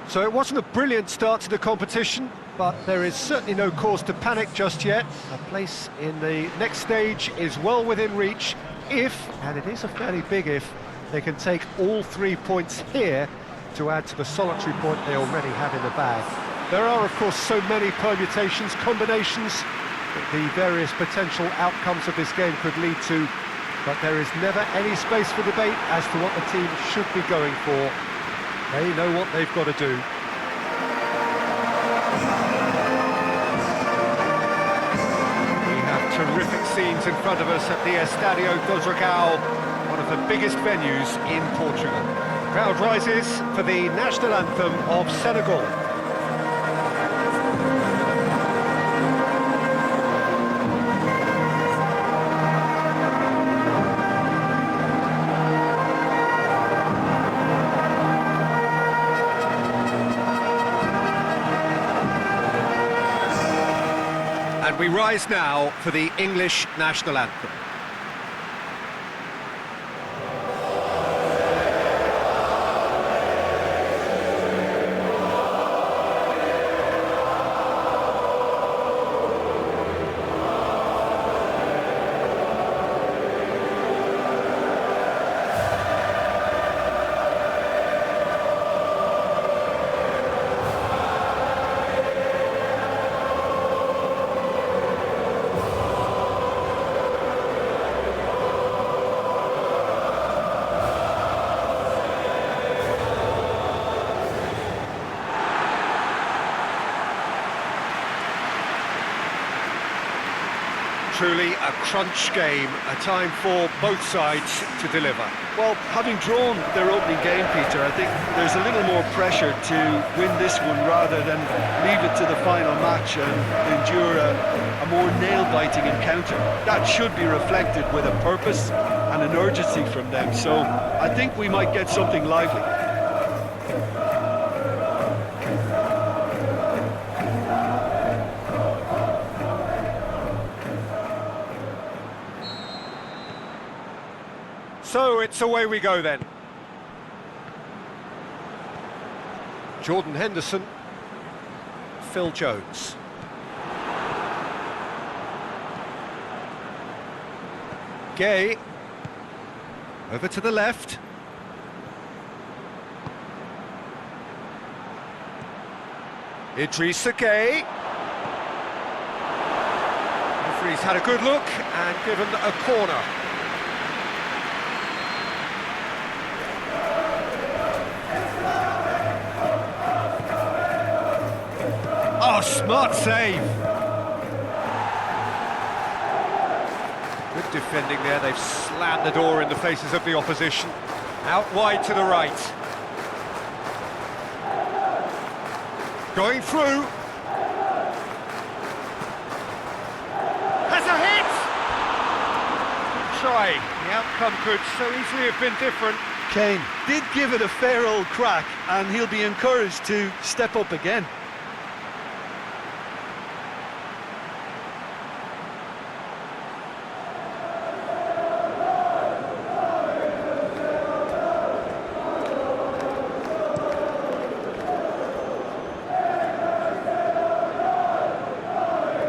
So it wasn't a brilliant start to the competition, but there is certainly no cause to panic just yet. A place in the next stage is well within reach if, and it is a fairly big if, they can take all 3 points here to add to the solitary point they already have in the bag. There are, of course, so many permutations, combinations that the various potential outcomes of this game could lead to, but there is never any space for debate as to what the team should be going for. They know what they've got to do. We have terrific scenes in front of us at the Estadio do Dragão, one of the biggest venues in Portugal. Crowd rises for the national anthem of Senegal. And we rise now for the English national anthem. Truly a crunch game, a time for both sides to deliver. Well, having drawn their opening game, Peter, I think there's a little more pressure to win this one rather than leave it to the final match and endure a more nail-biting encounter. That should be reflected with a purpose and an urgency from them, so I think we might get something lively. So it's away we go then. Jordan Henderson, Phil Jones. Gay, over to the left. Idrissa Gay. Referee's had a good look and given a corner. Oh, smart save. Good defending there. They've slammed the door in the faces of the opposition. Out wide to the right. Going through. Has a hit! Good try. The outcome could so easily have been different. Kane did give it a fair old crack, and he'll be encouraged to step up again.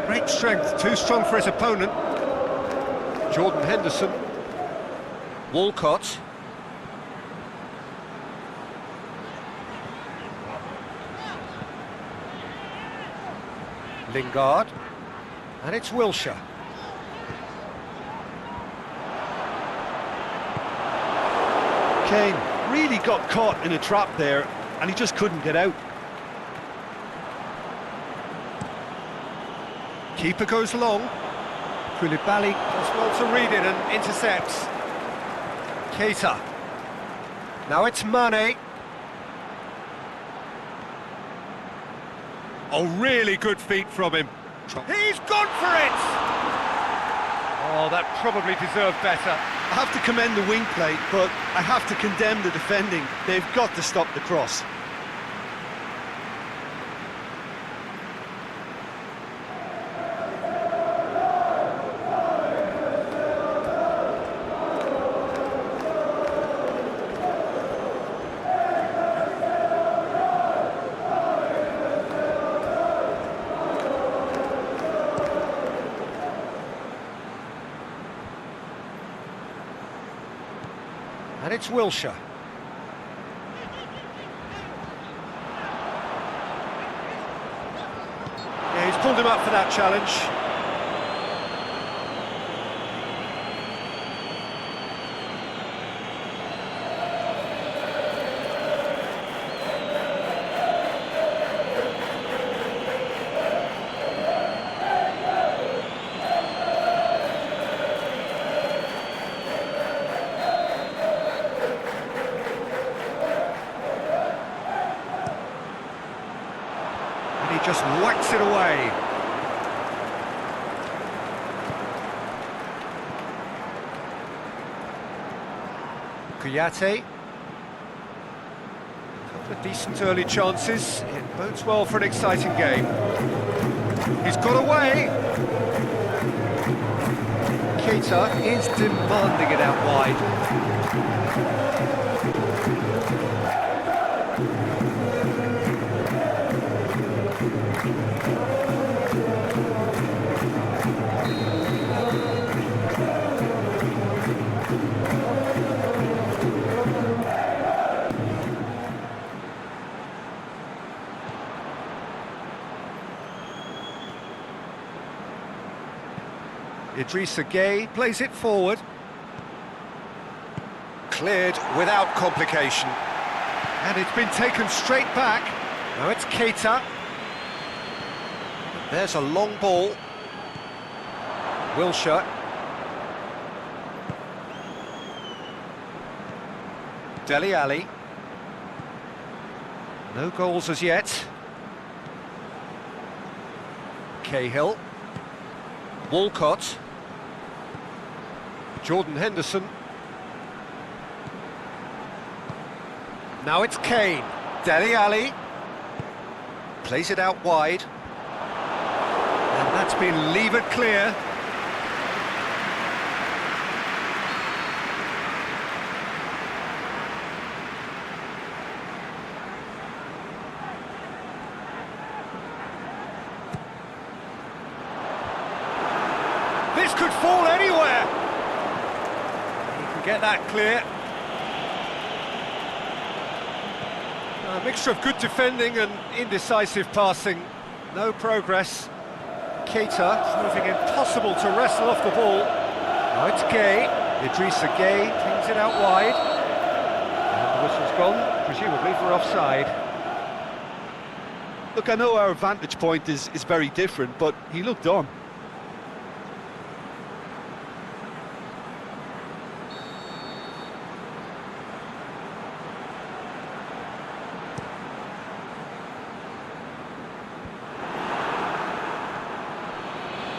Great strength, too strong for his opponent. Jordan Henderson. Walcott. Lingard. And it's Wilshere. Kane really got caught in a trap there, and he just couldn't get out. Keeper goes long. Koulibaly does well to read it and intercepts. Keita. Now it's Mane. Oh, really good feet from him. He's gone for it! Oh, that probably deserved better. I have to commend the wing play, but I have to condemn the defending. They've got to stop the cross. it's Wilshere. Yeah, he's pulled him up for that challenge. He just whacks it away. Kouyaté. Couple of decent early chances. It bodes well for an exciting game. He's got away. Keita is demanding it out wide. Idrissa Gueye plays it forward. Cleared without complication. And it's been taken straight back. Now it's Keita. There's a long ball. Wilshere. Dele Alli. No goals as yet. Cahill. Walcott. Jordan Henderson. Now it's Kane. Dele Alli. Plays it out wide. And that's been levered clear. This could fall anywhere. He can get that clear. A mixture of good defending and indecisive passing. No progress. Keita proving impossible to wrestle off the ball. Now it's Gueye. Idrissa Gueye pings it out wide. And the whistle's gone, presumably for offside. Look, I know our vantage point is very different, but he looked on.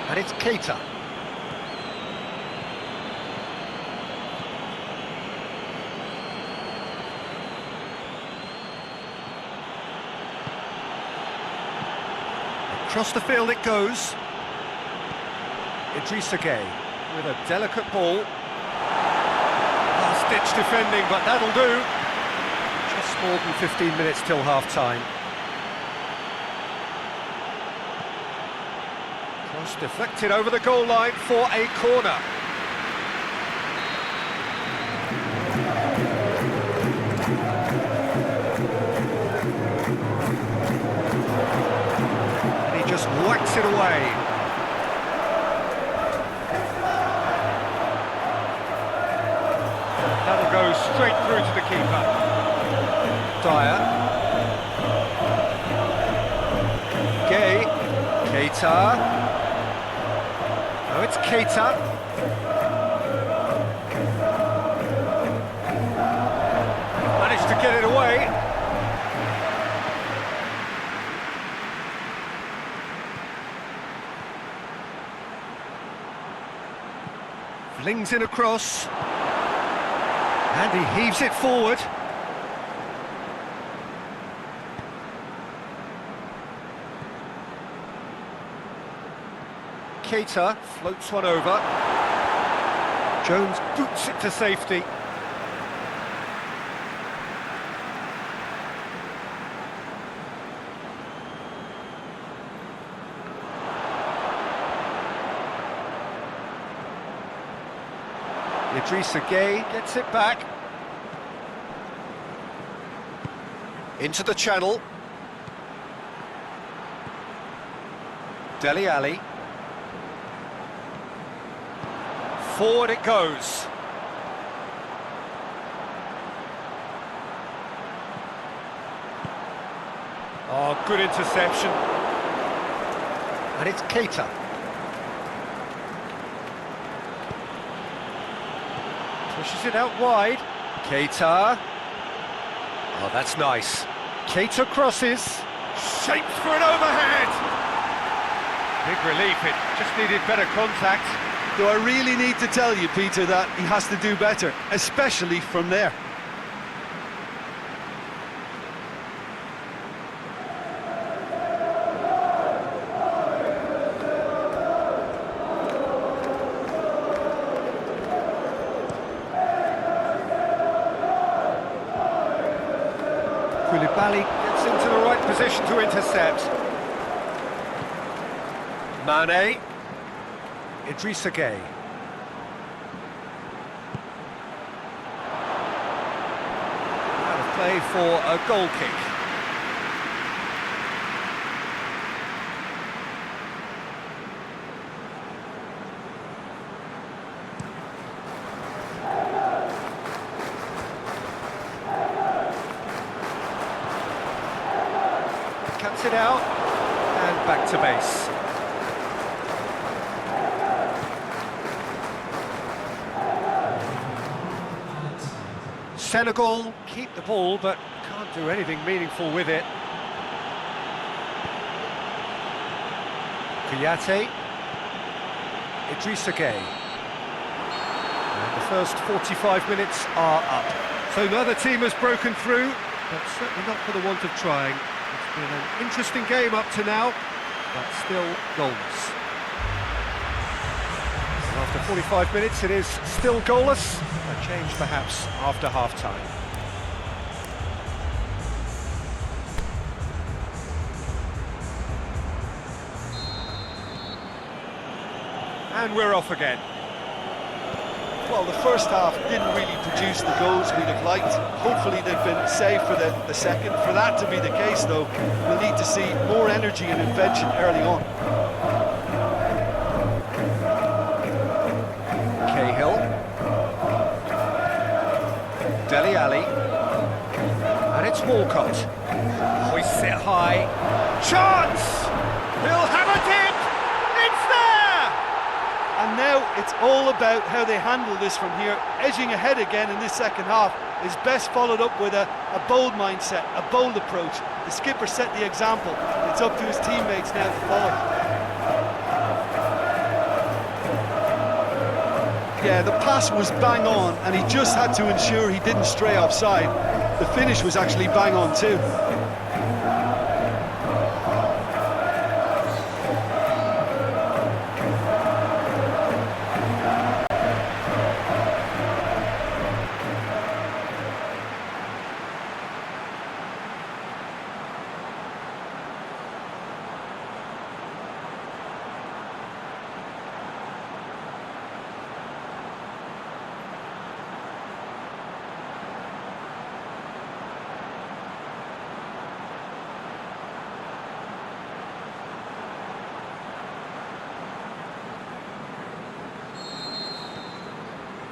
And it's Keita. Across the field it goes. Idrissa Gueye with a delicate ball. Last-ditch defending, but that'll do. Just more than 15 minutes till half-time. Cross deflected over the goal line for a corner. And he just whacks it away. That'll go straight through to the keeper. Dyer. Gueye. Keita. Oh, it's Keita. Managed to get it away. Flings in across. And he heaves it forward. Keita floats one over. Jones boots it to safety. Idrissa Gueye gets it back. Into the channel. Dele Alli. Forward it goes. Oh, good interception. And it's Keita. Pushes it out wide. Keita. Oh, that's nice. Keita crosses. Shapes for an overhead. Big relief, it just needed better contact. Do I really need to tell you, Peter, that he has to do better, especially from there? Koulibaly gets into the right position to intercept. Mane. Idrissa Gueye. Out of play for a goal kick. Cuts it out and back to base. Senegal keep the ball, but can't do anything meaningful with it. Kouyaté. Idrissa Gueye. And the first 45 minutes are up. So neither team has broken through, but certainly not for the want of trying. It's been an interesting game up to now, but still goalless. And after 45 minutes, it is still goalless. A change perhaps after half-time. And we're off again. Well, the first half didn't really produce the goals we'd have liked. Hopefully they've been saved for the second. For that to be the case, though, we'll need to see more energy and invention early on. Cahill. Dele Alli. And it's Walcott. Hoists it high. Chance! He'll have it in! It's there! And now it's all about how they handle this from here. Edging ahead again in this second half is best followed up with a bold mindset, a bold approach. The skipper set the example. It's up to his teammates now to follow. Yeah, the pass was bang on, and he just had to ensure he didn't stray offside. The finish was actually bang on too.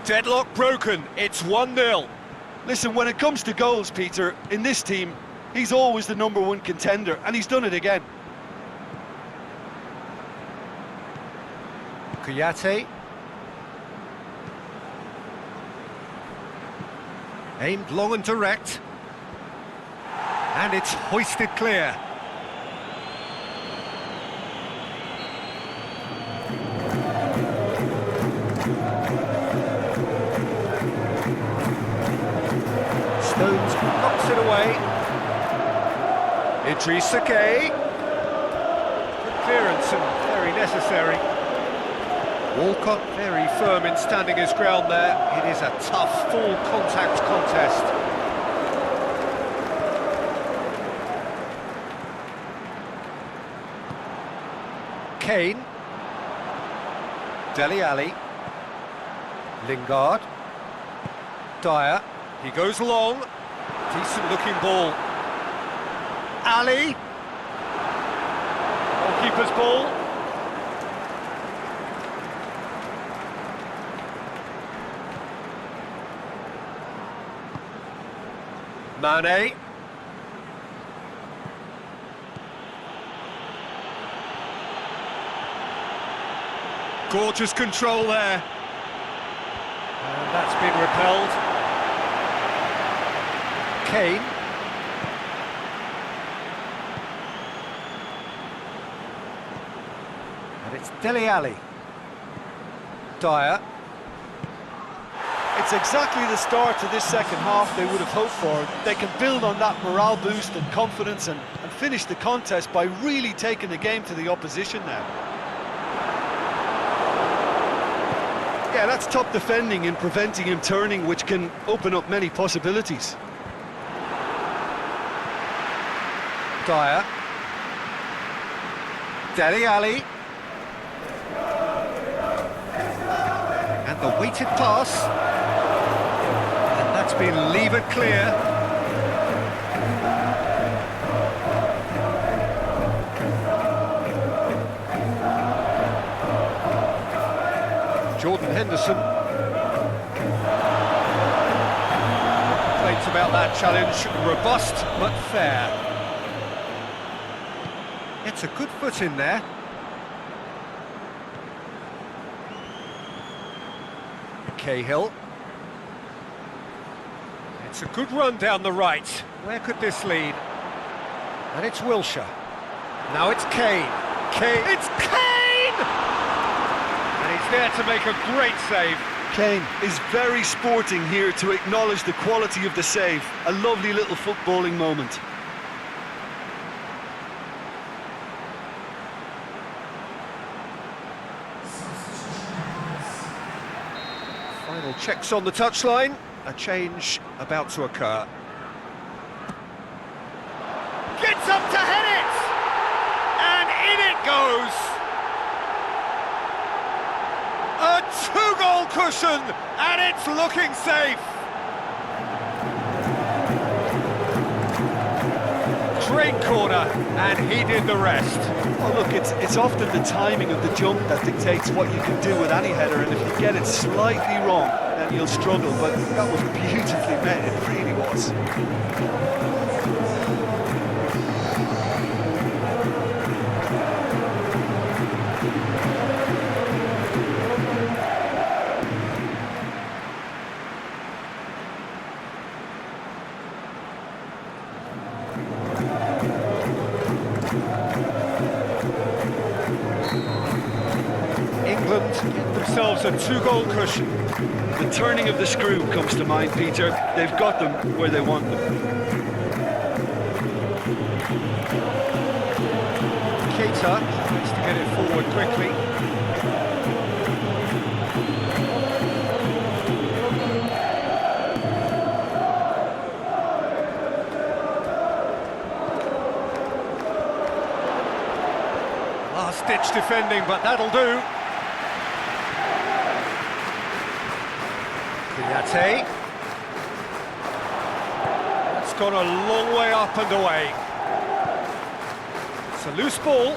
Deadlock broken, it's 1-0. Listen, when it comes to goals, Peter, in this team, he's always the #1 contender, and he's done it again. Kouyaté. Aimed long and direct. And it's hoisted clear. Stones knocks it away. Idrissa Gueye. Good clearance and very necessary. Walcott very firm in standing his ground there. It is a tough, full contact contest. Kane. Dele Alli. Lingard. Dyer. He goes long. Decent looking ball. Ali. Goalkeeper's ball. Mane. Gorgeous control there. And that's been repelled. Kane. And it's Dele Alli. Dyer. It's exactly the start to this second half they would have hoped for. They can build on that morale boost and confidence and finish the contest by really taking the game to the opposition now. Yeah, that's top defending and preventing him turning, which can open up many possibilities. Dyer. Dele Alli. And the weighted pass. And that's been levered clear. Jordan Henderson. Complaints about that challenge. Robust but fair. It's a good foot in there. Cahill. It's a good run down the right. Where could this lead? And it's Wilshere. Now it's Kane. Kane. It's Kane! And he's there to make a great save. Kane is very sporting here to acknowledge the quality of the save. A lovely little footballing moment. Final checks on the touchline. A change about to occur. Gets up to head it! And in it goes! A two-goal cushion, and it's looking safe! Great corner, and he did the rest. Oh look, it's often the timing of the jump that dictates what you can do with any header, and if you get it slightly wrong, then you'll struggle, but that was beautifully met, it really was. England get themselves a two-goal cushion. The turning of the screw comes to mind, Peter. They've got them where they want them. Keita tries to get it forward quickly. Last-ditch defending, but that'll do. Kouyaté. That's gone a long way up and away. It's a loose ball.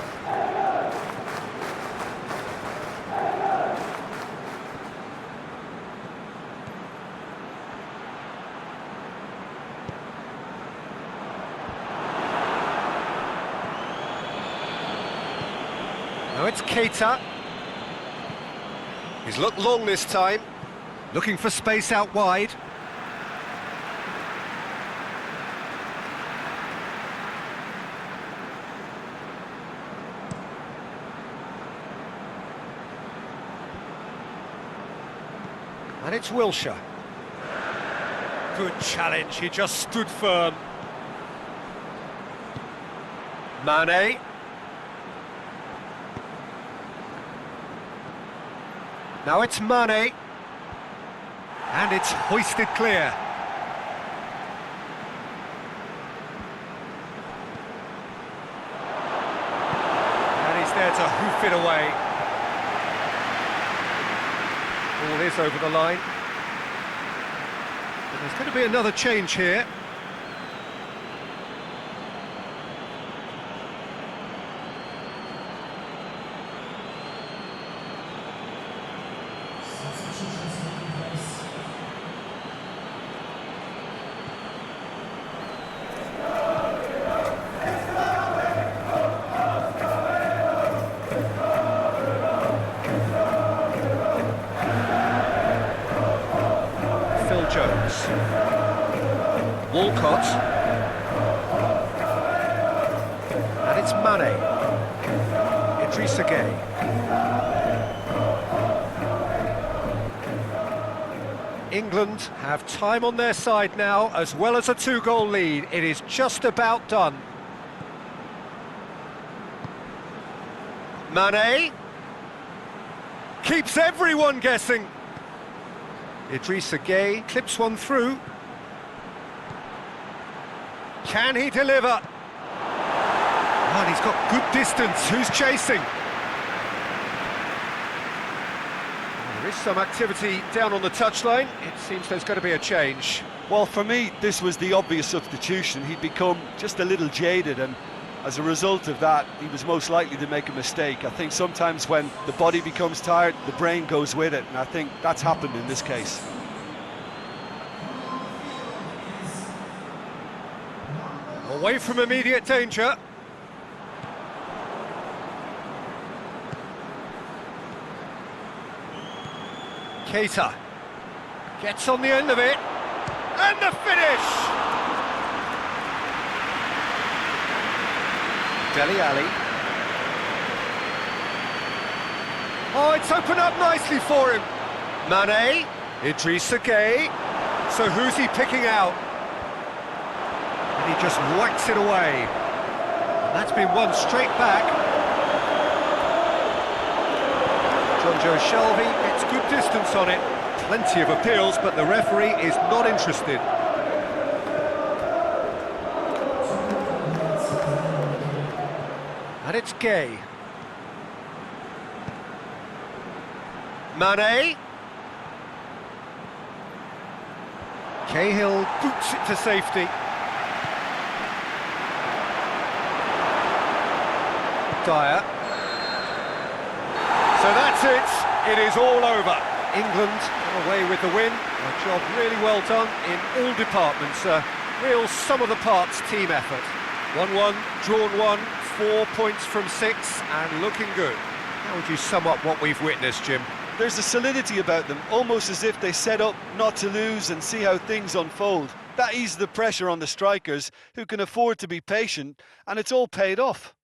Now it's Keita. He's looked long this time. Looking for space out wide. And it's Wilshere. Good challenge, he just stood firm. Mane. Now it's Mane. And it's hoisted clear. And he's there to hoof it away. Ball is over the line. But there's going to be another change here. Walcott. And it's Mane. Idrissa Gueye. England have time on their side now, as well as a two-goal lead. It is just about done. Mane keeps everyone guessing. Idrissa Gueye clips one through. Can he deliver? Oh, and he's got good distance. Who's chasing? There is some activity down on the touchline. It seems there's going to be a change. Well, for me, this was the obvious substitution. He'd become just a little jaded, and as a result of that, he was most likely to make a mistake. I think sometimes when the body becomes tired, the brain goes with it, and I think that's happened in this case. Away from immediate danger. Keita gets on the end of it, and the finish! Dele Alli. Oh, it's opened up nicely for him. Mane, Idrissa Gueye. So who's he picking out? And he just whacks it away. And that's been won straight back. Jonjo Shelvey gets good distance on it. Plenty of appeals, but the referee is not interested. And it's Gueye. Mane. Cahill boots it to safety. Dyer. So that's it. It is all over. England away with the win. A job really well done in all departments. A real sum-of-the-parts team effort. 1-1, drawn 1, 4 points from 6, and looking good. How would you sum up what we've witnessed, Jim? There's a solidity about them, almost as if they set up not to lose and see how things unfold. That eases the pressure on the strikers, who can afford to be patient, and it's all paid off.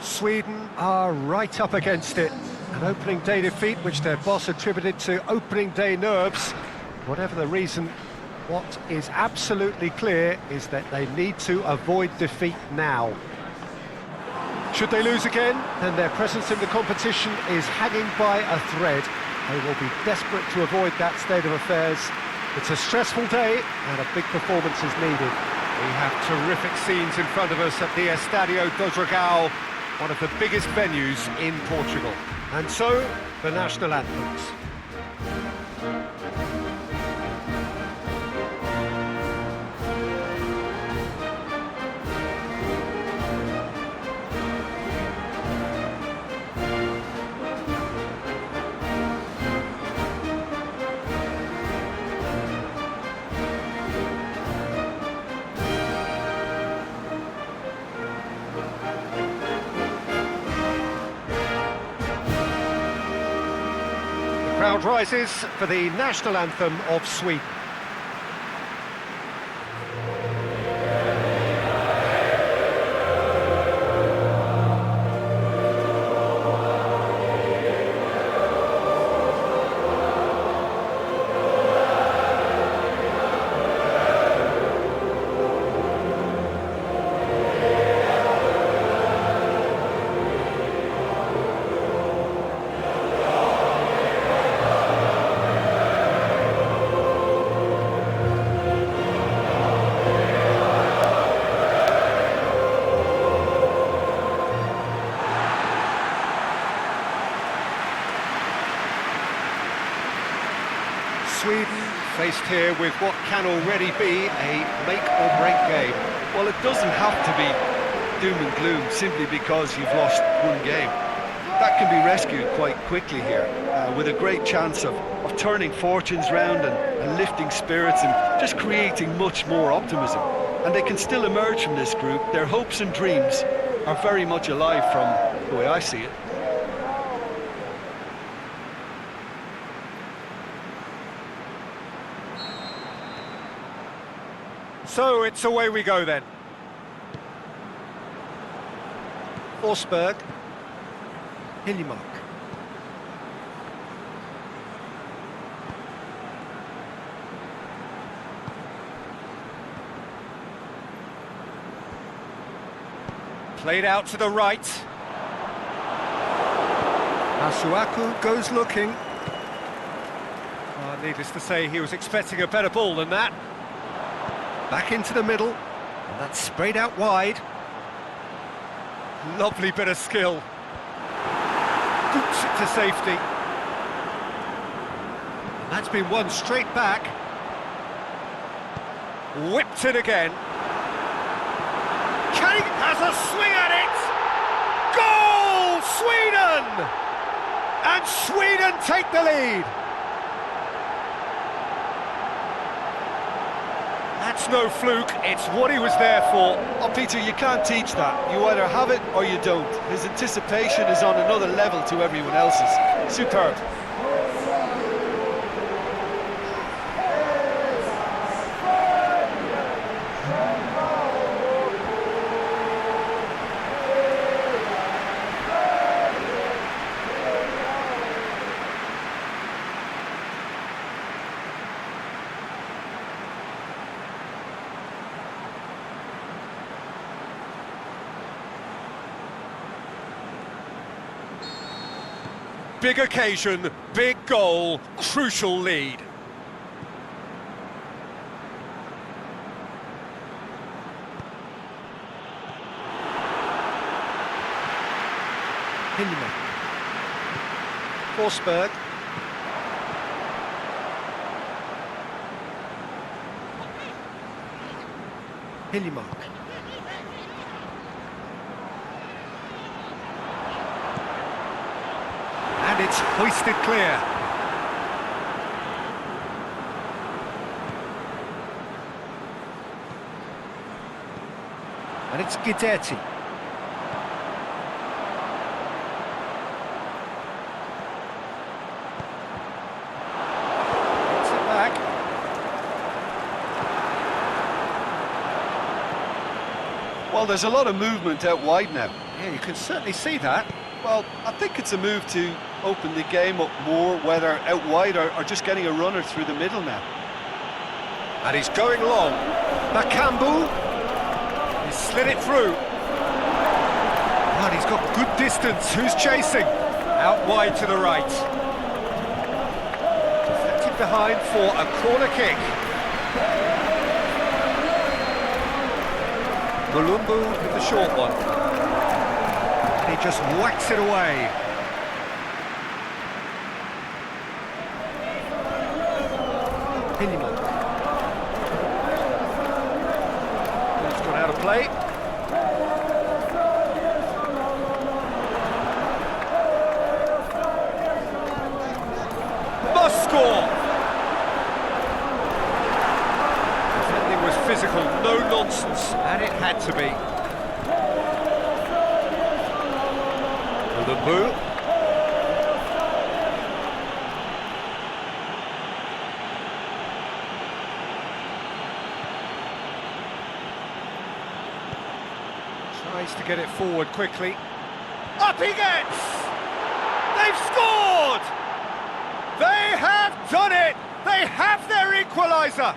Sweden are right up against it. An opening day defeat which their boss attributed to opening day nerves. Whatever the reason, what is absolutely clear is that they need to avoid defeat now. Should they lose again, then their presence in the competition is hanging by a thread. They will be desperate to avoid that state of affairs. It's a stressful day and a big performance is needed. We have terrific scenes in front of us at the Estadio dos Dragão, one of the biggest venues in Portugal. And so, the national anthems. Crowd rises for the national anthem of Sweden. Sweden faced here with what can already be a make-or-break game. Well, it doesn't have to be doom and gloom simply because you've lost one game. That can be rescued quite quickly here, with a great chance of turning fortunes round and lifting spirits and just creating much more optimism. And they can still emerge from this group. Their hopes and dreams are very much alive from the way I see it. So it's away we go then. Forsberg. Hiljemark. Played out to the right. Masuaku goes looking. Needless to say, he was expecting a better ball than that. Back into the middle, and that's sprayed out wide. Lovely bit of skill. Boots it to safety. And that's been won straight back. Whipped it again. Kane has a swing at it! Goal! Sweden! And Sweden take the lead. That's no fluke, it's what he was there for. Oh, Peter, you can't teach that. You either have it or you don't. His anticipation is on another level to everyone else's. Superb. Big occasion, big goal, crucial lead. Hiljemark. Forsberg. Hiljemark. And it's hoisted clear. And it's Guidetti. Gets it back. Well, there's a lot of movement out wide now. Yeah, you can certainly see that. Well, I think it's a move to open the game up more, whether out wide or just getting a runner through the middle now. And he's going long. Bakambu. He's slid it through. And he's got good distance. Who's chasing? Out wide to the right. Deflected behind for a corner kick. Mulumbu with the short one. And he just whacks it away. Pinimon. It's gone out of play. Must score! Defending was physical, no nonsense, and it had to be. Mulumbu. Tries to get it forward quickly. Up he gets! They've scored! They have done it! They have their equaliser!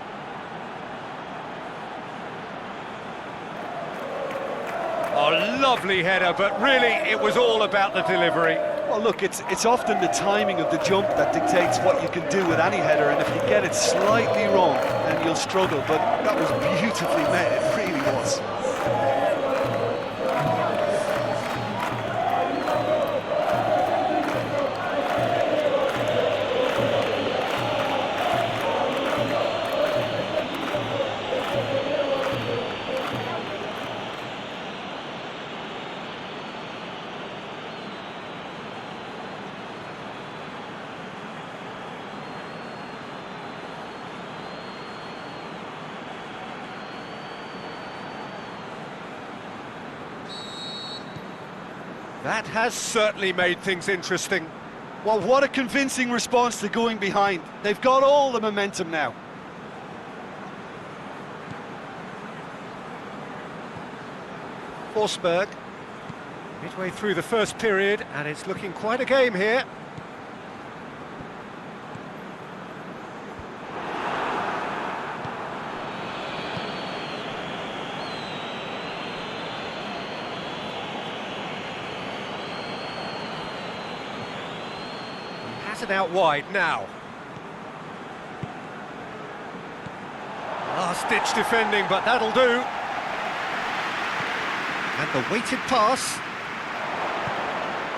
A lovely header, but really it was all about the delivery. Well, look, it's often the timing of the jump that dictates what you can do with any header, and if you get it slightly wrong, then you'll struggle, but that was beautifully made, it really was. That has certainly made things interesting. Well, what a convincing response to going behind. They've got all the momentum now. Forsberg, midway through the first period, and it's looking quite a game here. He has it out wide now. Last-ditch defending, but that'll do. And the weighted pass.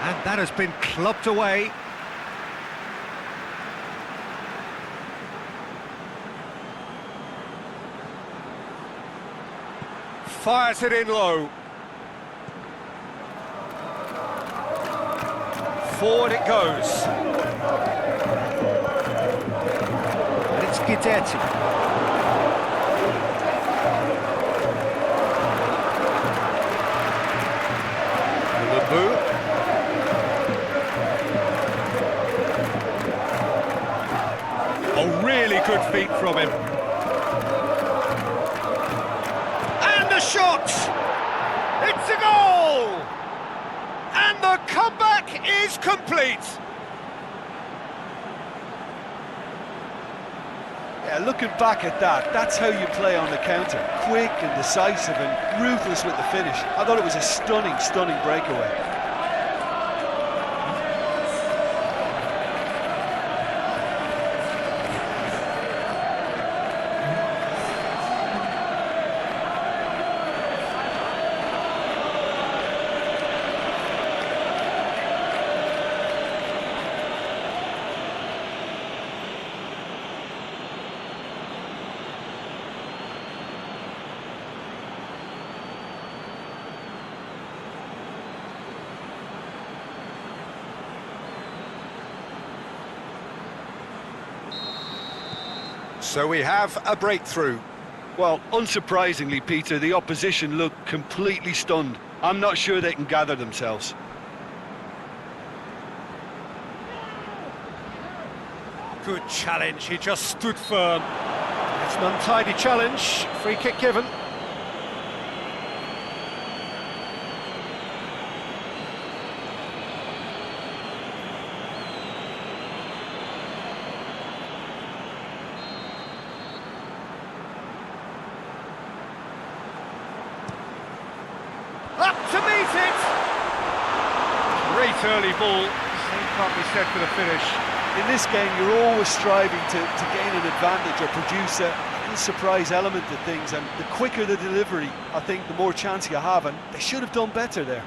And that has been clubbed away. Fires it in low. Forward it goes. And it's Guidetti. Oh, really good feet from him. And the shot! It's a goal! And the comeback is complete! Yeah, looking back at that, that's how you play on the counter. Quick and decisive and ruthless with the finish. I thought it was a stunning, stunning breakaway. So we have a breakthrough. Well, unsurprisingly, Peter, the opposition look completely stunned. I'm not sure they can gather themselves. Good challenge, he just stood firm. It's an untidy challenge, free kick given. early ball. Same can't be said for the finish. In this game, you're always striving to gain an advantage or produce a little surprise element to things, and the quicker the delivery, I think, the more chance you have, and they should have done better there.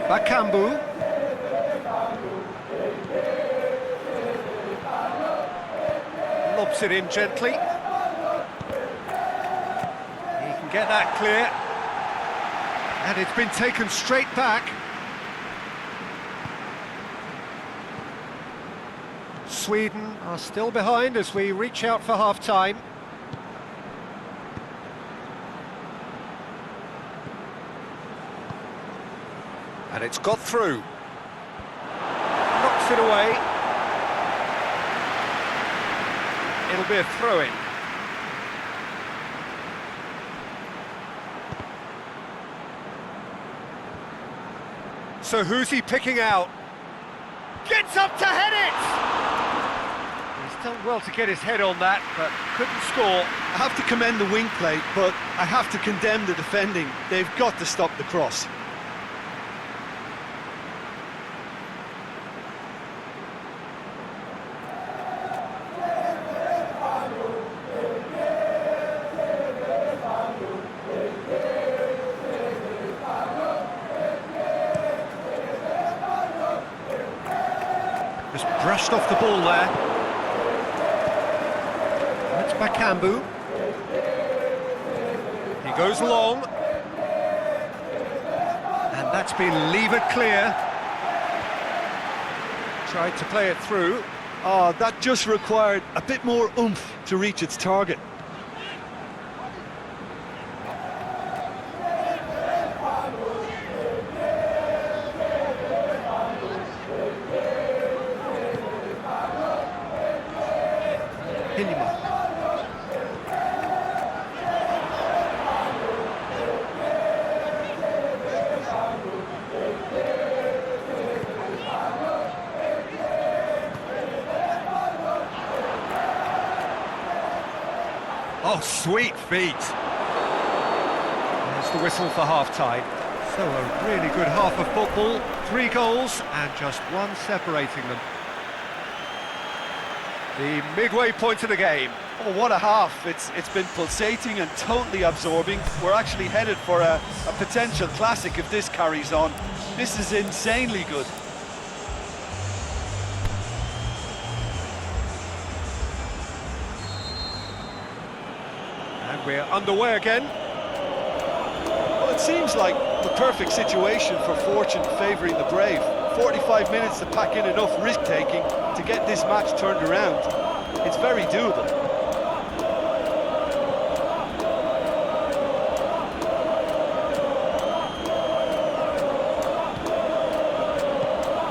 Bakambu. Lobs it in gently. He can get that clear. And it's been taken straight back. Sweden are still behind as we reach out for half-time. And it's got through. Knocks it away. It'll be a throw-in. So who's he picking out? Gets up to head it! He's done well to get his head on that, but couldn't score. I have to commend the wing play, but I have to condemn the defending. They've got to stop the cross. Just brushed off the ball there. That's Bakambu. He goes long. And that's been levered clear. Tried to play it through. Oh, that just required a bit more oomph to reach its target. Oh, sweet feet. There's the whistle for half-time. So a really good half of football, 3 goals and just one separating them. The midway point of the game. Oh, what a half. It's been pulsating and totally absorbing. We're actually headed for a potential classic if this carries on. This is insanely good. And we're underway again. Well, it seems like the perfect situation for fortune favouring the brave. 45 minutes to pack in enough risk-taking to get this match turned around. It's very doable.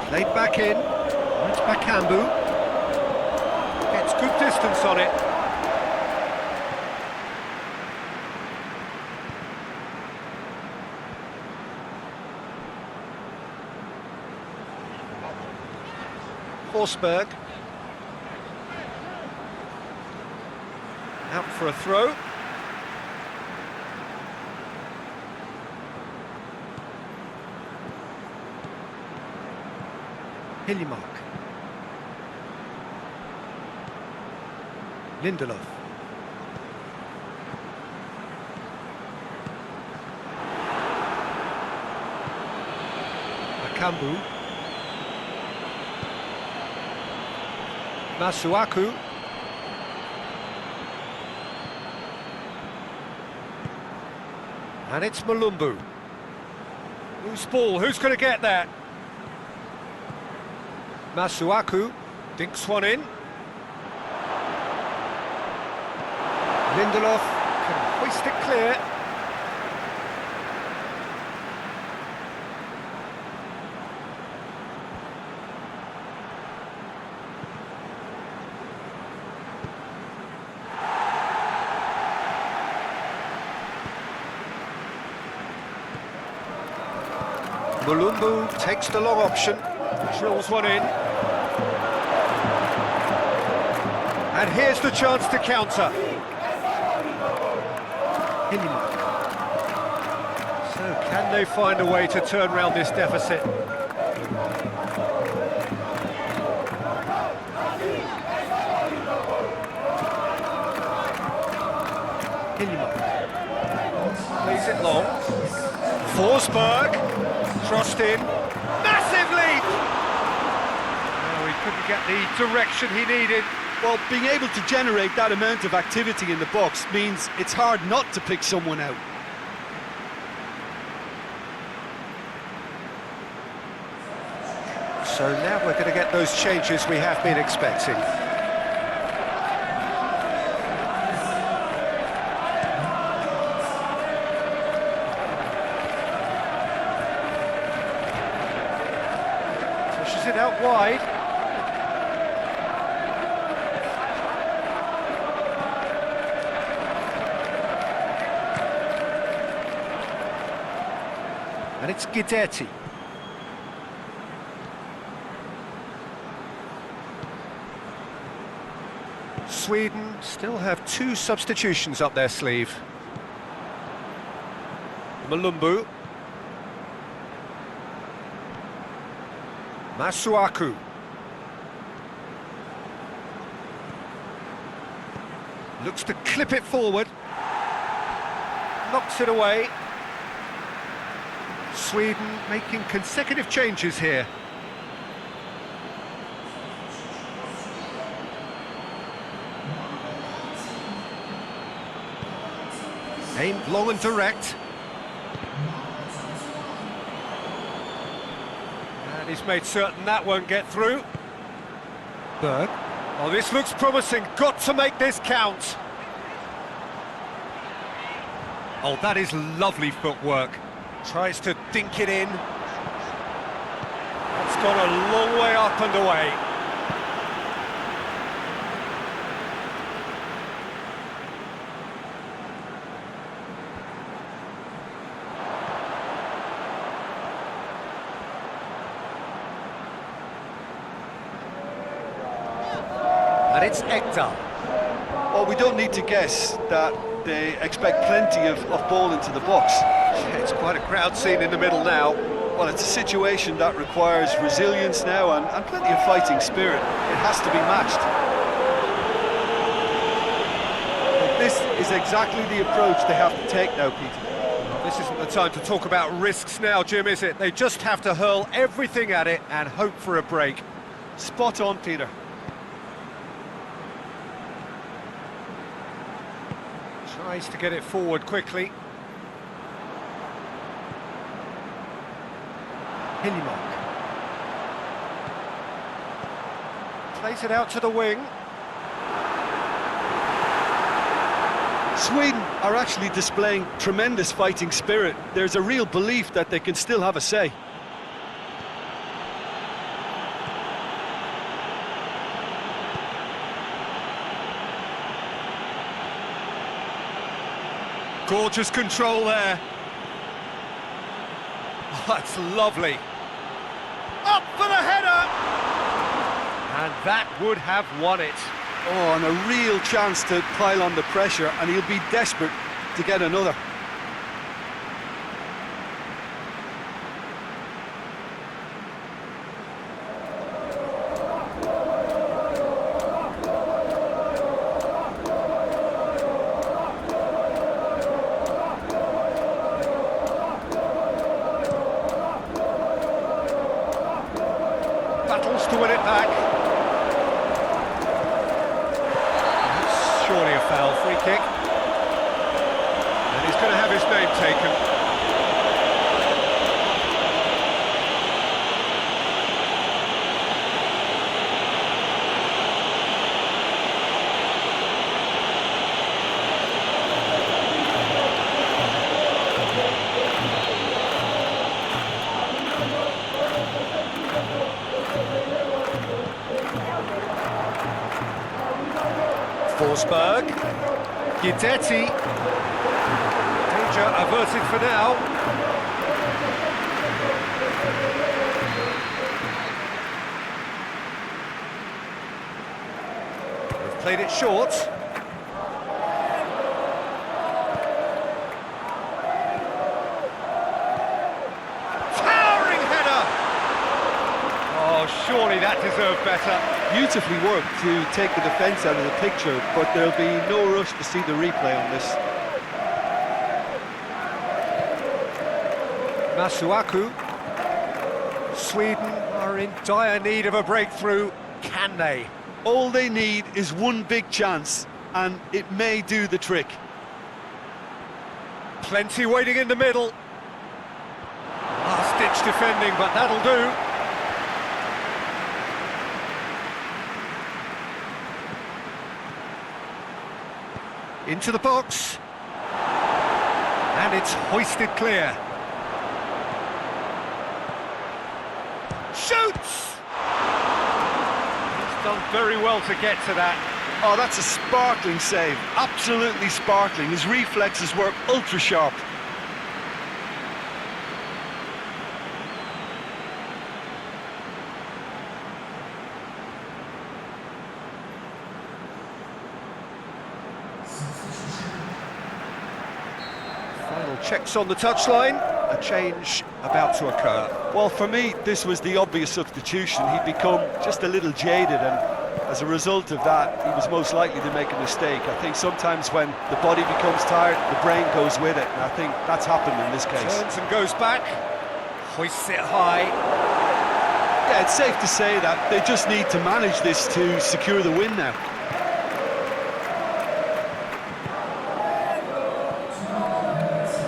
Played back in. That's Bakambu. Gets good distance on it. Forsberg. Out for a throw. Hiljemark. Lindelof. Bakambu. Masuaku. And it's Malumbu. Loose ball, who's going to get that? Masuaku dinks one in. Lindelof can hoist it clear. Mulumbu takes the long option, drills one in. And here's the chance to counter. Hilliman. So can they find a way to turn around this deficit? Hilliman. Plays it long. Forsberg. Crossed in. Massive leap! No, he couldn't get the direction he needed. Well, being able to generate that amount of activity in the box means it's hard not to pick someone out. So now we're going to get those changes we have been expecting. Pushes it out wide. And it's Guidetti. Sweden still have 2 substitutions up their sleeve. Mulumbu. Masuaku. Looks to clip it forward. Knocks it away. Sweden making consecutive changes here. Aimed long and direct. And he's made certain that won't get through. Berg. Oh, this looks promising. Got to make this count. Oh, that is lovely footwork. Tries to dink it in. It's gone a long way up and away. And it's Ekdal. Well, we don't need to guess that they expect plenty of ball into the box. It's quite a crowd scene in the middle now. Well, it's a situation that requires resilience now and plenty of fighting spirit. It has to be matched. But this is exactly the approach they have to take now, Peter. Well, this isn't the time to talk about risks now, Jim, is it? They just have to hurl everything at it and hope for a break. Spot on, Peter. Tries to get it forward quickly. Hilliman. Plays it out to the wing. Sweden are actually displaying tremendous fighting spirit. There's a real belief that they can still have a say. Gorgeous control there. Oh, that's lovely. Up for the header! And that would have won it. Oh, and a real chance to pile on the pressure, and he'll be desperate to get another. Battles to win it back. That's surely a foul, free kick. And he's going to have his name taken. Forsberg, Guidetti, danger averted for now. Played it short. Towering header! Oh, surely that deserved better. Beautifully worked to take the defence out of the picture, but there'll be no rush to see the replay on this. Masuaku. Sweden are in dire need of a breakthrough. Can they? All they need is one big chance, and it may do the trick. Plenty waiting in the middle. Last-ditch defending, but that'll do. Into the box. And it's hoisted clear. Shoots! He's done very well to get to that. Oh, that's a sparkling save. Absolutely sparkling. His reflexes were ultra sharp. Final checks on the touchline. A change about to occur. Well, for me, this was the obvious substitution. He'd become just a little jaded, and as a result of that, he was most likely to make a mistake. I think sometimes when the body becomes tired, the brain goes with it, and I think that's happened in this case. Turns and goes back. Hoists it high. Yeah, it's safe to say that they just need to manage this to secure the win now.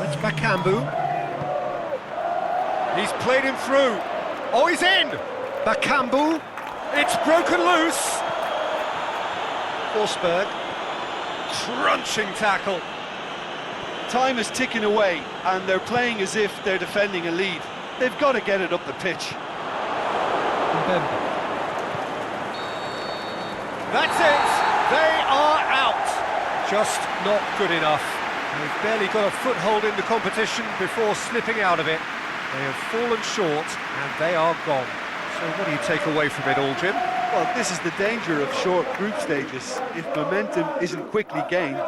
It's Bakambu. He's played him through. Oh, he's in! Bakambu. It's broken loose. Forsberg. Crunching tackle. Time is ticking away, and they're playing as if they're defending a lead. They've got to get it up the pitch. That's it. They are out. Just not good enough. They've barely got a foothold in the competition before slipping out of it. They have fallen short, and they are gone. So what do you take away from it all, Jim? Well, this is the danger of short group stages. If momentum isn't quickly gained,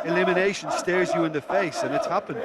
elimination stares you in the face, and it's happened.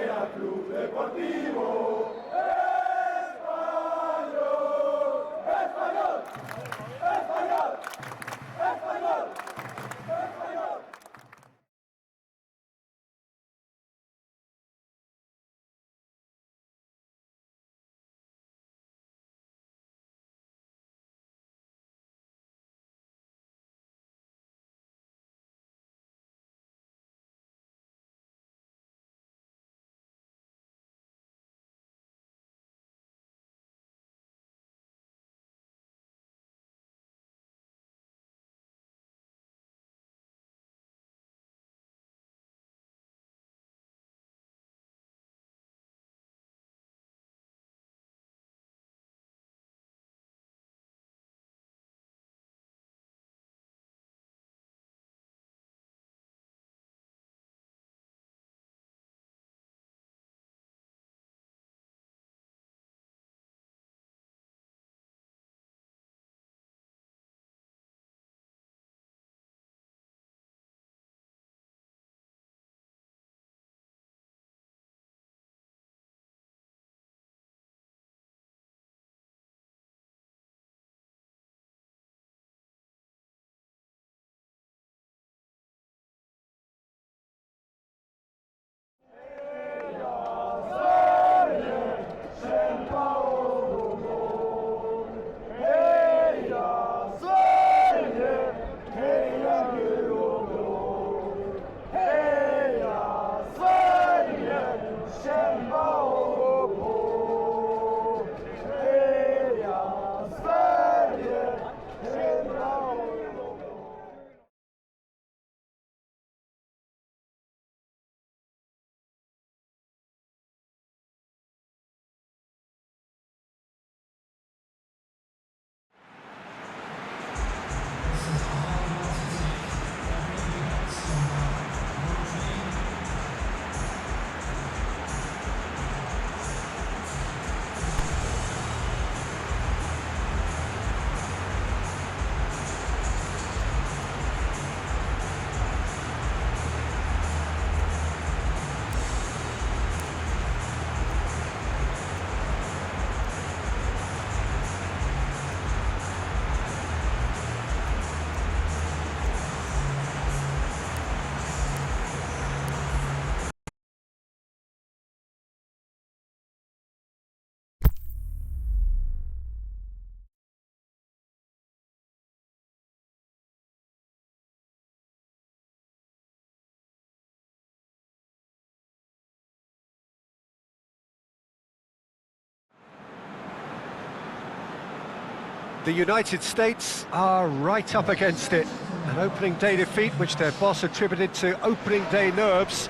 The United States are right up against it. An opening day defeat which their boss attributed to opening day nerves.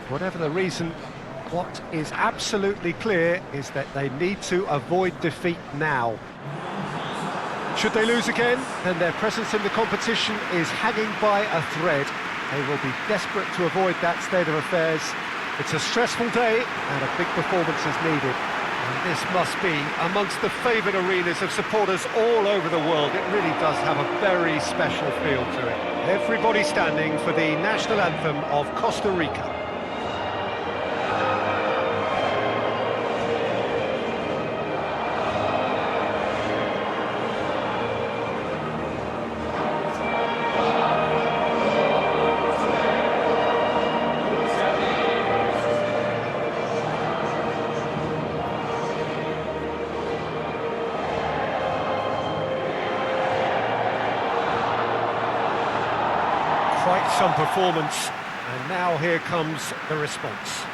Whatever the reason, what is absolutely clear is that they need to avoid defeat now. Should they lose again, then their presence in the competition is hanging by a thread. They will be desperate to avoid that state of affairs. It's a stressful day and a big performance is needed. And this must be amongst the favoured arenas of supporters all over the world. It really does have a very special feel to it. Everybody standing for the national anthem of Costa Rica. Quite some performance, and now here comes the response.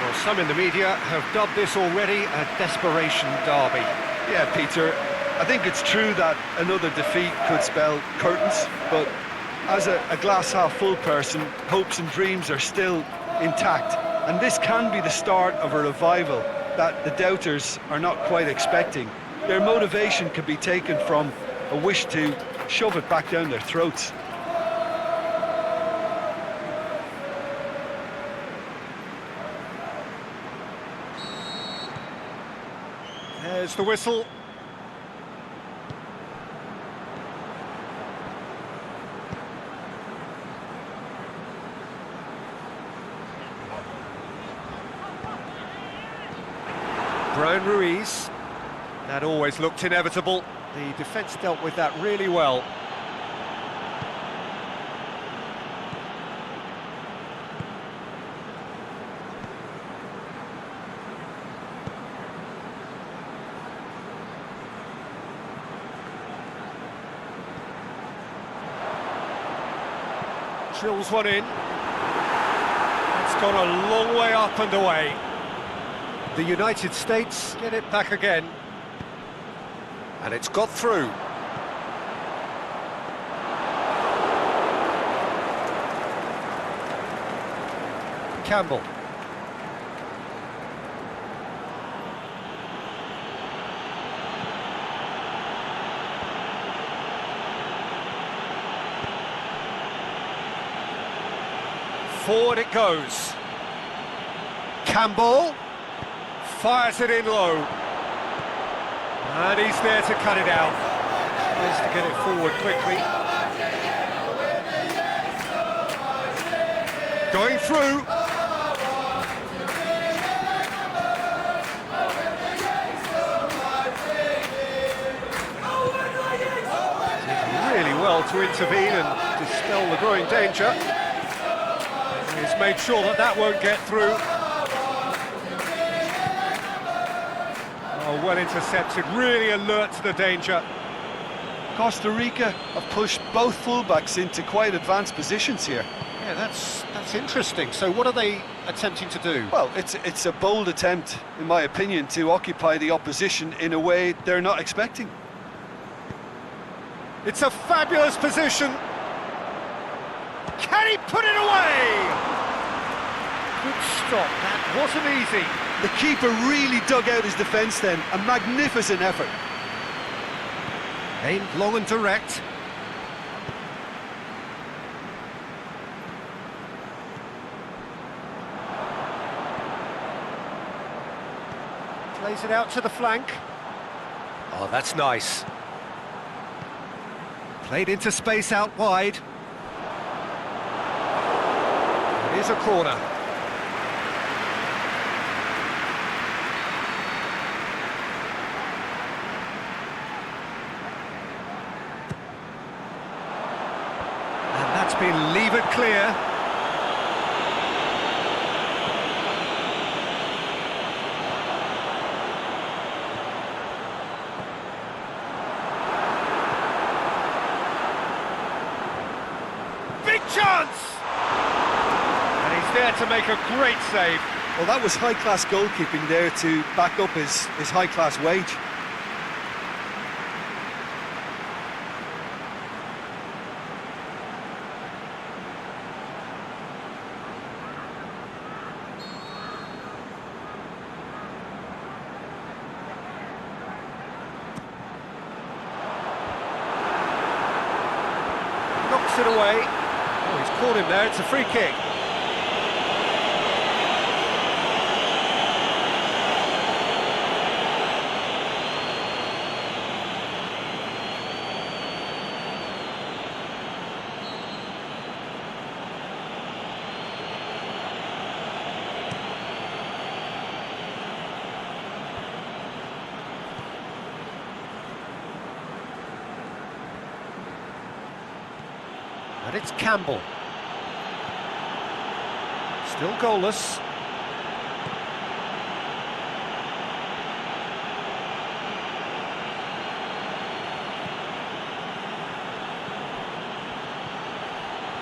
Well, some in the media have dubbed this already a desperation derby. Yeah, Peter, I think it's true that another defeat could spell curtains, but as a glass-half-full person, hopes and dreams are still intact. And this can be the start of a revival that the doubters are not quite expecting. Their motivation can be taken from a wish to shove it back down their throats. There's the whistle. Brian Ruiz. That always looked inevitable. The defence dealt with that really well. Drills one in. It's gone a long way up and away. The United States get it back again. And it's got through. Campbell. Forward it goes. Campbell fires it in low. And he's there to cut it out. Tries to get it forward quickly. Going through. Did really well to intervene and dispel the growing danger. He's made sure that that won't get through. Oh, well intercepted, really alert to the danger. Costa Rica have pushed both fullbacks into quite advanced positions here. Yeah, that's interesting. So what are they attempting to do? Well, it's a bold attempt, in my opinion, to occupy the opposition in a way they're not expecting. It's a fabulous position. Can he put it away? Good stop, that wasn't easy. The keeper really dug out his defence then, a magnificent effort. Aimed long and direct. Plays it out to the flank. Oh, that's nice. Played into space out wide. Here's a corner. And that's been levered clear. Big chance! And he's there to make a great save. Well, that was high-class goalkeeping there to back up his high-class wage. Knocks it away. Oh, he's caught him there, it's a free kick. And it's Campbell. Still goalless.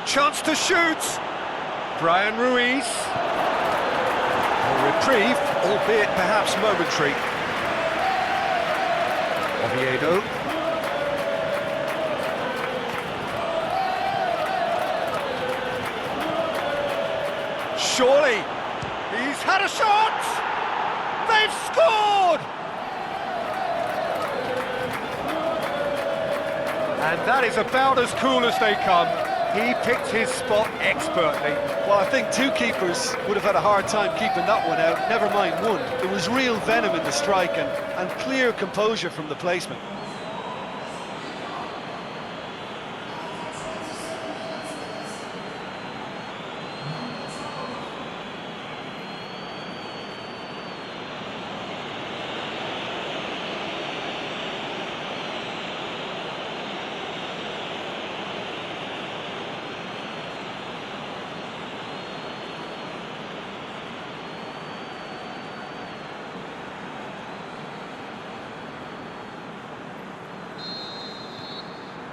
Chance to shoot. Brian Ruiz. A reprieve, albeit perhaps momentary. Oviedo. Surely, he's had a shot! They've scored! And that is about as cool as they come. He picked his spot expertly. Well, I think two keepers would have had a hard time keeping that one out, never mind one. There was real venom in the strike and clear composure from the placement.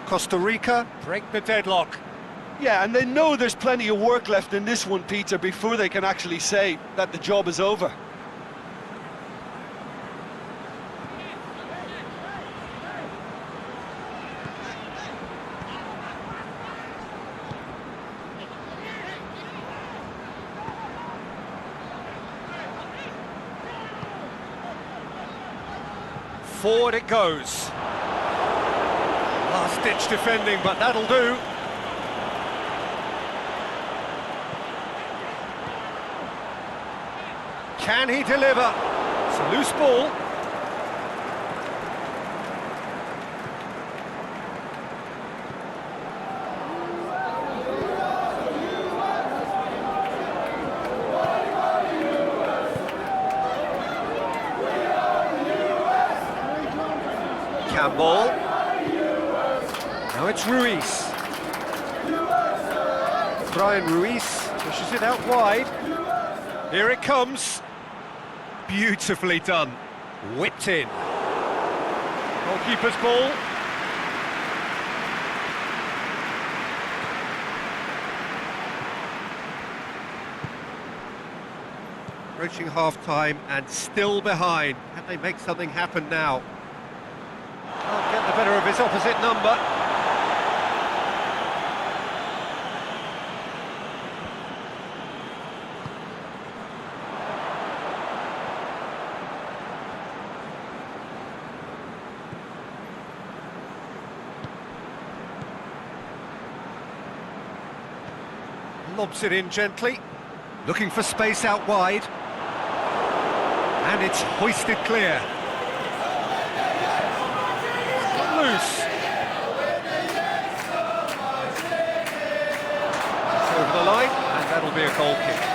Costa Rica break the deadlock. Yeah, and they know there's plenty of work left in this one, Peter, before they can actually say that the job is over. Forward it goes. Last-ditch defending, but that'll do. Can he deliver? It's a loose ball. Campbell. Now it's Ruiz. Brian Ruiz pushes it out wide. Here it comes. Beautifully done. Whipped in. Goalkeeper's ball. Approaching half-time and still behind. Can they make something happen now? Can't get the better of his opposite number. Lobs it in gently, looking for space out wide, and it's hoisted clear. Loose. be a goal kick.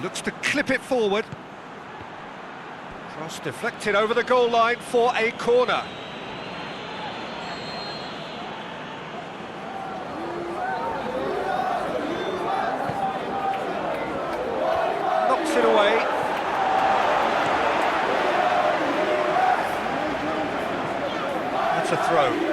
Looks to clip it forward. Cross deflected over the goal line for a corner. Knocks it away. That's a throw.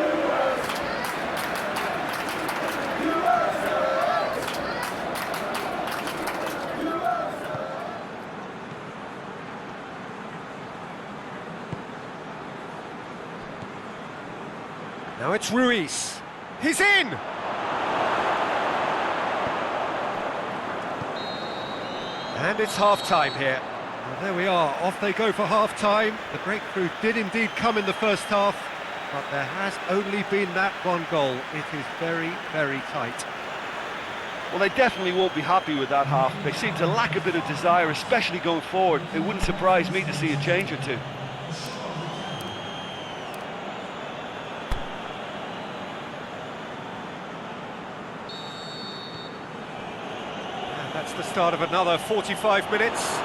Now it's Ruiz. He's in! And it's half-time here. Well, there we are, off they go for half-time. The breakthrough did indeed come in the first half, but there has only been that one goal. It is very, very tight. Well, they definitely won't be happy with that half. They seem to lack a bit of desire, especially going forward. It wouldn't surprise me to see a change or two. That's the start of another 45 minutes.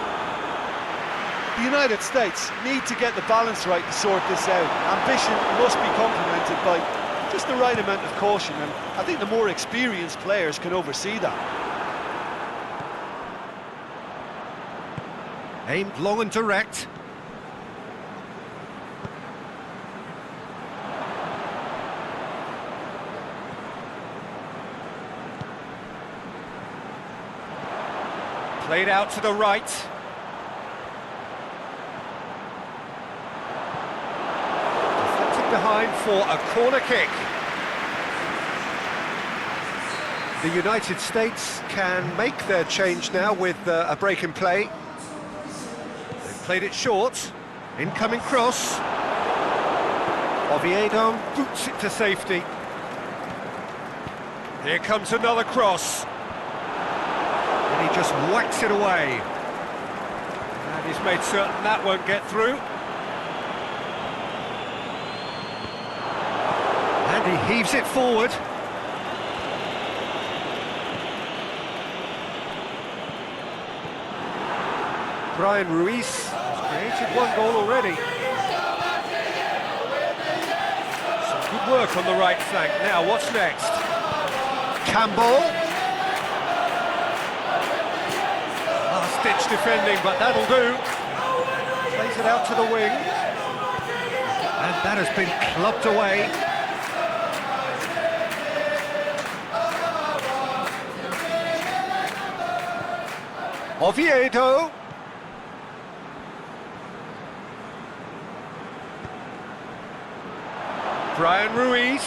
The United States need to get the balance right to sort this out. Ambition must be complemented by just the right amount of caution, and I think the more experienced players can oversee that. Aimed long and direct. Played out to the right. Deflected behind for a corner kick. The United States can make their change now with a break in play. They've played it short. Incoming cross. Oviedo boots it to safety. Here comes another cross. And he just whacks it away. And he's made certain that won't get through. And he heaves it forward. Brian Ruiz has created one goal already. Some good work on the right flank. Now, what's next? Campbell. Last-ditch defending, but that'll do. Plays it out to the wing. And that has been clubbed away. Oviedo. Brian Ruiz.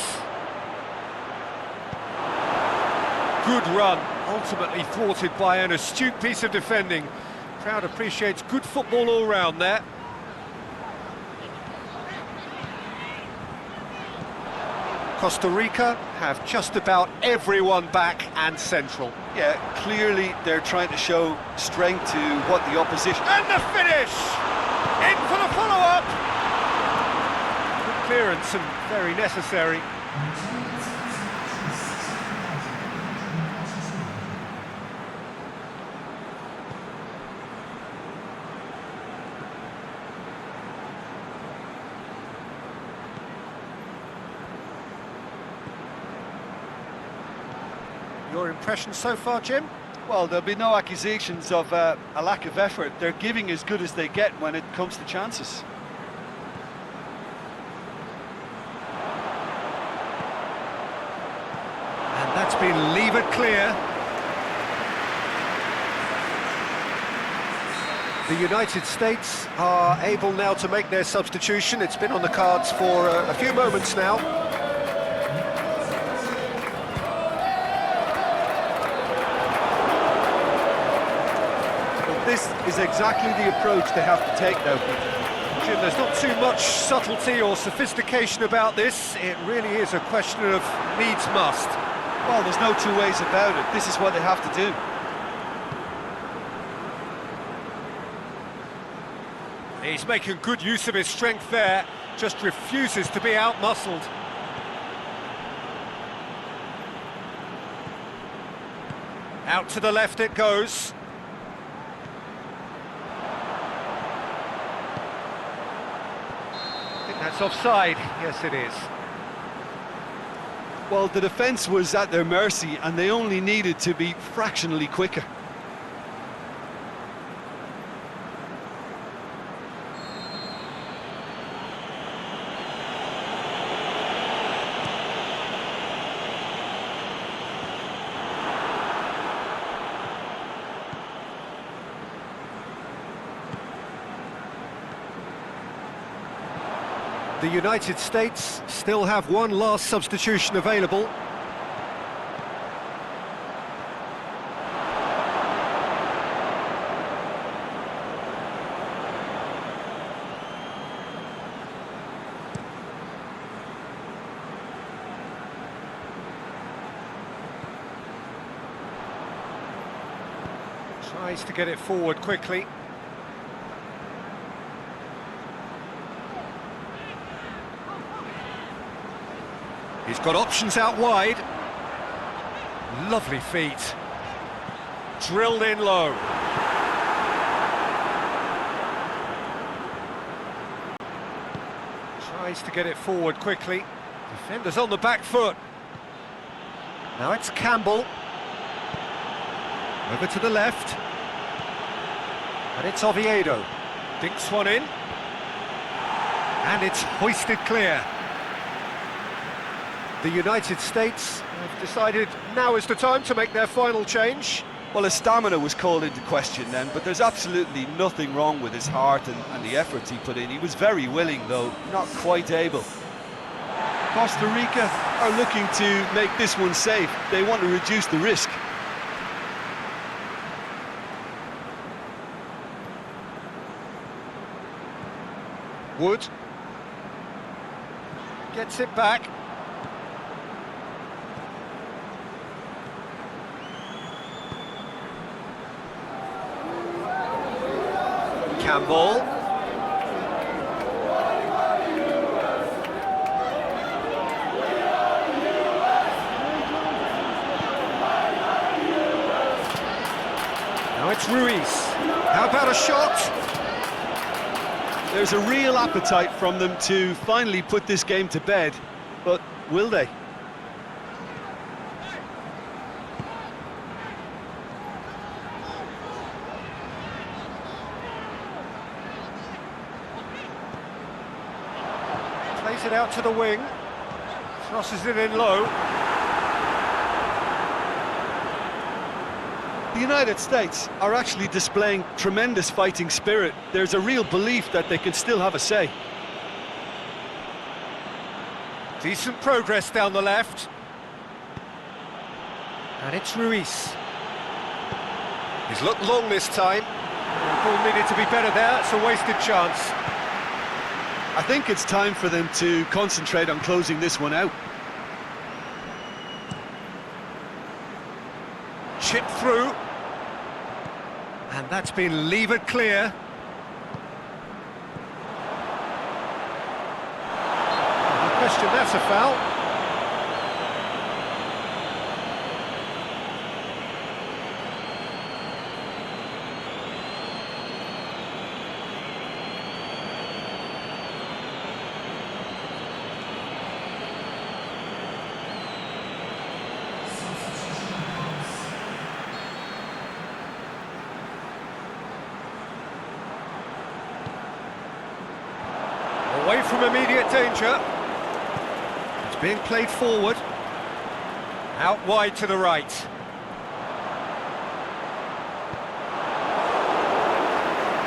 Good run, ultimately thwarted by an astute piece of defending. Crowd appreciates good football all round there. Costa Rica have just about everyone back and central. Yeah, clearly they're trying to show strength to what the opposition... And the finish! In for the follow-up! Good clearance and very necessary. Your impression so far, Jim? Well, there'll be no accusations of a lack of effort. They're giving as good as they get when it comes to chances. And that's been levered clear. The United States are able now to make their substitution. It's been on the cards for a few moments now. This is exactly the approach they have to take now, Peter. Jim, there's not too much subtlety or sophistication about this. It really is a question of needs must. Well, there's no two ways about it. This is what they have to do. He's making good use of his strength there, just refuses to be out-muscled. Out to the left it goes. I think that's offside. Yes, it is. Well, the defence was at their mercy and they only needed to be fractionally quicker. The United States still have one last substitution available. Tries to get it forward quickly. He's got options out wide. Lovely feet. Drilled in low. Tries to get it forward quickly. Defender's on the back foot. Now it's Campbell. Over to the left. And it's Oviedo. Dinks one in. And it's hoisted clear. The United States have decided now is the time to make their final change. Well, his stamina was called into question then, but there's absolutely nothing wrong with his heart and the efforts he put in. He was very willing, though not quite able. Costa Rica are looking to make this one safe. They want to reduce the risk. Wood gets it back. Campbell. Now it's Ruiz. How about a shot? There's a real appetite from them to finally put this game to bed, but will they? Plays it out to the wing. Crosses it in low. The United States are actually displaying tremendous fighting spirit. There's a real belief that they can still have a say. Decent progress down the left. And it's Ruiz. He's looked long this time. The ball needed to be better there. It's a wasted chance. I think it's time for them to concentrate on closing this one out. Chip through. And that's been levered clear. No question, that's a foul. Away from immediate danger. It's being played forward. Out wide to the right.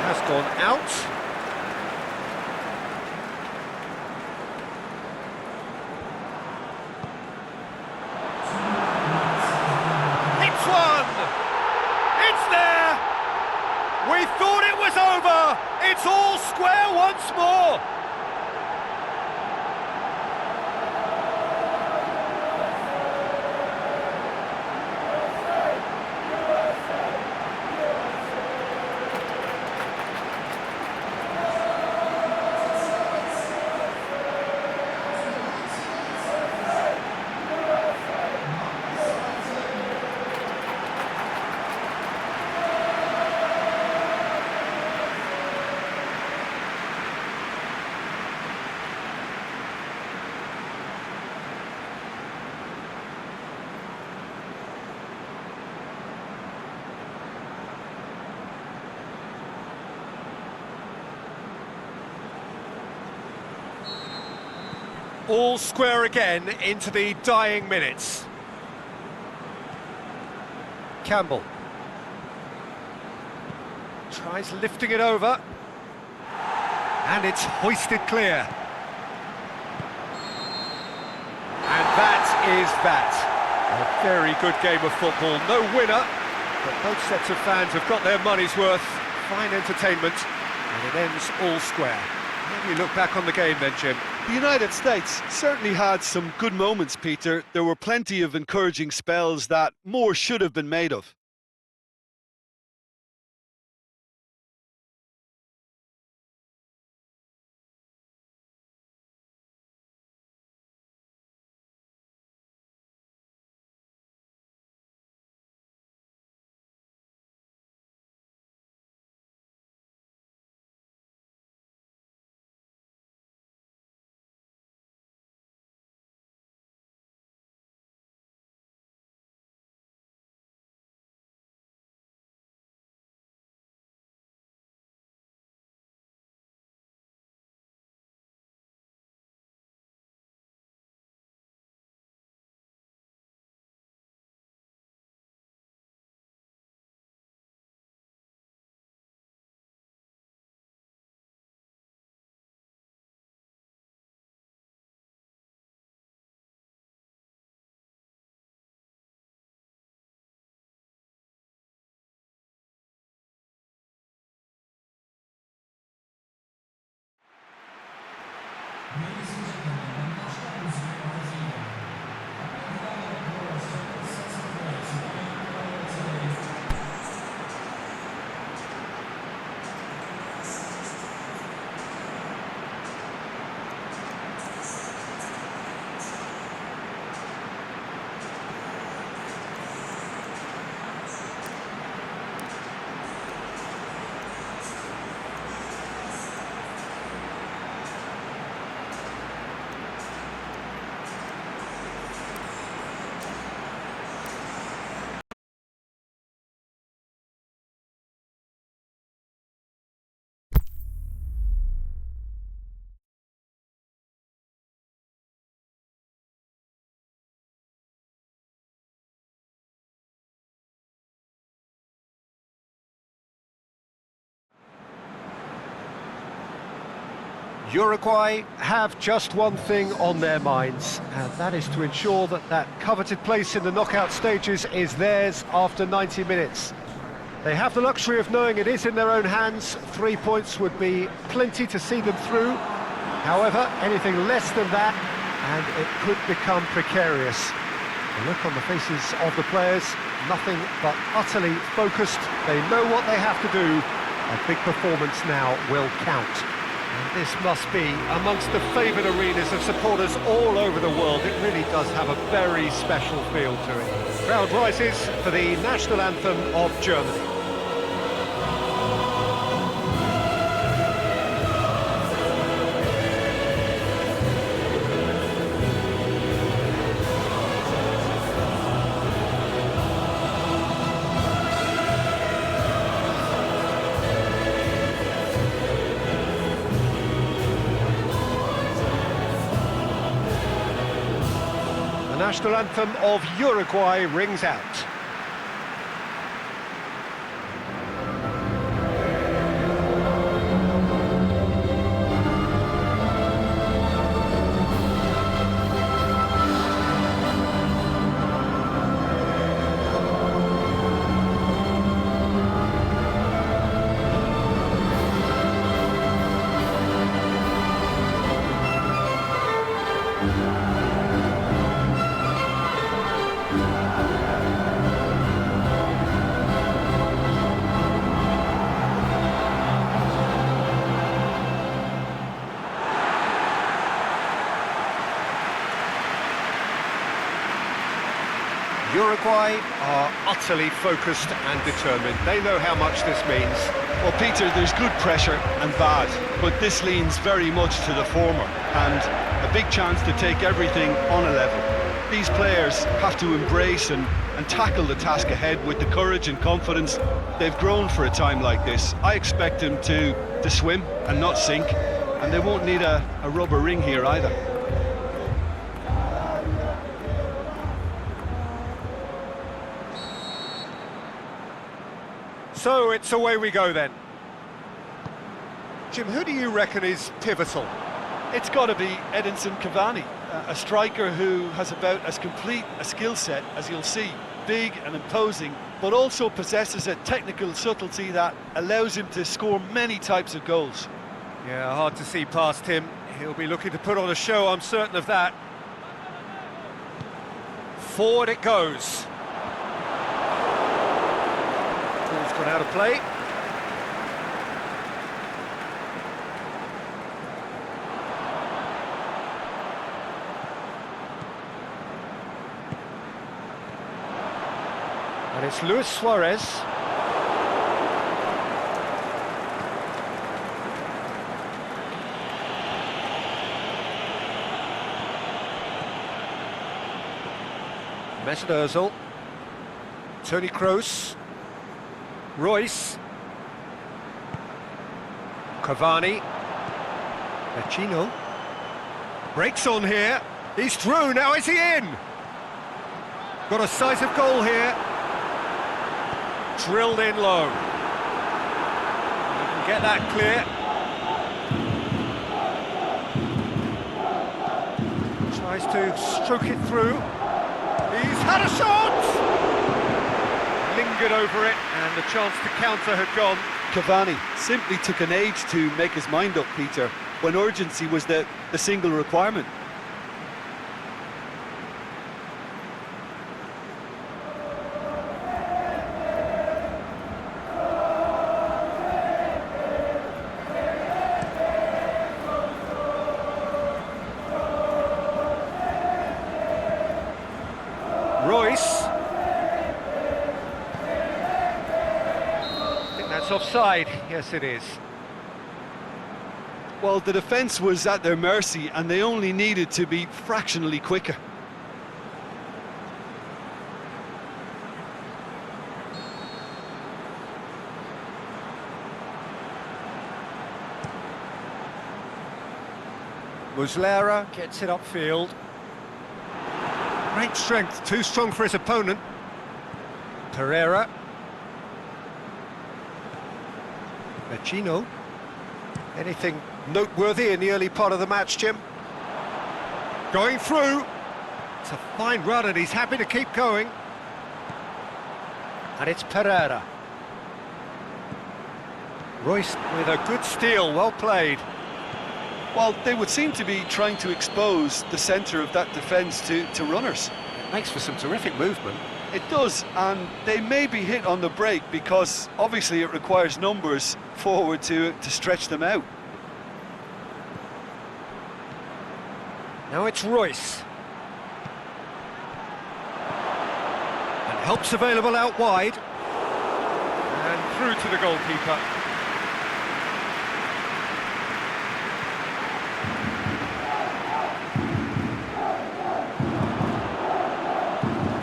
Has gone out. It's one! It's there! We thought it was over! It's all square once more! All square again into the dying minutes. Campbell. Tries lifting it over. And it's hoisted clear. And that is that. A very good game of football. No winner, but both sets of fans have got their money's worth. Fine entertainment, and it ends all square. How do you look back on the game then, Jim? The United States certainly had some good moments, Peter. There were plenty of encouraging spells that more should have been made of. Uruguay have just one thing on their minds, and that is to ensure that that coveted place in the knockout stages is theirs after 90 minutes. They have the luxury of knowing it is in their own hands. 3 points would be plenty to see them through. However, anything less than that, and it could become precarious. The look on the faces of the players, nothing but utterly focused. They know what they have to do. A big performance now will count. And this must be amongst the favoured arenas of supporters all over the world. It really does have a very special feel to it. Crowd rises for the national anthem of Germany. The national anthem of Uruguay rings out. Uruguay are utterly focused and determined. They know how much this means. Well, Peter, there's good pressure and bad, but this leans very much to the former, and a big chance to take everything on a level. These players have to embrace and tackle the task ahead with the courage and confidence they've grown for a time like this. I expect them to swim and not sink, and they won't need a rubber ring here either. So it's away we go then. Jim, who do you reckon is pivotal? It's got to be Edinson Cavani, a striker who has about as complete a skill set as you'll see. Big and imposing, but also possesses a technical subtlety that allows him to score many types of goals. Yeah, hard to see past him. He'll be looking to put on a show, I'm certain of that. Forward it goes. Ball's gone out of play. And it's Luis Suarez. Mesut Ozil. Toni Kroos. Royce. Cavani. Vecino. Breaks on here. He's through, now is he in? Got a sight of goal here. Drilled in low. You can get that clear. Tries to stroke it through. He's had a shot! Lingered over it, and the chance to counter had gone. Cavani simply took an age to make his mind up, Peter, when urgency was the single requirement. Royce. I think that's offside. Yes, it is. Well, the defence was at their mercy and they only needed to be fractionally quicker. Muslera gets it upfield. Great strength, too strong for his opponent. Pereira. Vecino. Anything noteworthy in the early part of the match, Jim? Going through. It's a fine run and he's happy to keep going. And it's Pereira. Royce with a good steal, well played. Well, they would seem to be trying to expose the centre of that defence to runners. It makes for some terrific movement. It does, and they may be hit on the break because obviously it requires numbers forward to stretch them out. Now it's Royce. And help's available out wide. And through to the goalkeeper.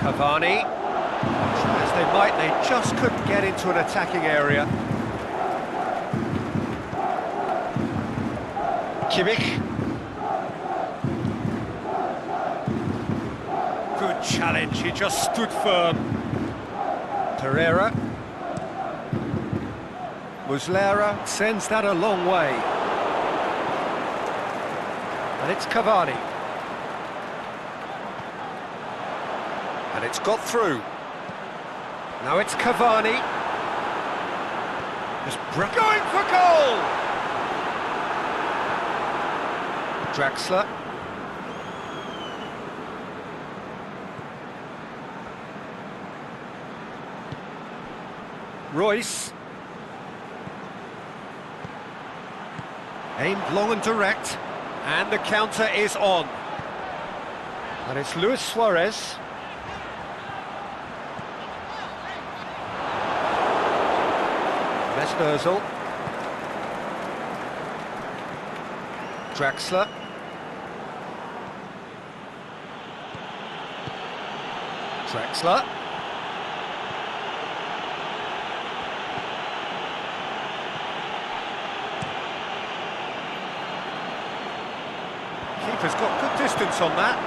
Cavani. Try as they might, they just couldn't get into an attacking area. Kimmich. Good challenge, he just stood firm. Pereira. Muslera sends that a long way. And it's Cavani. And it's got through. Now it's Cavani. Just going for goal! Draxler. Royce. Aimed long and direct. And the counter is on. And it's Luis Suarez. Mesut Ozil. Draxler. Draxler. Keeper's got good distance on that.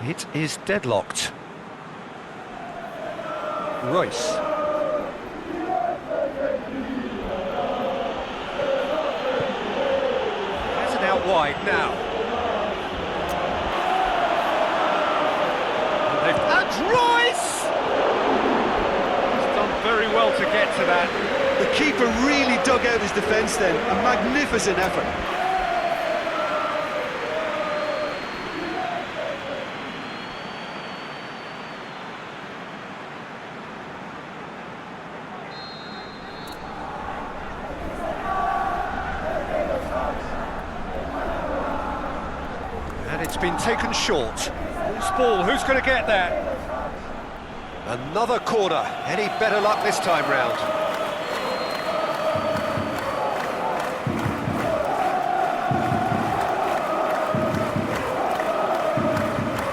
It is deadlocked. Royce. Has it out wide now. And Royce! He's done very well to get to that. The keeper really dug out his defence then. A magnificent effort. And it's been taken short. Loose ball, who's going to get that? Another corner. Any better luck this time round?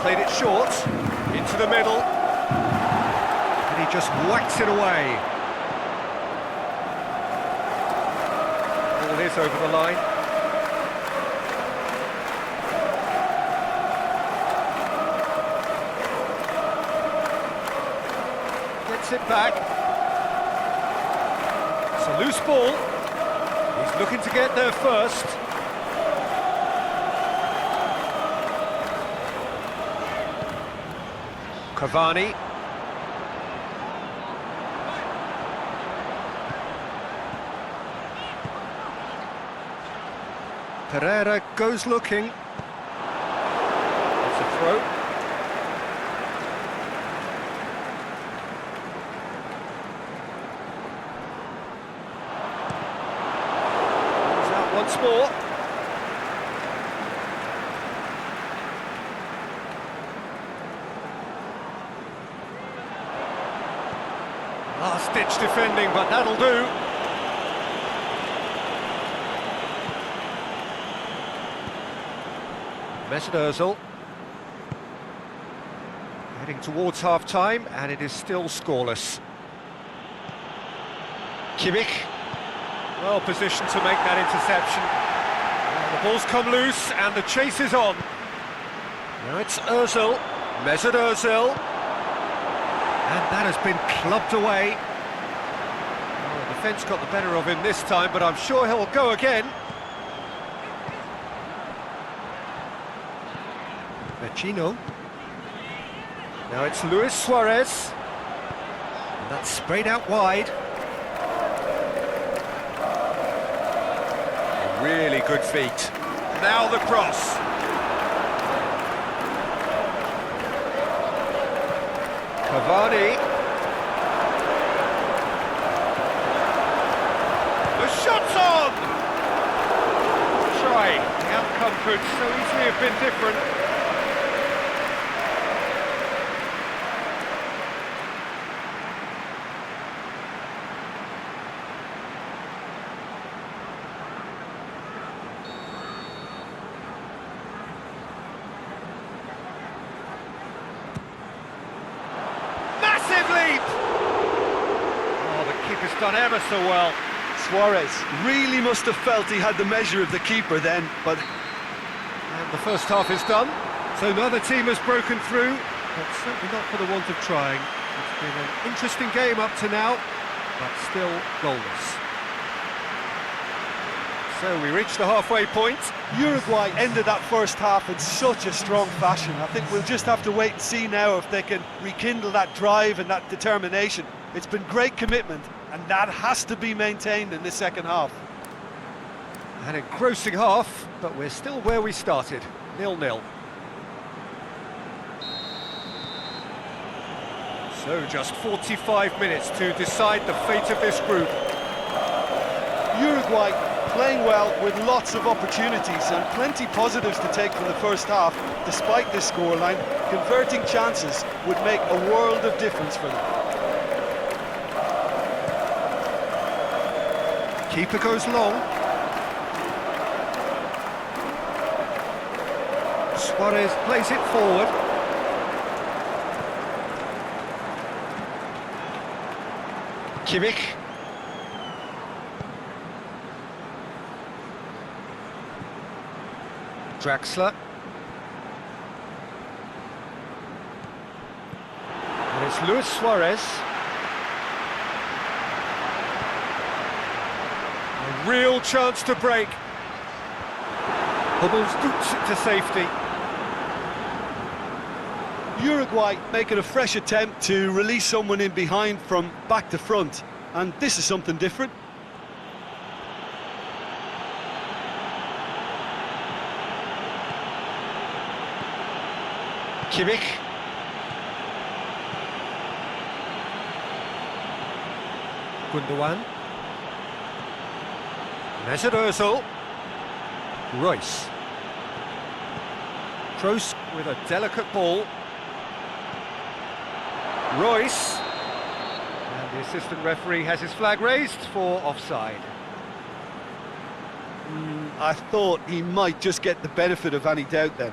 Played it short, into the middle, and he just whacks it away. Ball is over the line. Gets it back. It's a loose ball. He's looking to get there first. Cavani. Pereira goes looking. It's a throw. Goes out once more. Last-ditch defending, but that'll do. Mesut Ozil. Heading towards half-time, and it is still scoreless. Kimmich. Well positioned to make that interception. Well, the ball's come loose, and the chase is on. Now it's Ozil. Mesut Ozil. And that has been clubbed away. Well, the defence got the better of him this time, but I'm sure he'll go again. Vecino. Now it's Luis Suarez. And that's sprayed out wide. Really good feet. Now the cross. Cavani. The shot's on! Try. The outcome could so easily have been different. Keeper's done ever so well. Suarez really must have felt he had the measure of the keeper then, but... And the first half is done, so neither team has broken through, but certainly not for the want of trying. It's been an interesting game up to now, but still goalless. So we reach the halfway point. Uruguay ended that first half in such a strong fashion. I think we'll just have to wait and see now if they can rekindle that drive and that determination. It's been great commitment, and that has to be maintained in this second half. An engrossing half, but we're still where we started, 0-0. So just 45 minutes to decide the fate of this group. Uruguay playing well with lots of opportunities and plenty positives to take from the first half. Despite this scoreline, converting chances would make a world of difference for them. Keeper goes long. Suarez plays it forward. Kimmich. Draxler. It's Luis Suarez. A real chance to break. Hummels boots it to safety. Uruguay making a fresh attempt to release someone in behind from back to front, and this is something different. Kimmich. Gundogan. Mesut Ozil. Royce. Kroos with a delicate ball. Royce. And the assistant referee has his flag raised for offside. I thought he might just get the benefit of any doubt then.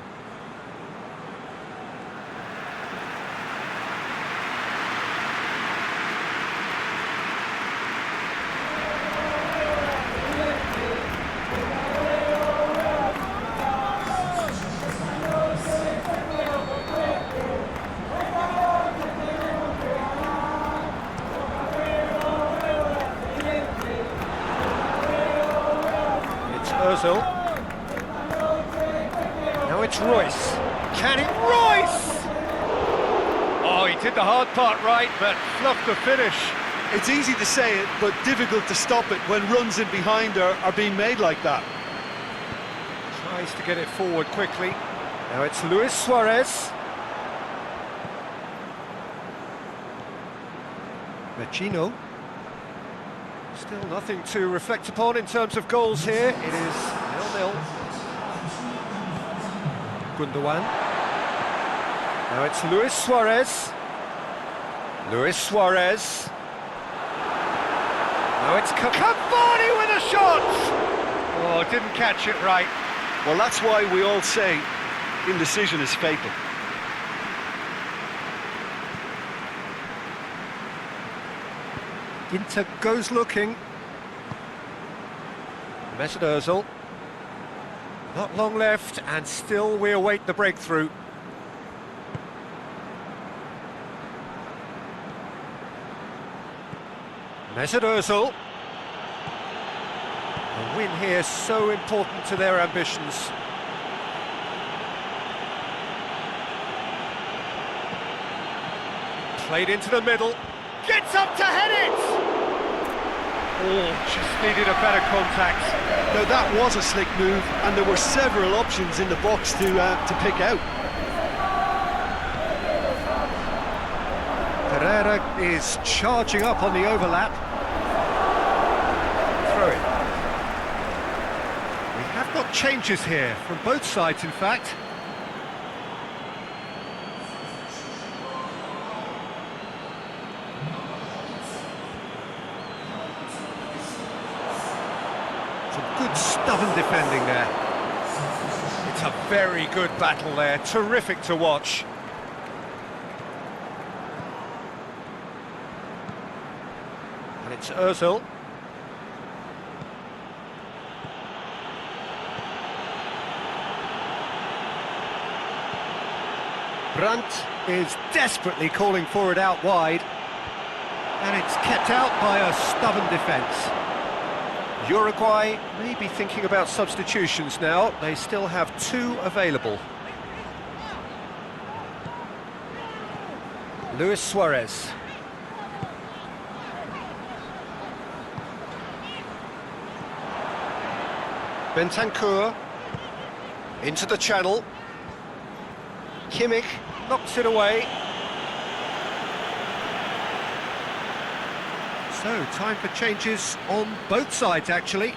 Ozil. Now it's Royce. Can it? Royce! Oh, he did the hard part right, but fluffed the finish. It's easy to say it, but difficult to stop it when runs in behind are being made like that. Tries to get it forward quickly. Now it's Luis Suarez. Vecino. Still nothing to reflect upon in terms of goals here. It is 0-0. Gundogan. Now it's Luis Suarez. Luis Suarez. Now it's Cavani with a shot! Oh, didn't catch it right. Well, that's why we all say indecision is fatal. Inter goes looking. Mesut Ozil. Not long left, and still we await the breakthrough. Mesut Ozil. A win here so important to their ambitions. Played into the middle. Gets up to head it! Oh, just needed a better contact. Now that was a slick move, and there were several options in the box to pick out. Pereira is charging up on the overlap. Throw it. We have got changes here, from both sides in fact. Good stubborn defending there. It's a very good battle there, terrific to watch. And it's Ozil. Brandt is desperately calling for it out wide. And it's kept out by a stubborn defence. Uruguay may be thinking about substitutions now. They still have 2 available. Luis Suarez. Bentancur. Into the channel. Kimmich knocks it away. So, time for changes on both sides, actually.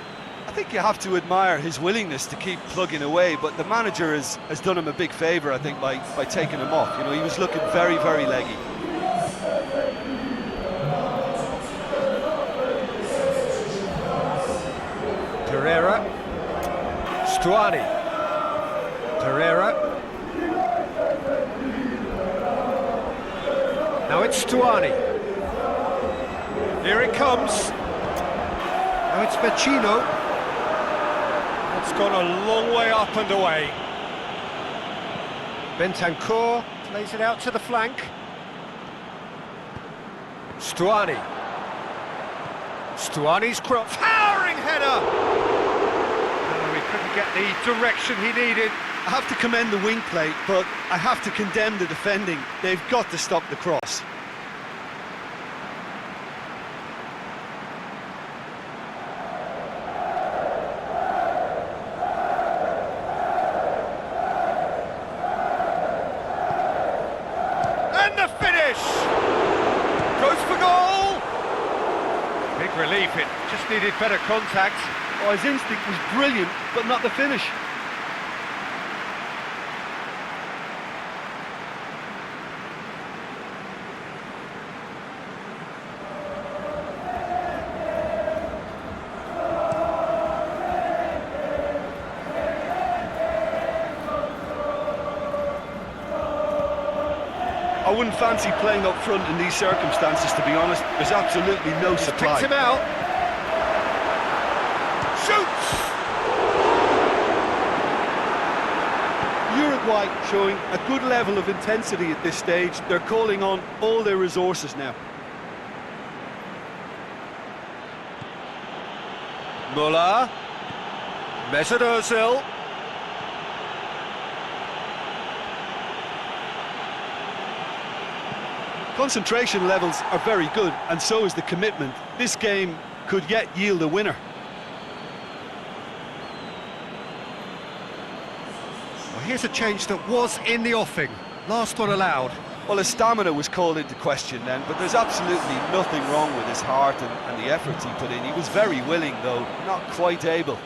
I think you have to admire his willingness to keep plugging away, but the manager has done him a big favour, I think, by taking him off. You know, he was looking very, very leggy. Pereira. Stuani. Pereira. Now it's Stuani. Here it comes. Now it's Vecino. It's gone a long way up and away. Bentancur plays it out to the flank. Stuani. Stuani's cross. Towering header! Oh, he couldn't get the direction he needed. I have to commend the wing play, but I have to condemn the defending. They've got to stop the cross. And the finish! Goes for goal! Big relief, it just needed better contact. Oh, his instinct was brilliant, but not the finish. I wouldn't fancy playing up front in these circumstances, to be honest. There's absolutely no supply. Picked him out. Shoots! Uruguay showing a good level of intensity at this stage. They're calling on all their resources now. Müller. Mesut Ozil. Concentration levels are very good, and so is the commitment. This game could yet yield a winner. Well, here's a change that was in the offing. Last one allowed. Well, his stamina was called into question then, but there's absolutely nothing wrong with his heart and the efforts he put in. He was very willing, though, not quite able.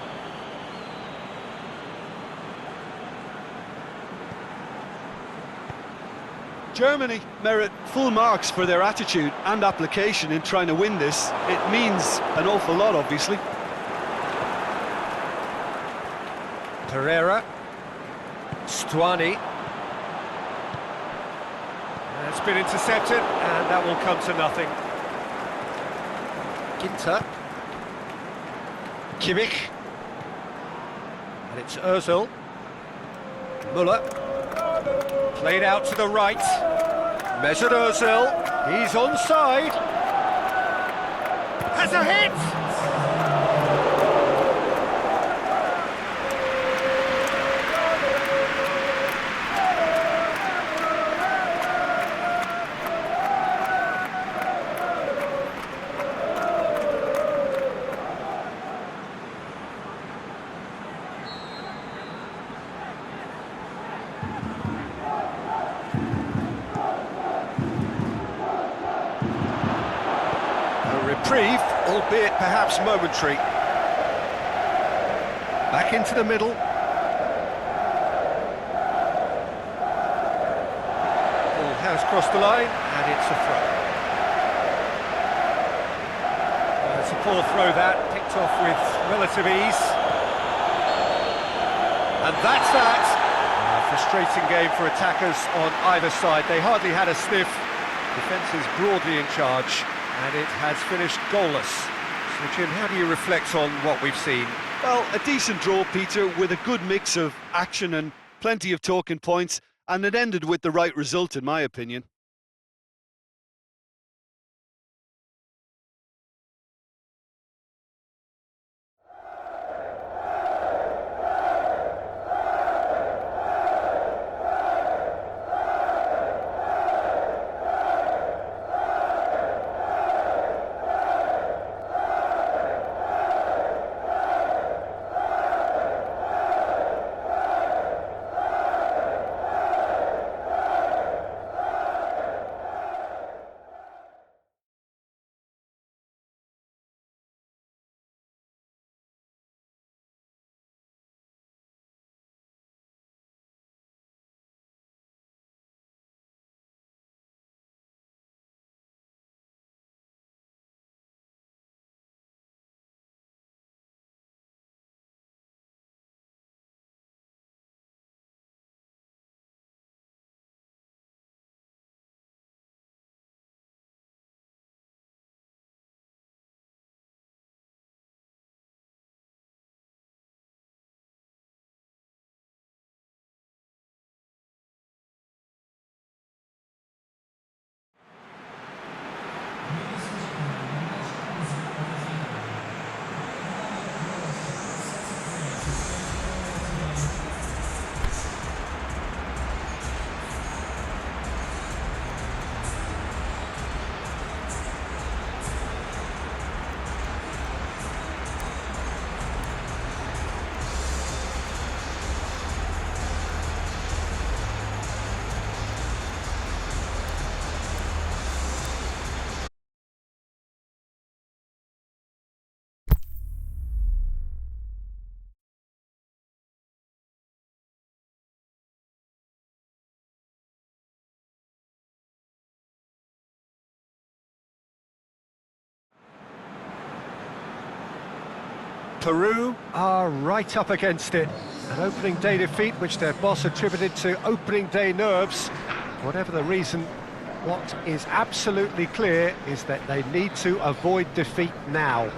Germany merit full marks for their attitude and application in trying to win this. It means an awful lot, obviously. Pereira. Stuani. It's been intercepted, and that will come to nothing. Ginter. Kimmich. And it's Ozil. Müller. Played out to the right. Mesut Ozil. He's onside. Has a hit! Reprieve, albeit perhaps momentary. Back into the middle. Ball has crossed the line, and it's a throw. It's a poor throw that, picked off with relative ease. And that's that. A frustrating game for attackers on either side. They hardly had a sniff. Defence is broadly in charge. And it has finished goalless. So, Jim, how do you reflect on what we've seen? Well, a decent draw, Peter, with a good mix of action and plenty of talking points, and it ended with the right result, in my opinion. Peru are right up against it. An opening day defeat which their boss attributed to opening day nerves. Whatever the reason, what is absolutely clear is that they need to avoid defeat now.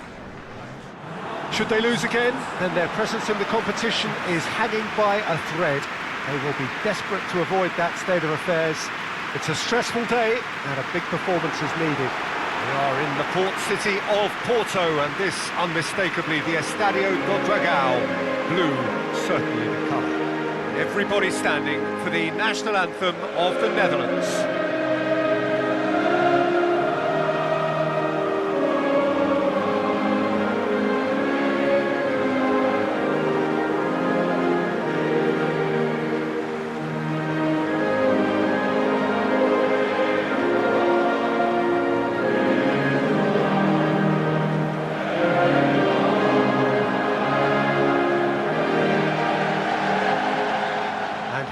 Should they lose again, then their presence in the competition is hanging by a thread. They will be desperate to avoid that state of affairs. It's a stressful day and a big performance is needed. We are in the port city of Porto, and this unmistakably the Estadio do Dragão. Blue, certainly the colour. Everybody standing for the national anthem of the Netherlands.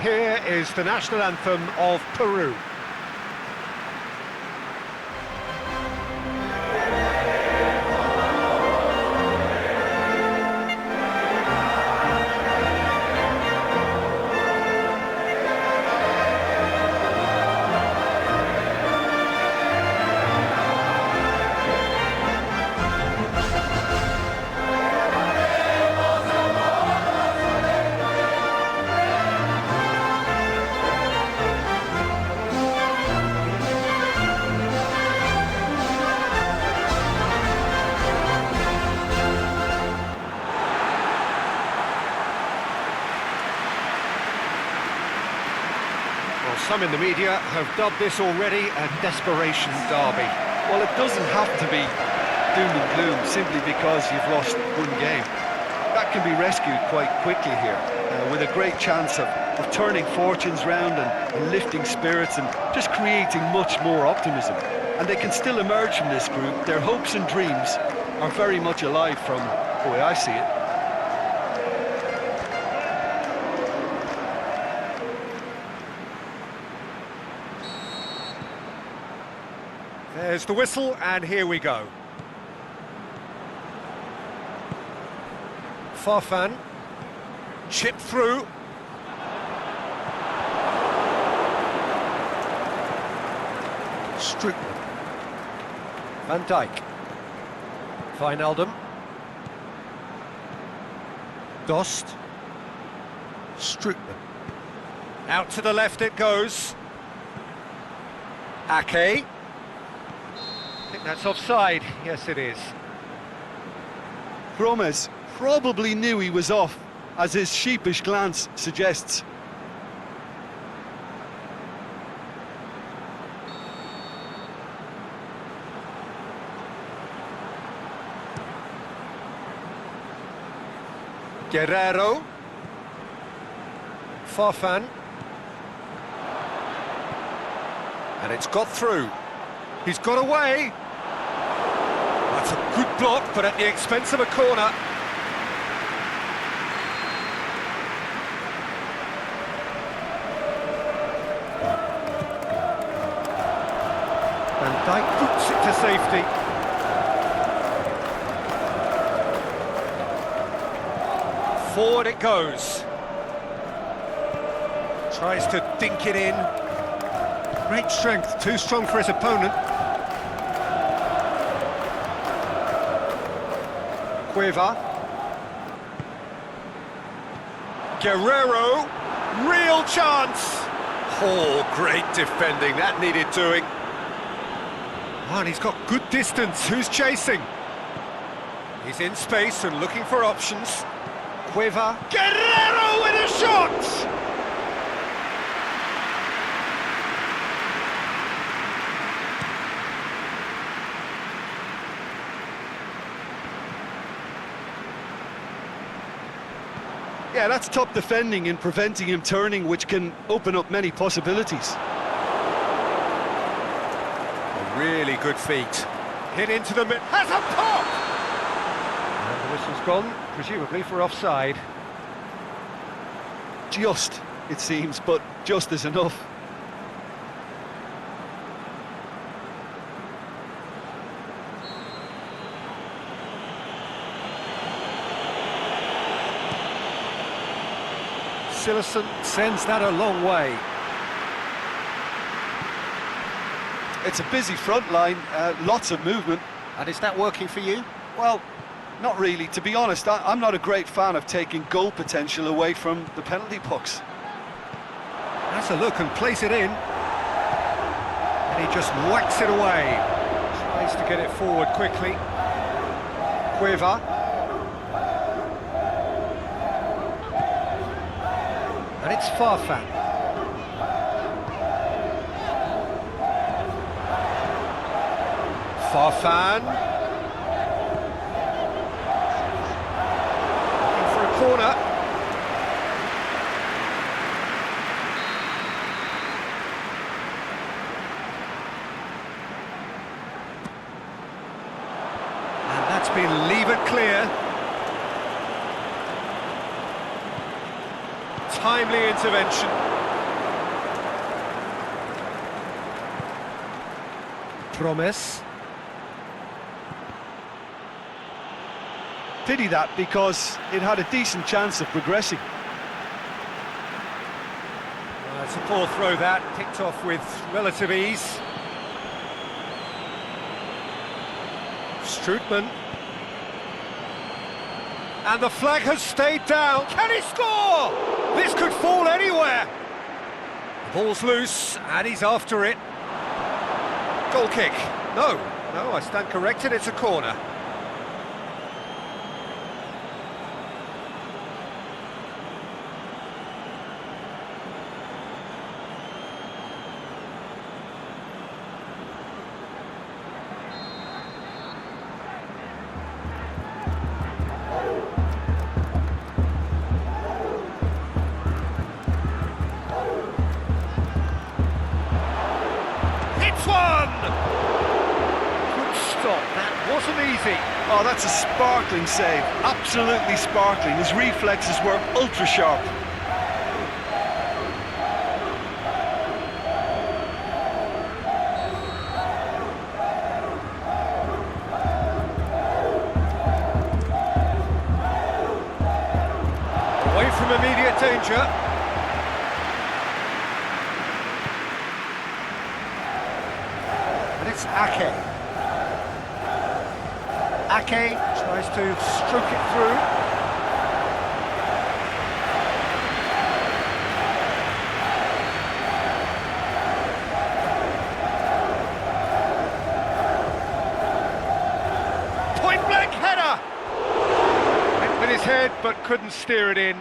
Here is the national anthem of Peru. Some in the media have dubbed this already a desperation derby. Well, it doesn't have to be doom and gloom simply because you've lost one game. That can be rescued quite quickly here, with a great chance of turning fortunes round and lifting spirits and just creating much more optimism. And they can still emerge from this group. Their hopes and dreams are very much alive from the way I see it. There's the whistle, and here we go. Farfan, chip through. Strootman. Van Dijk. Wijnaldum. Dost. Strootman. Out to the left it goes. Ake. I think that's offside. Yes, it is. Promes probably knew he was off, as his sheepish glance suggests. Guerrero. Farfan. And it's got through. He's got away. That's a good block, but at the expense of a corner. Van Dijk puts it to safety. Forward it goes. Tries to dink it in. Great strength, too strong for his opponent. Cueva. Guerrero. Real chance. Oh, great defending. That needed doing. Oh, and he's got good distance. Who's chasing? He's in space and looking for options. Cueva. Guerrero with a shot! Yeah, that's top defending and preventing him turning, which can open up many possibilities. A really good feat. Hit into the mid. Has a pop! And the whistle's gone, presumably for offside. Just, it seems, but just is enough. Silerson sends that a long way. It's a busy front line, lots of movement. And is that working for you? Well, not really. To be honest, I'm not a great fan of taking goal potential away from the penalty pucks. Has a look and plays it in. And he just whacks it away. Tries to get it forward quickly. Cueva. And it's Farfan. Farfan. Looking for a corner. And that's been levered clear. Timely intervention. Promise. Pity that, because it had a decent chance of progressing. It's a poor throw that, picked off with relative ease. Strootman. And the flag has stayed down. Can he score? This could fall anywhere. The ball's loose, and he's after it. Goal kick. No, I stand corrected, it's a corner. Wasn't easy. Oh, that's a sparkling save. Absolutely sparkling. His reflexes were ultra sharp. Away from immediate danger. And it's Ake. Ake tries to stroke it through. Point blank header! Went with his head but couldn't steer it in.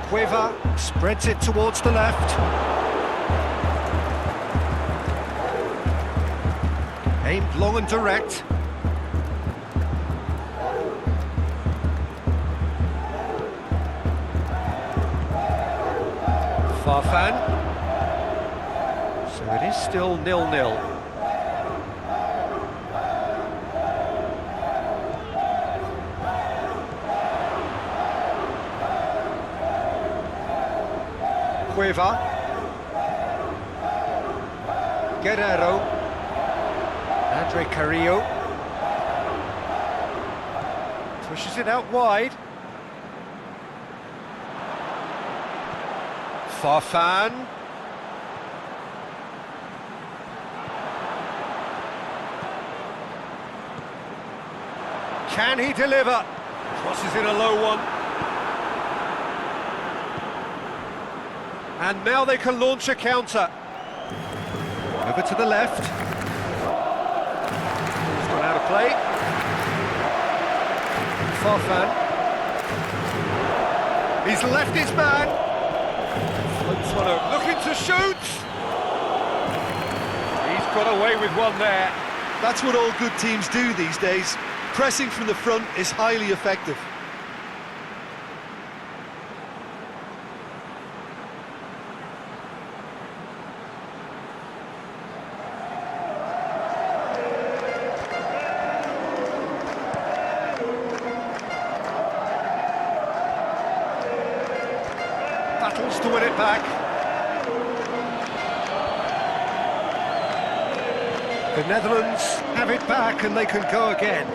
Cueva spreads it towards the left. Aimed long and direct. Farfan. So it is still 0-0. Cueva. Guerrero. Andre Carrillo. Pushes it out wide. Farfan. Can he deliver? Crosses in a low one. And now they can launch a counter. Over to the left. He's gone out of play. Farfan. He's left his man. Floats one over. Looking to shoot. He's got away with one there. That's what all good teams do these days. Pressing from the front is highly effective. battles to win it back. The Netherlands have it back and they can go again.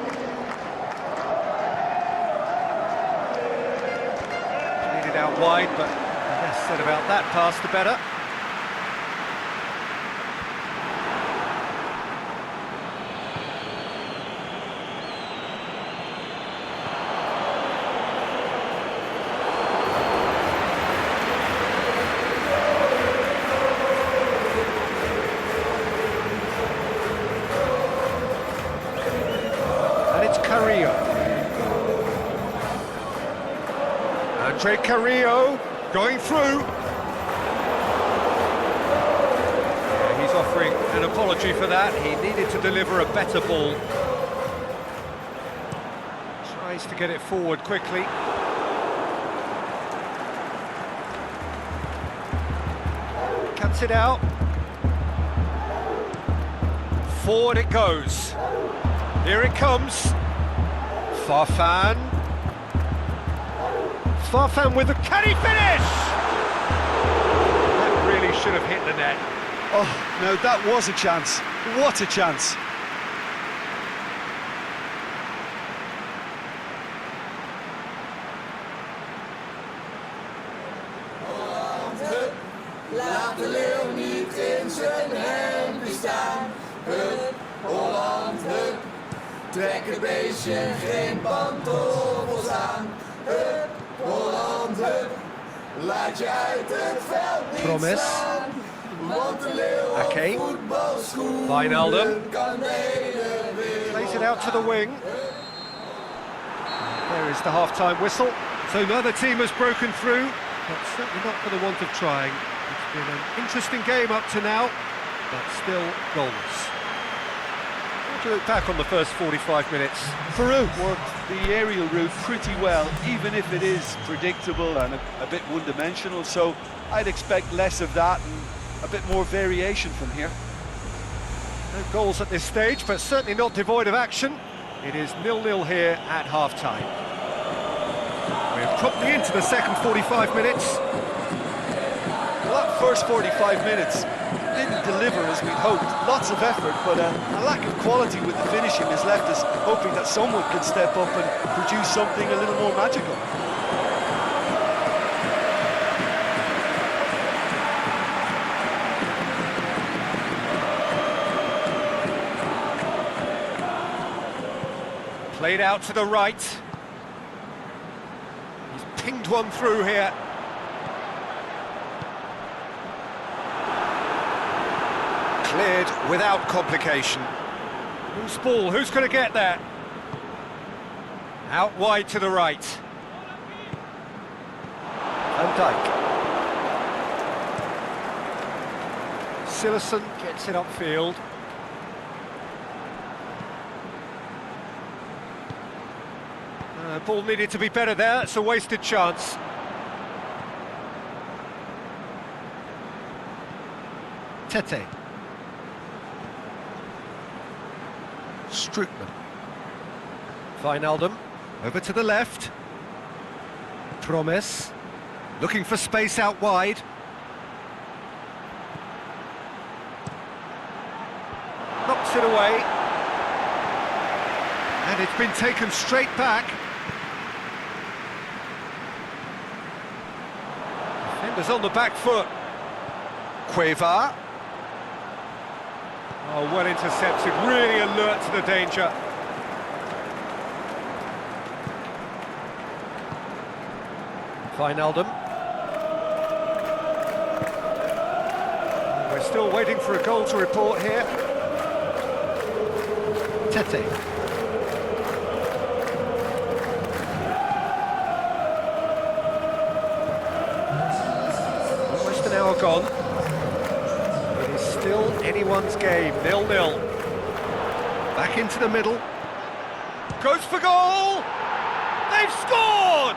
Played it out wide, but the less said about that pass, the better. Carrillo. Andre Carrillo going through. Yeah, he's offering an apology for that. He needed to deliver a better ball. Tries to get it forward quickly. Cuts it out. Forward it goes. Here it comes. Farfan. Farfan with the... Can he finish? That really should have hit the net. Oh, no, that was a chance. What a chance. Laat de leeuw niet in zijn hemd staan. Hup, Holland, hup. Trek het beestje geen pantoffels aan. Hup, Holland, hup. Laat je uit het veld niet Promes. staan. Want de leeuw Ake. op voetbalschoenen Wijnaldum. kan de hele wereld Plays it out to the wing. There is the half-time whistle. So neither team has broken through, but certainly not for the want of trying. It's been an interesting game up to now, but still goalless. How do you look back on the first 45 minutes? Peru worked the aerial route pretty well, even if it is predictable and a bit one-dimensional, so I'd expect less of that and a bit more variation from here. No goals at this stage, but certainly not devoid of action. It is 0-0 here at half-time. We're promptly into the second 45 minutes. Well, that first 45 minutes didn't deliver as we'd hoped. Lots of effort, but a lack of quality with the finishing has left us hoping that someone could step up and produce something a little more magical. Played out to the right. He's pinged one through here. Cleared without complication. Who's ball? Who's going to get there? Out wide to the right. Van Dijk. Silerson gets it upfield. Ball needed to be better there. It's a wasted chance. Tete. Strootman. Wijnaldum. Over to the left. Promes. Looking for space out wide. Knocks it away. And it's been taken straight back. Defenders on the back foot. Cueva. Oh, well intercepted, really alert to the danger. Wijnaldum. We're still waiting for a goal to report here. Tete. Almost an hour gone. It is still anyone's game, 0-0. Back into the middle. Goes for goal! They've scored!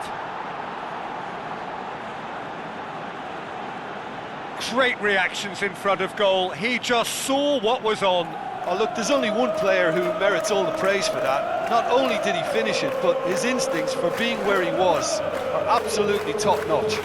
Great reactions in front of goal. He just saw what was on. Oh, look, there's only one player who merits all the praise for that. Not only did he finish it, but his instincts for being where he was are absolutely top-notch.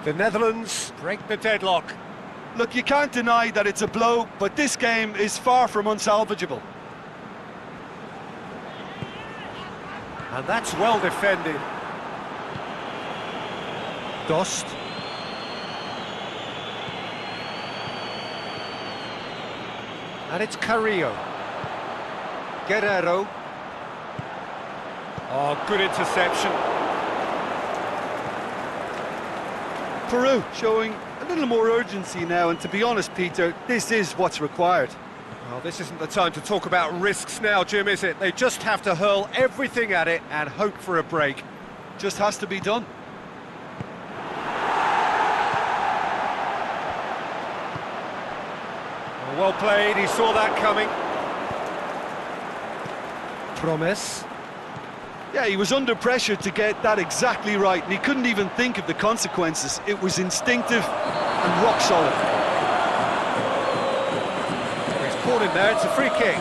The Netherlands break the deadlock. Look, you can't deny that it's a blow, but this game is far from unsalvageable. And that's well defended. Dost. And it's Carrillo. Guerrero. Oh, good interception. Peru showing a little more urgency now, and to be honest, Peter, this is what's required. Well, this isn't the time to talk about risks now, Jim, is it? They just have to hurl everything at it and hope for a break. Just has to be done. Well played, he saw that coming. Promise. Yeah, he was under pressure to get that exactly right, and he couldn't even think of the consequences. It was instinctive and rock solid. He's caught him there, it's a free kick.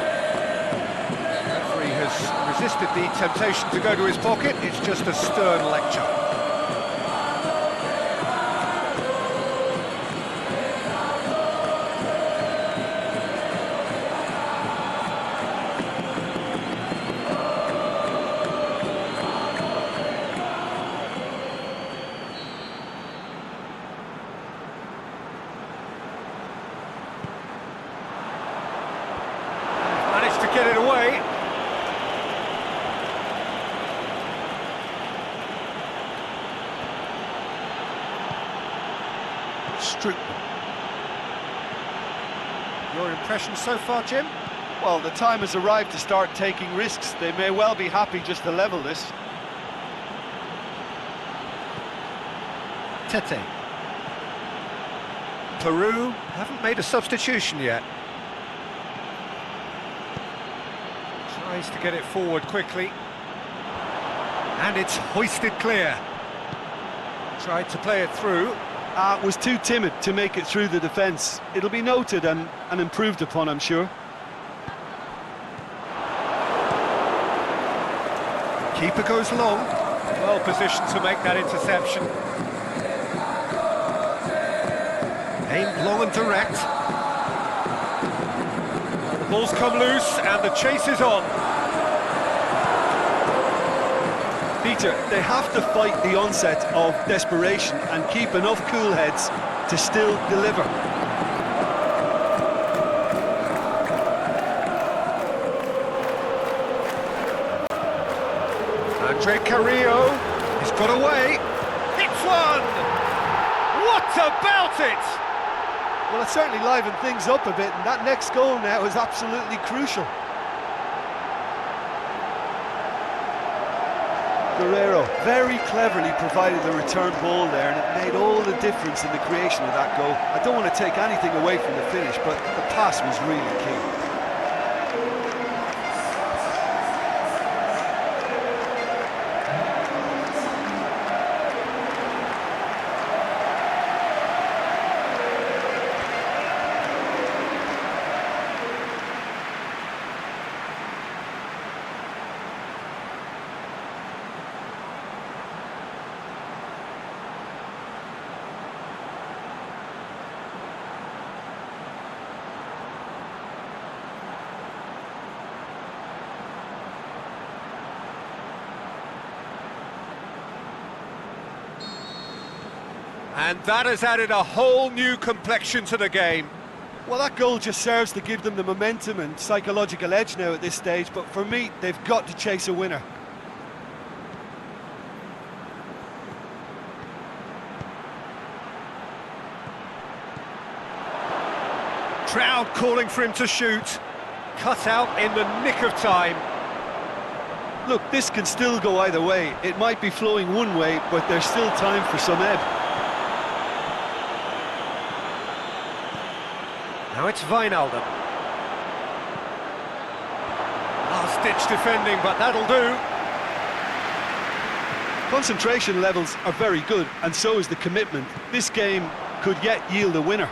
The referee has resisted the temptation to go to his pocket, it's just a stern lecture. Managed to get it away. Your impression so far, Jim? Well, the time has arrived to start taking risks. They may well be happy just to level this. Tete. Peru haven't made a substitution yet. Tries to get it forward quickly. And it's hoisted clear. Tried to play it through. Was too timid to make it through the defence. It'll be noted and improved upon, I'm sure. Keeper goes long. Well positioned to make that interception. Aimed long and direct. The ball's come loose and the chase is on. Peter, they have to fight the onset of desperation and keep enough cool heads to still deliver. Andre Carrillo, he's got away. It's one! What about it? Well, it certainly livened things up a bit, and that next goal now is absolutely crucial. Guerrero very cleverly provided the return ball there, and it made all the difference in the creation of that goal. I don't want to take anything away from the finish, but the pass was really key. And that has added a whole new complexion to the game. Well, that goal just serves to give them the momentum and psychological edge now at this stage, but for me, they've got to chase a winner. Crowd calling for him to shoot. Cut out in the nick of time. Look, this can still go either way. It might be flowing one way, but there's still time for some ebb. Now it's Wijnaldum. Last-ditch defending, but that'll do. Concentration levels are very good, and so is the commitment. This game could yet yield a winner.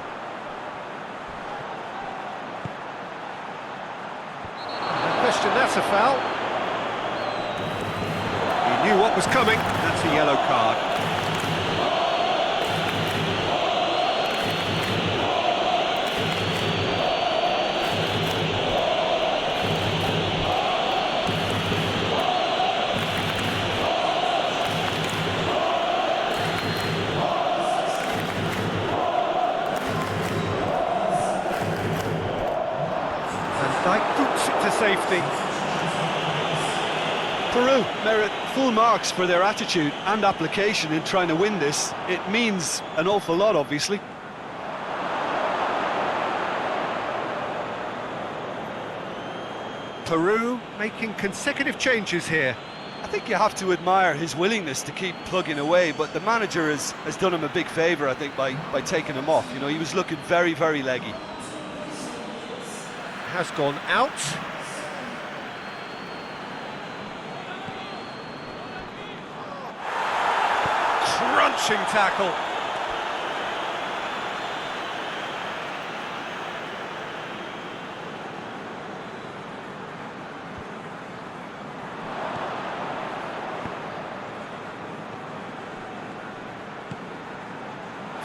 No question, that's a foul. He knew what was coming. That's a yellow card. Peru merit full marks for their attitude and application in trying to win this. It means an awful lot, obviously. Peru making consecutive changes here. I think you have to admire his willingness to keep plugging away, but the manager has done him a big favour, I think, by taking him off. You know, he was looking very, very leggy. Has gone out. Crunching tackle.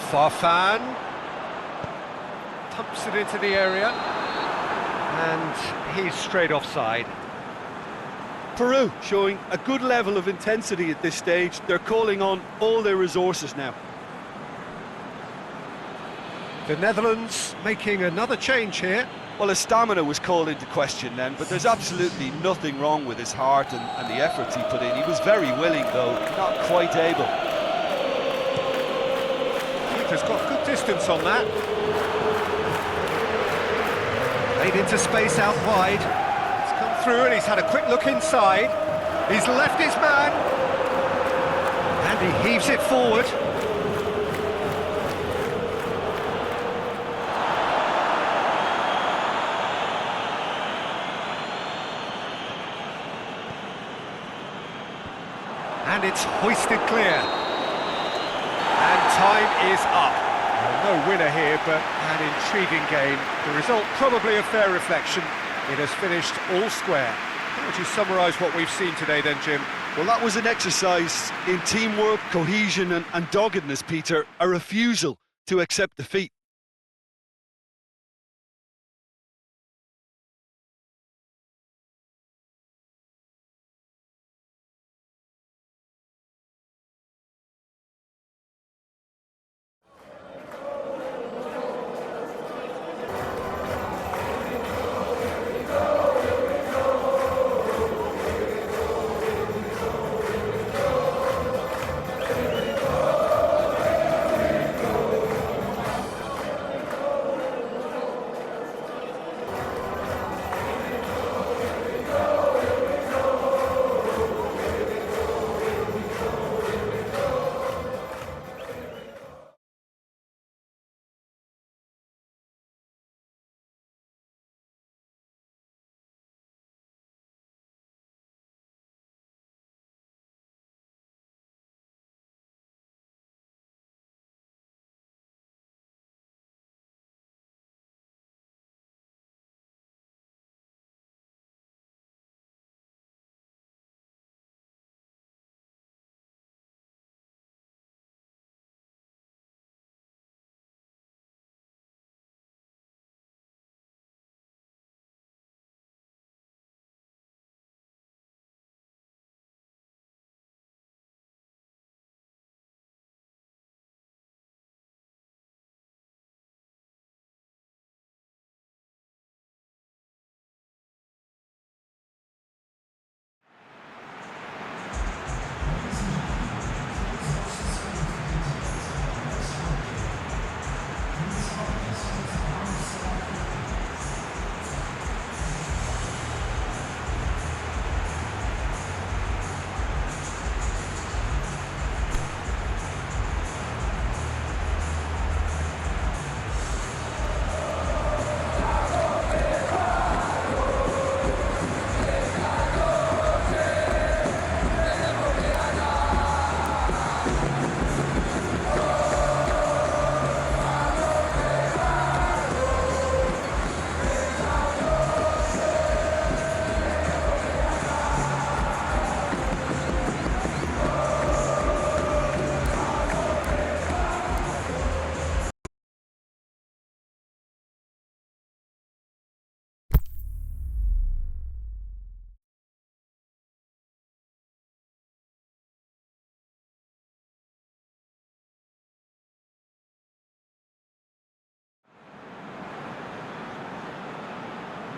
Farfan pumps it into the area, and he's straight offside. Peru showing a good level of intensity at this stage. They're calling on all their resources now. The Netherlands making another change here. Well, his stamina was called into question then, but there's absolutely nothing wrong with his heart and the efforts he put in. He was very willing, though, not quite able. Keeper's got good distance on that. Played into space out wide. He's come through and he's had a quick look inside. He's left his man. And he heaves it forward. And it's hoisted clear. And time is up. Well, no winner here, but an intriguing game. The result probably a fair reflection. It has finished all square. How would you summarise what we've seen today then, Jim? Well, that was an exercise in teamwork, cohesion and doggedness, Peter. A refusal to accept defeat.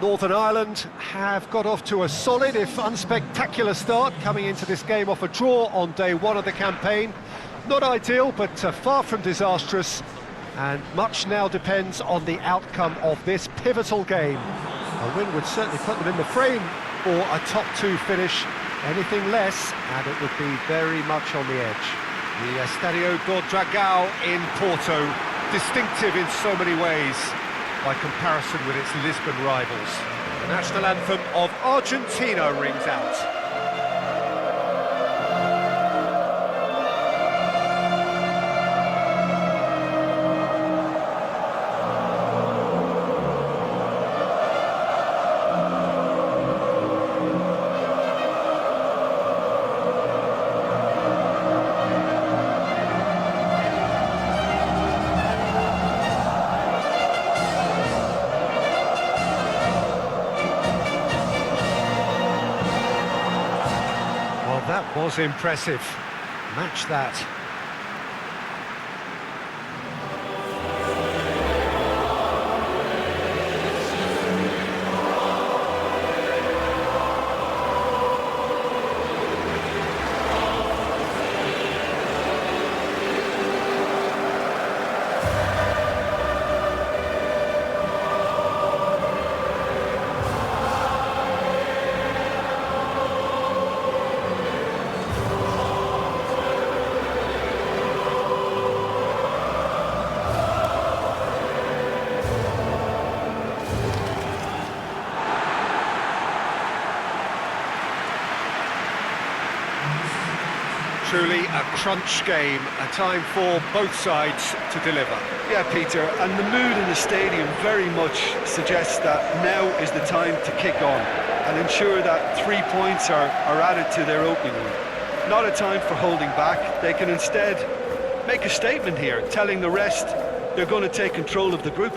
Northern Ireland have got off to a solid, if unspectacular start, coming into this game off a draw on day one of the campaign. Not ideal, but far from disastrous, and much now depends on the outcome of this pivotal game. A win would certainly put them in the frame for a top two finish. Anything less, and it would be very much on the edge. The Estadio do Dragão in Porto, distinctive in so many ways by comparison with its Lisbon rivals. The national anthem of Argentina rings out. That was impressive. Match that. Truly a crunch game, a time for both sides to deliver. Yeah, Peter, and the mood in the stadium very much suggests that now is the time to kick on and ensure that 3 points are added to their opening one. Not a time for holding back. They can instead make a statement here, telling the rest they're going to take control of the group.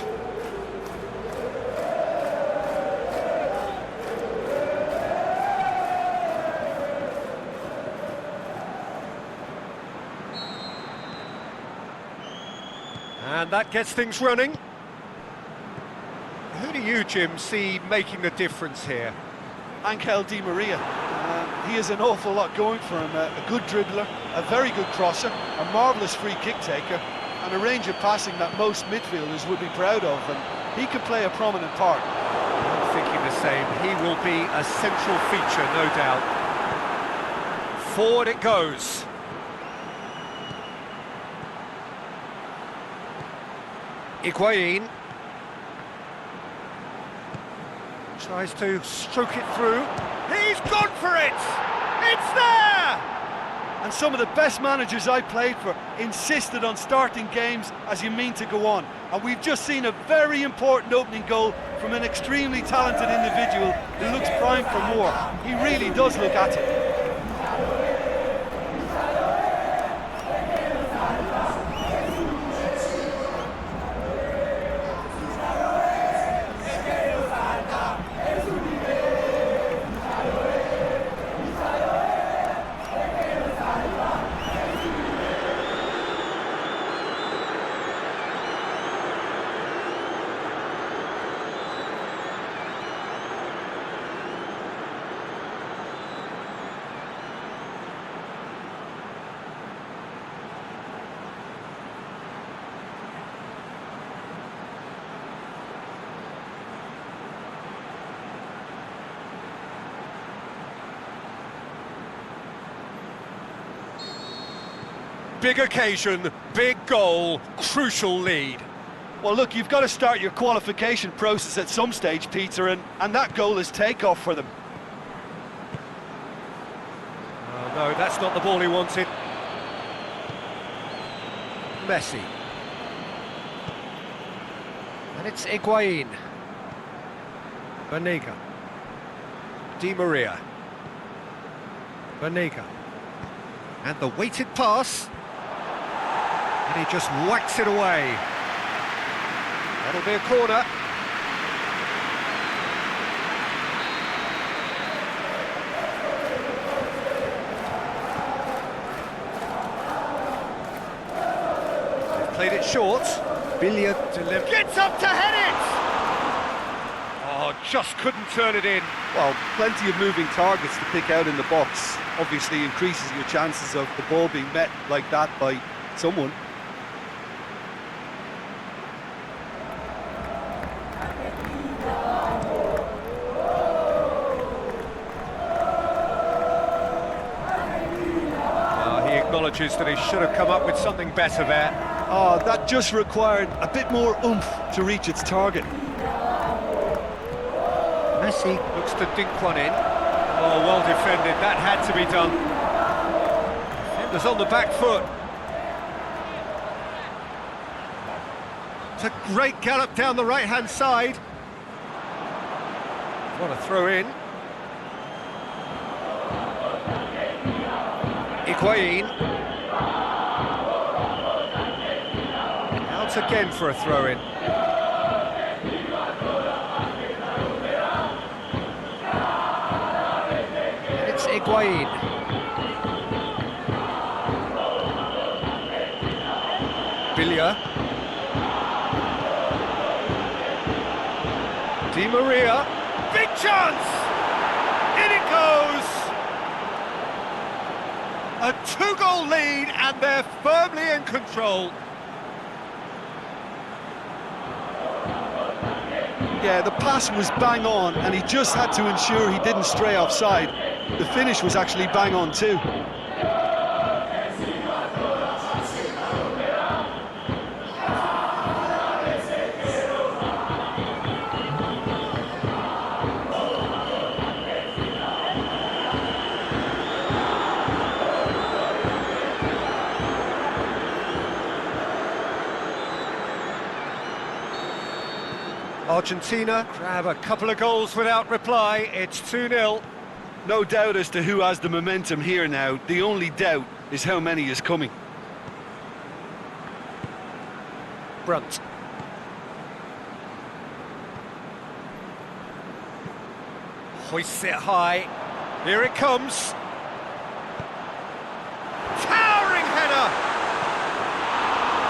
And that gets things running. Who do you, Jim, see making the difference here? Angel Di Maria. He has an awful lot going for him. A good dribbler, a very good crosser, a marvellous free kick taker, and a range of passing that most midfielders would be proud of. And he could play a prominent part. I'm thinking the same. He will be a central feature, no doubt. Forward it goes. Higuain tries to stroke it through. He's gone for it! It's there! And some of the best managers I played for insisted on starting games as you mean to go on. And we've just seen a very important opening goal from an extremely talented individual who looks primed for more. He really does look at it. Big occasion, big goal, crucial lead. Well, look, you've got to start your qualification process at some stage, Peter, and that goal is takeoff for them. Oh, no, that's not the ball he wanted. Messi. And it's Higuain. Banega. Di Maria. Banega. And the weighted pass. And he just whacks it away. That'll be a corner. They've played it short. Billiard delivered. Gets up to head it! Oh, just couldn't turn it in. Well, plenty of moving targets to pick out in the box. Obviously increases your chances of the ball being met like that by someone. He acknowledges that he should have come up with something better there. Oh, that just required a bit more oomph to reach its target. Messi looks to dink one in. Oh, well defended, that had to be done. Defender's on the back foot. It's a great gallop down the right-hand side. What a throw in. Higuain. Out again for a throw-in. It's Higuain. Billia. Di Maria. Big chance! In it goes! A two-goal lead, and they're firmly in control. Yeah, the pass was bang on, and he just had to ensure he didn't stray offside. The finish was actually bang on too. Argentina grab a couple of goals without reply. It's 2-0. No doubt as to who has the momentum here now. The only doubt is how many is coming. Brunt. Hoists it high. Here it comes. Towering header!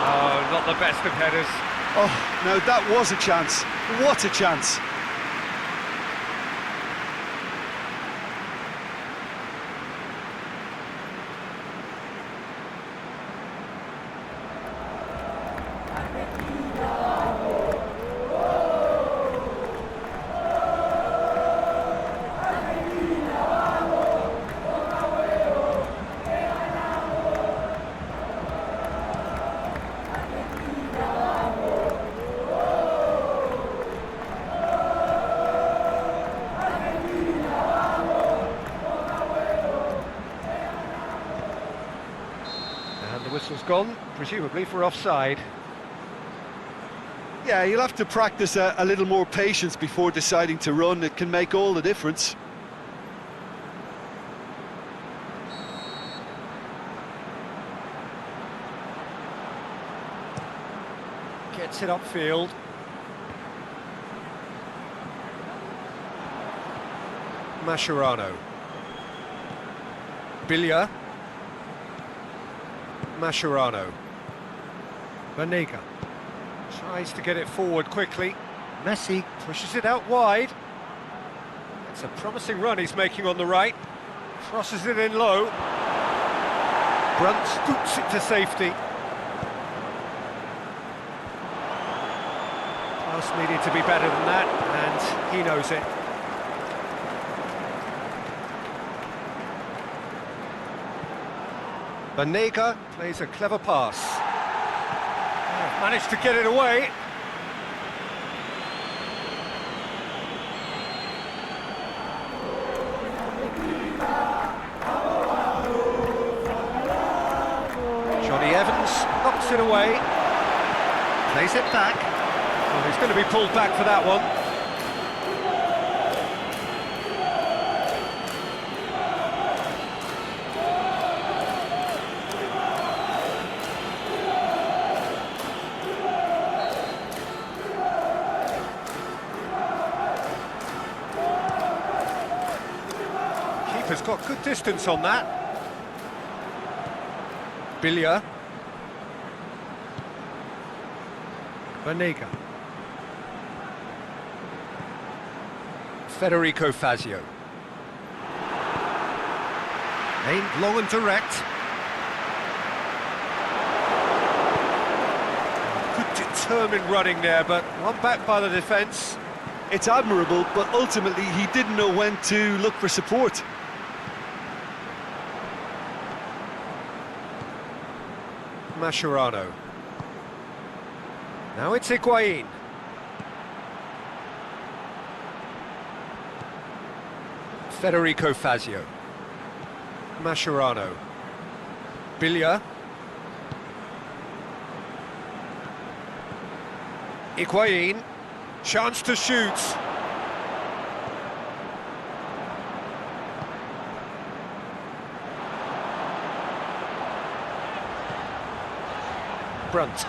Oh, not the best of headers. Oh, now that was a chance. What a chance. The whistle's gone, presumably for offside. Yeah, you'll have to practice a little more patience before deciding to run. It can make all the difference. Gets it upfield. Mascherano. Billia. Mascherano. Banega tries to get it forward quickly. Messi pushes it out wide. It's a promising run he's making on the right. Crosses it in low. Brunt scoots it to safety. Pass needed to be better than that, and he knows it. Banega plays a clever pass. Managed to get it away. Johnny Evans knocks it away. Plays it back. Well, he's going to be pulled back for that one. Keeper's got good distance on that. Billia. Banega. Federico Fazio. Aimed long and direct. Good determined running there, but one back by the defence. It's admirable, but ultimately he didn't know when to look for support. Mascherano. Now it's Higuain. Federico Fazio. Mascherano. Biglia. Higuain. Chance to shoot. Brunt.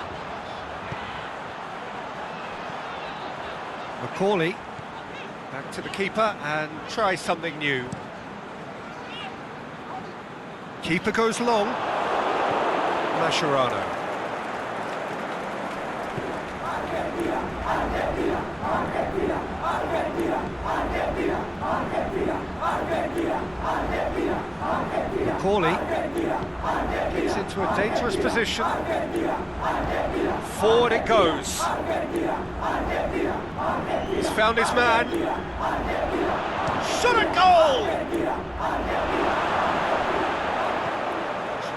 Macaulay. Back to the keeper and try something new. Keeper goes long. Mascherano. Macaulay gets into a dangerous position. Forward it goes. He's found his man. Shot at goal!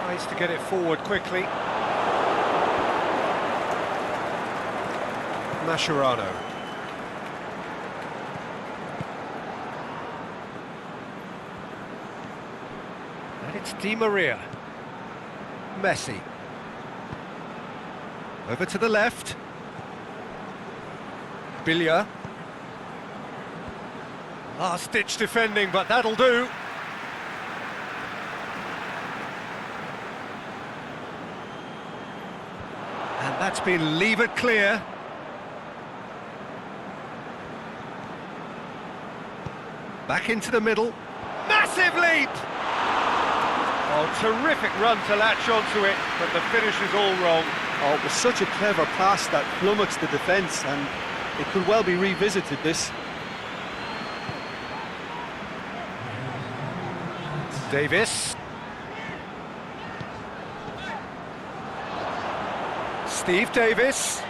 Tries to get it forward quickly. Mascherano. And it's Di Maria. Messi. Over to the left. Biglia. Last-ditch defending, but that'll do. And that's been levered clear. Back into the middle. Massive leap! Oh, terrific run to latch onto it, but the finish is all wrong. Oh, it was such a clever pass that flummoxed the defence, and it could well be revisited, this. Davis. Steve Davis.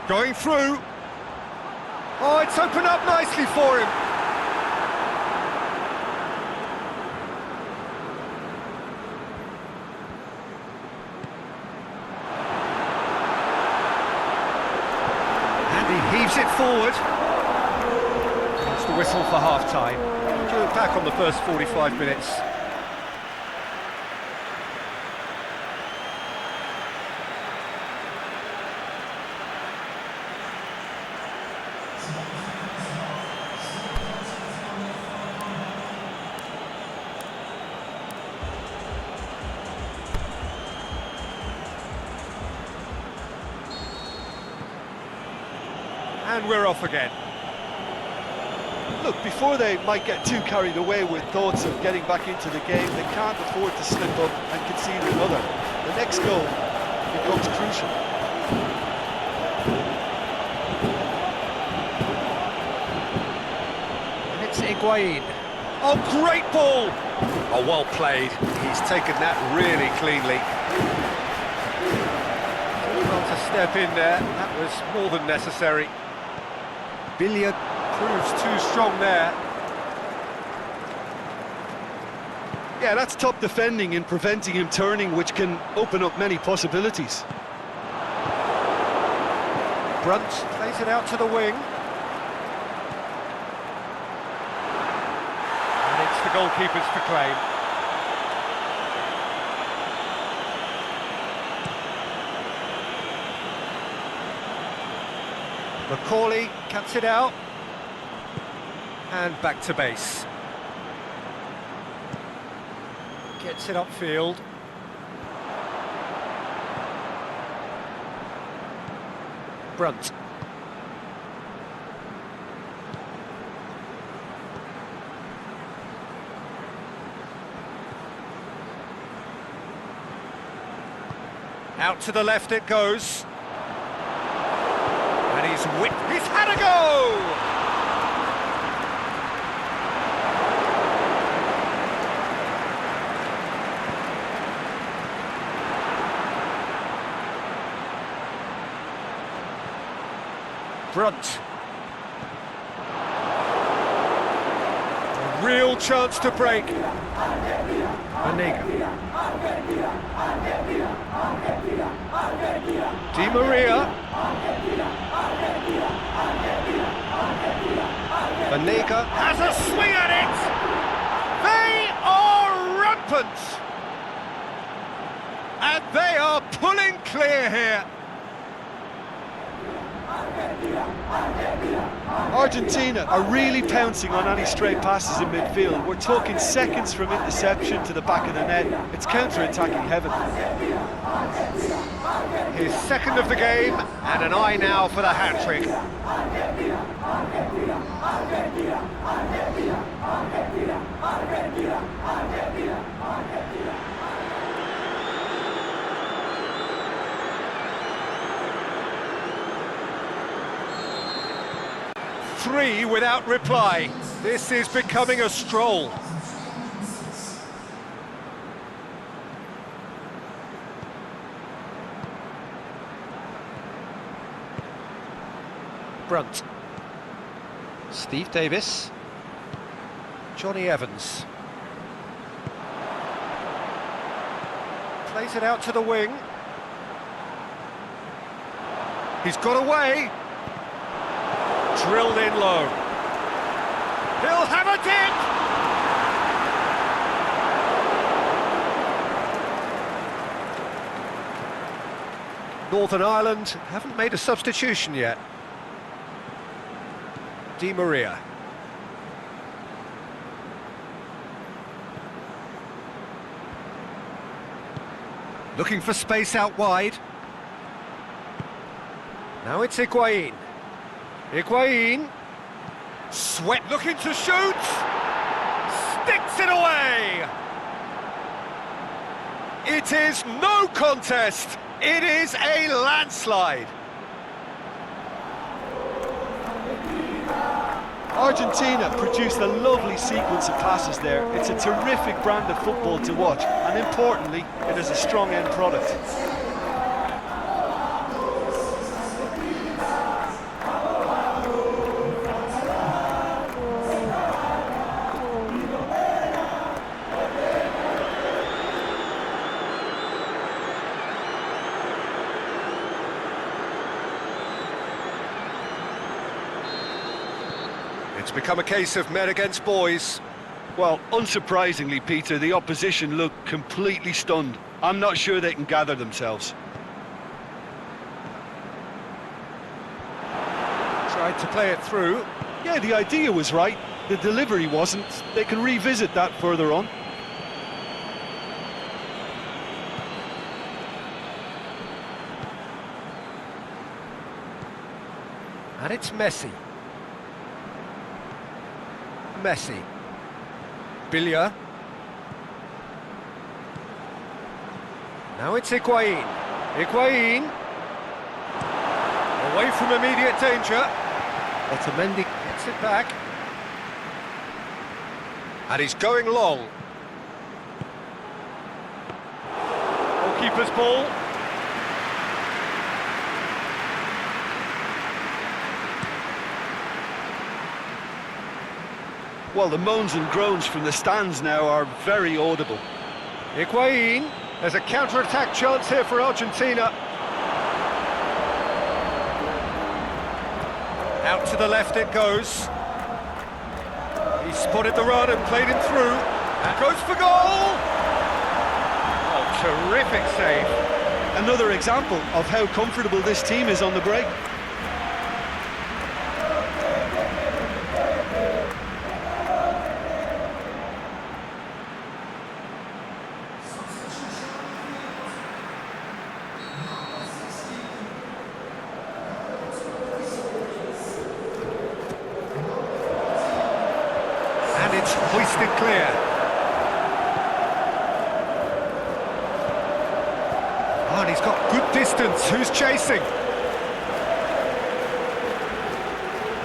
Going through. Oh, it's opened up nicely for him. Heaves it forward. That's the whistle for half-time. We'll back on the first 45 minutes. And we're off again. Look, before they might get too carried away with thoughts of getting back into the game, they can't afford to slip up and concede another. The next goal becomes crucial. And it's Higuain. Oh, great ball! Oh, well played. He's taken that really cleanly. Well to step in there, that was more than necessary. Biglia proves too strong there. Yeah, that's top defending in preventing him turning, which can open up many possibilities. Brunt plays it out to the wing. And it's the goalkeeper's to claim. Macaulay cuts it out. And back to base. Gets it upfield. Brunt. Out to the left it goes. And he's had a go! Brunt. A real chance to break. Vanega. Di Maria. Vanega has a swing at it! They are rampant! And they are pulling clear here. Argentina are really pouncing on any stray passes in midfield. We're talking seconds from interception to the back of the net. It's counter-attacking heaven. His second of the game, and an eye now for the hat-trick. Three without reply. This is becoming a stroll. Brunt. Steve Davis. Johnny Evans. Plays it out to the wing. He's got away. Drilled in low. He'll have a dip! Northern Ireland haven't made a substitution yet. Di Maria. Looking for space out wide. Now it's Higuain. Higuain. Sweat looking to shoot. Sticks it away. It is no contest. It is a landslide. Argentina produced a lovely sequence of passes there. It's a terrific brand of football to watch, and importantly, it is a strong end product. It's become a case of men against boys. Well, unsurprisingly, Peter, the opposition look completely stunned. I'm not sure they can gather themselves. Tried to play it through. Yeah, the idea was right. The delivery wasn't. They can revisit that further on. And it's Messi. Messi. Billia. Now it's Higuain. Higuain. Away from immediate danger. Otamendi gets it back. And he's going long. Goalkeeper's ball. Well, the moans and groans from the stands now are very audible. Higuain. There's a counter-attack chance here for Argentina. Out to the left it goes. He spotted the run and played it through. And goes for goal! Oh, terrific save. Another example of how comfortable this team is on the break. It's hoisted clear. Oh, and he's got good distance. Who's chasing?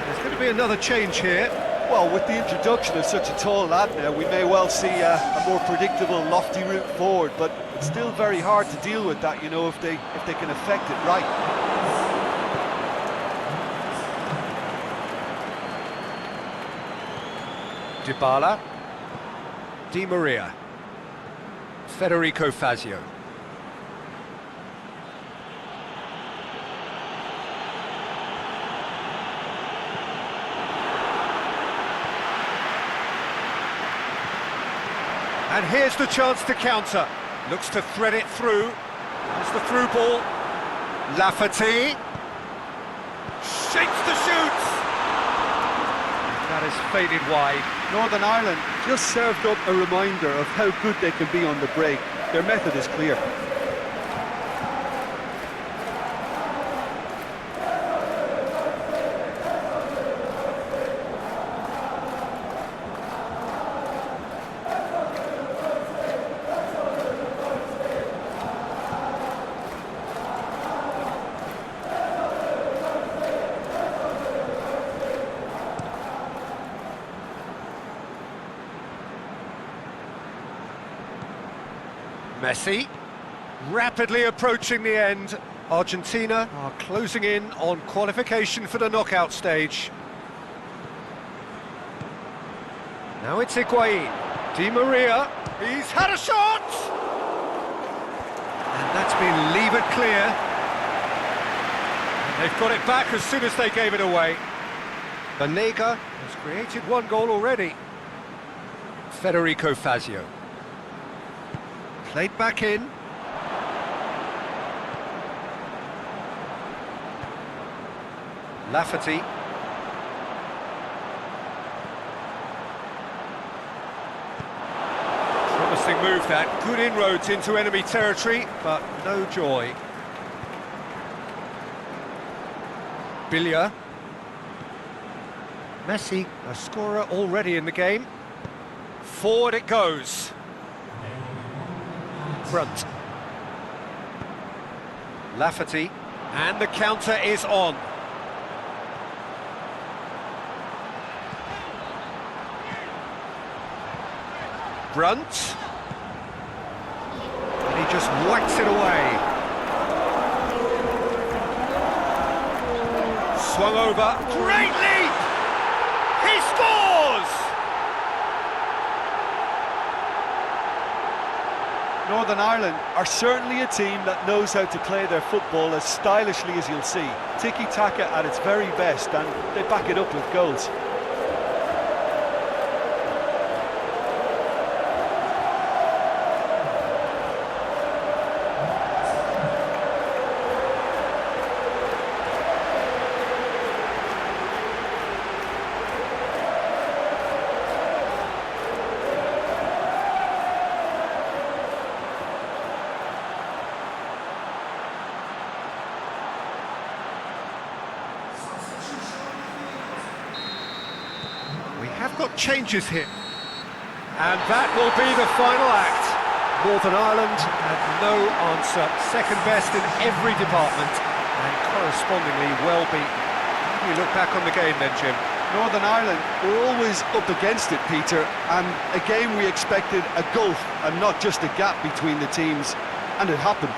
There's going to be another change here. Well, with the introduction of such a tall lad now, we may well see a more predictable, lofty route forward, but it's still very hard to deal with that, you know, if they can affect it right. Dybala, Di Maria, Federico Fazio. And here's the chance to counter. Looks to thread it through. There's the through ball. Lafferty. Shapes the shoot. That is faded wide. Northern Ireland just served up a reminder of how good they can be on the break. Their method is clear. Messi, rapidly approaching the end. Argentina are closing in on qualification for the knockout stage. Now it's Higuain. Di Maria, he's had a shot! And that's been levered clear. And they've got it back as soon as they gave it away. Banega has created one goal already. Federico Fazio. Played back in. Lafferty. Promising move that. Good inroads into enemy territory, but no joy. Billia. Messi, a scorer already in the game. Forward it goes. Front. Lafferty, and the counter is on. Brunt. And he just whacks it away. Swung over. Great leap! He scores! Northern Ireland are certainly a team that knows how to play their football as stylishly as you'll see. Tiki-taka at its very best, and they back it up with goals. Have got changes here, and that will be the final act. Northern Ireland had no answer, second best in every department, and correspondingly well beaten. How do you look back on the game then, Jim? Northern Ireland were always up against it, Peter, and a game we expected a gulf and not just a gap between the teams, and it happened.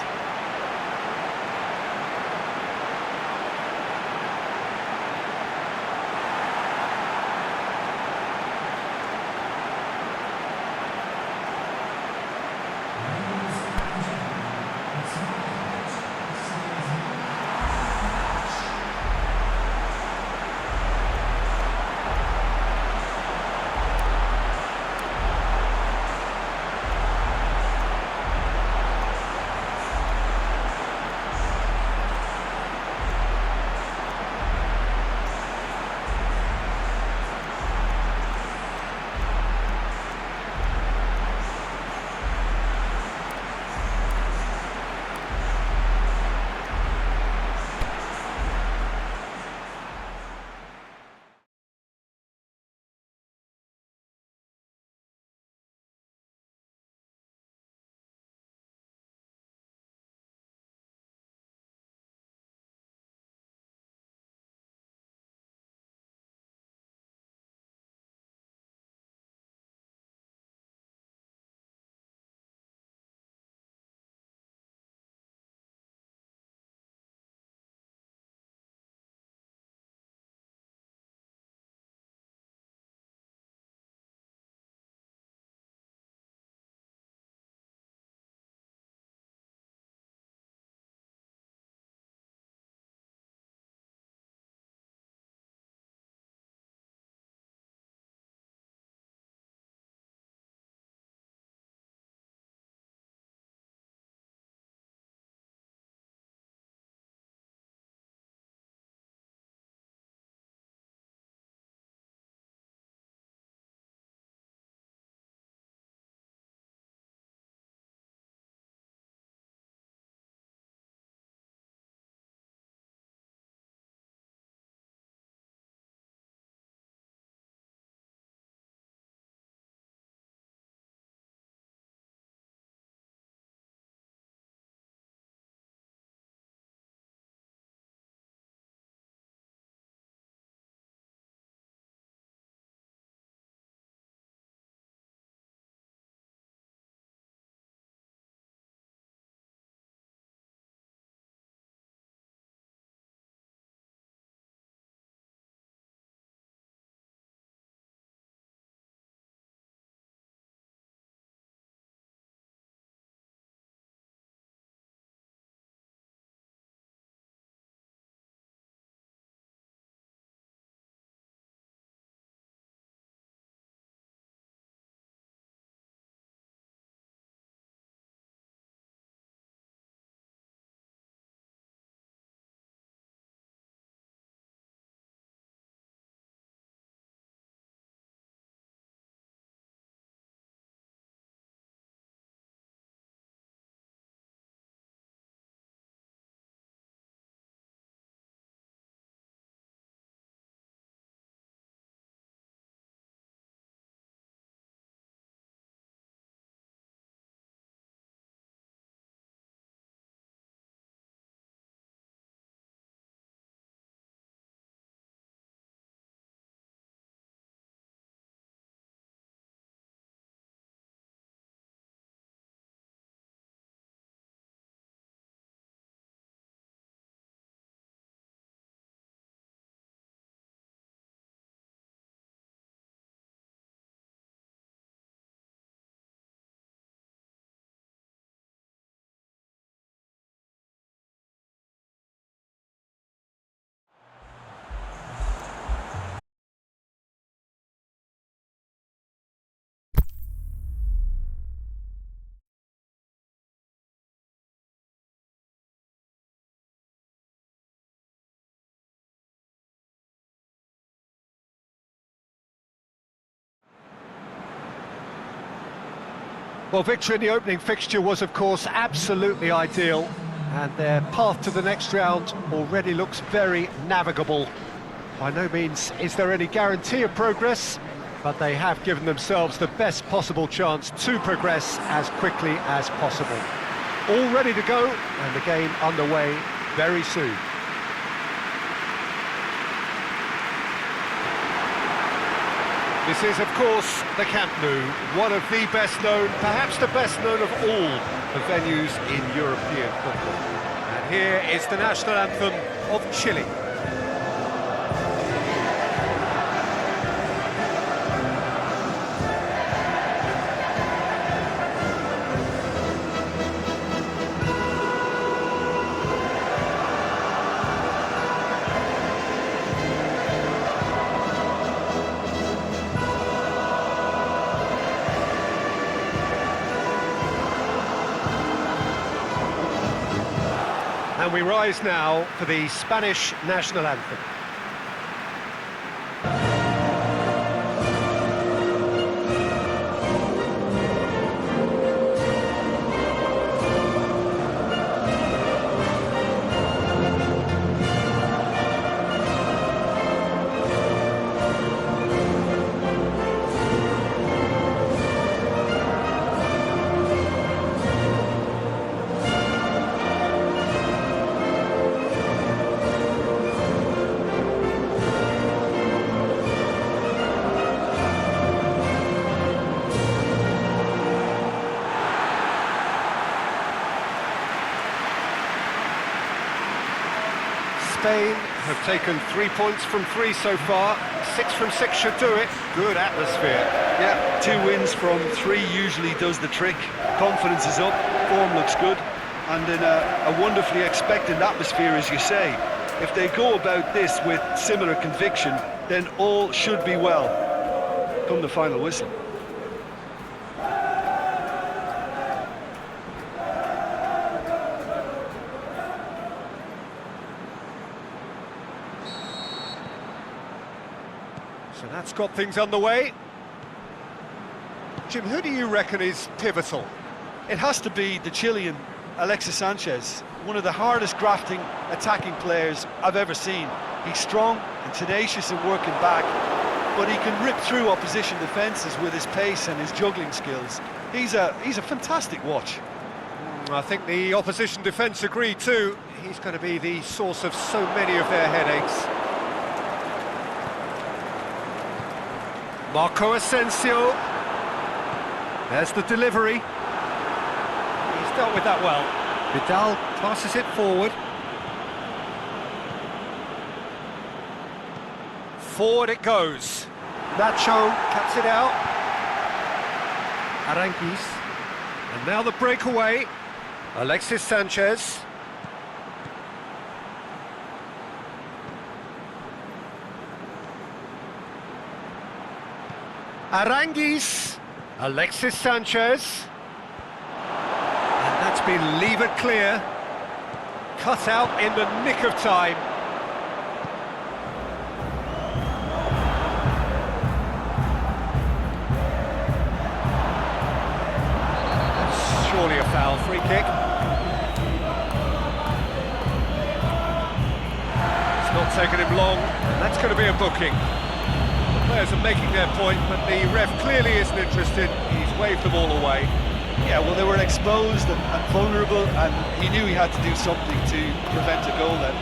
Well, victory in the opening fixture was, of course, absolutely ideal, and their path to the next round already looks very navigable. By no means is there any guarantee of progress, but they have given themselves the best possible chance to progress as quickly as possible. All ready to go, and the game underway very soon. This is, of course, the Camp Nou, one of the best known, perhaps the best known of all the venues in European football. And here is the national anthem of Chile. And we rise now for the Spanish national anthem. Spain have taken 3 points from 3 so far. 6 from 6 should do it. Good atmosphere. Yeah, 2 wins from 3 usually does the trick. Confidence is up, form looks good, and in a wonderfully expectant atmosphere, as you say. If they go about this with similar conviction, then all should be well. Come the final whistle. So that's got things underway. Jim, who do you reckon is pivotal? It has to be the Chilean Alexis Sanchez, one of the hardest grafting attacking players I've ever seen. He's strong and tenacious in working back, but he can rip through opposition defences with his pace and his juggling skills. He's a fantastic watch. I think the opposition defence agree too. He's going to be the source of so many of their headaches. Marco Asensio. There's the delivery. He's dealt with that well. Vidal passes it forward. Forward it goes. Nacho cuts it out. Aranguiz. And now the breakaway. Alexis Sanchez. Aranguiz, Alexis Sanchez, and that's been levered clear, cut out in the nick of time. That's surely a foul, free kick. It's not taken him long, and that's going to be a booking. Players are making their point, but the ref clearly isn't interested. He's waved them all away. Yeah, well, they were exposed and vulnerable, and he knew he had to do something to prevent a goal then.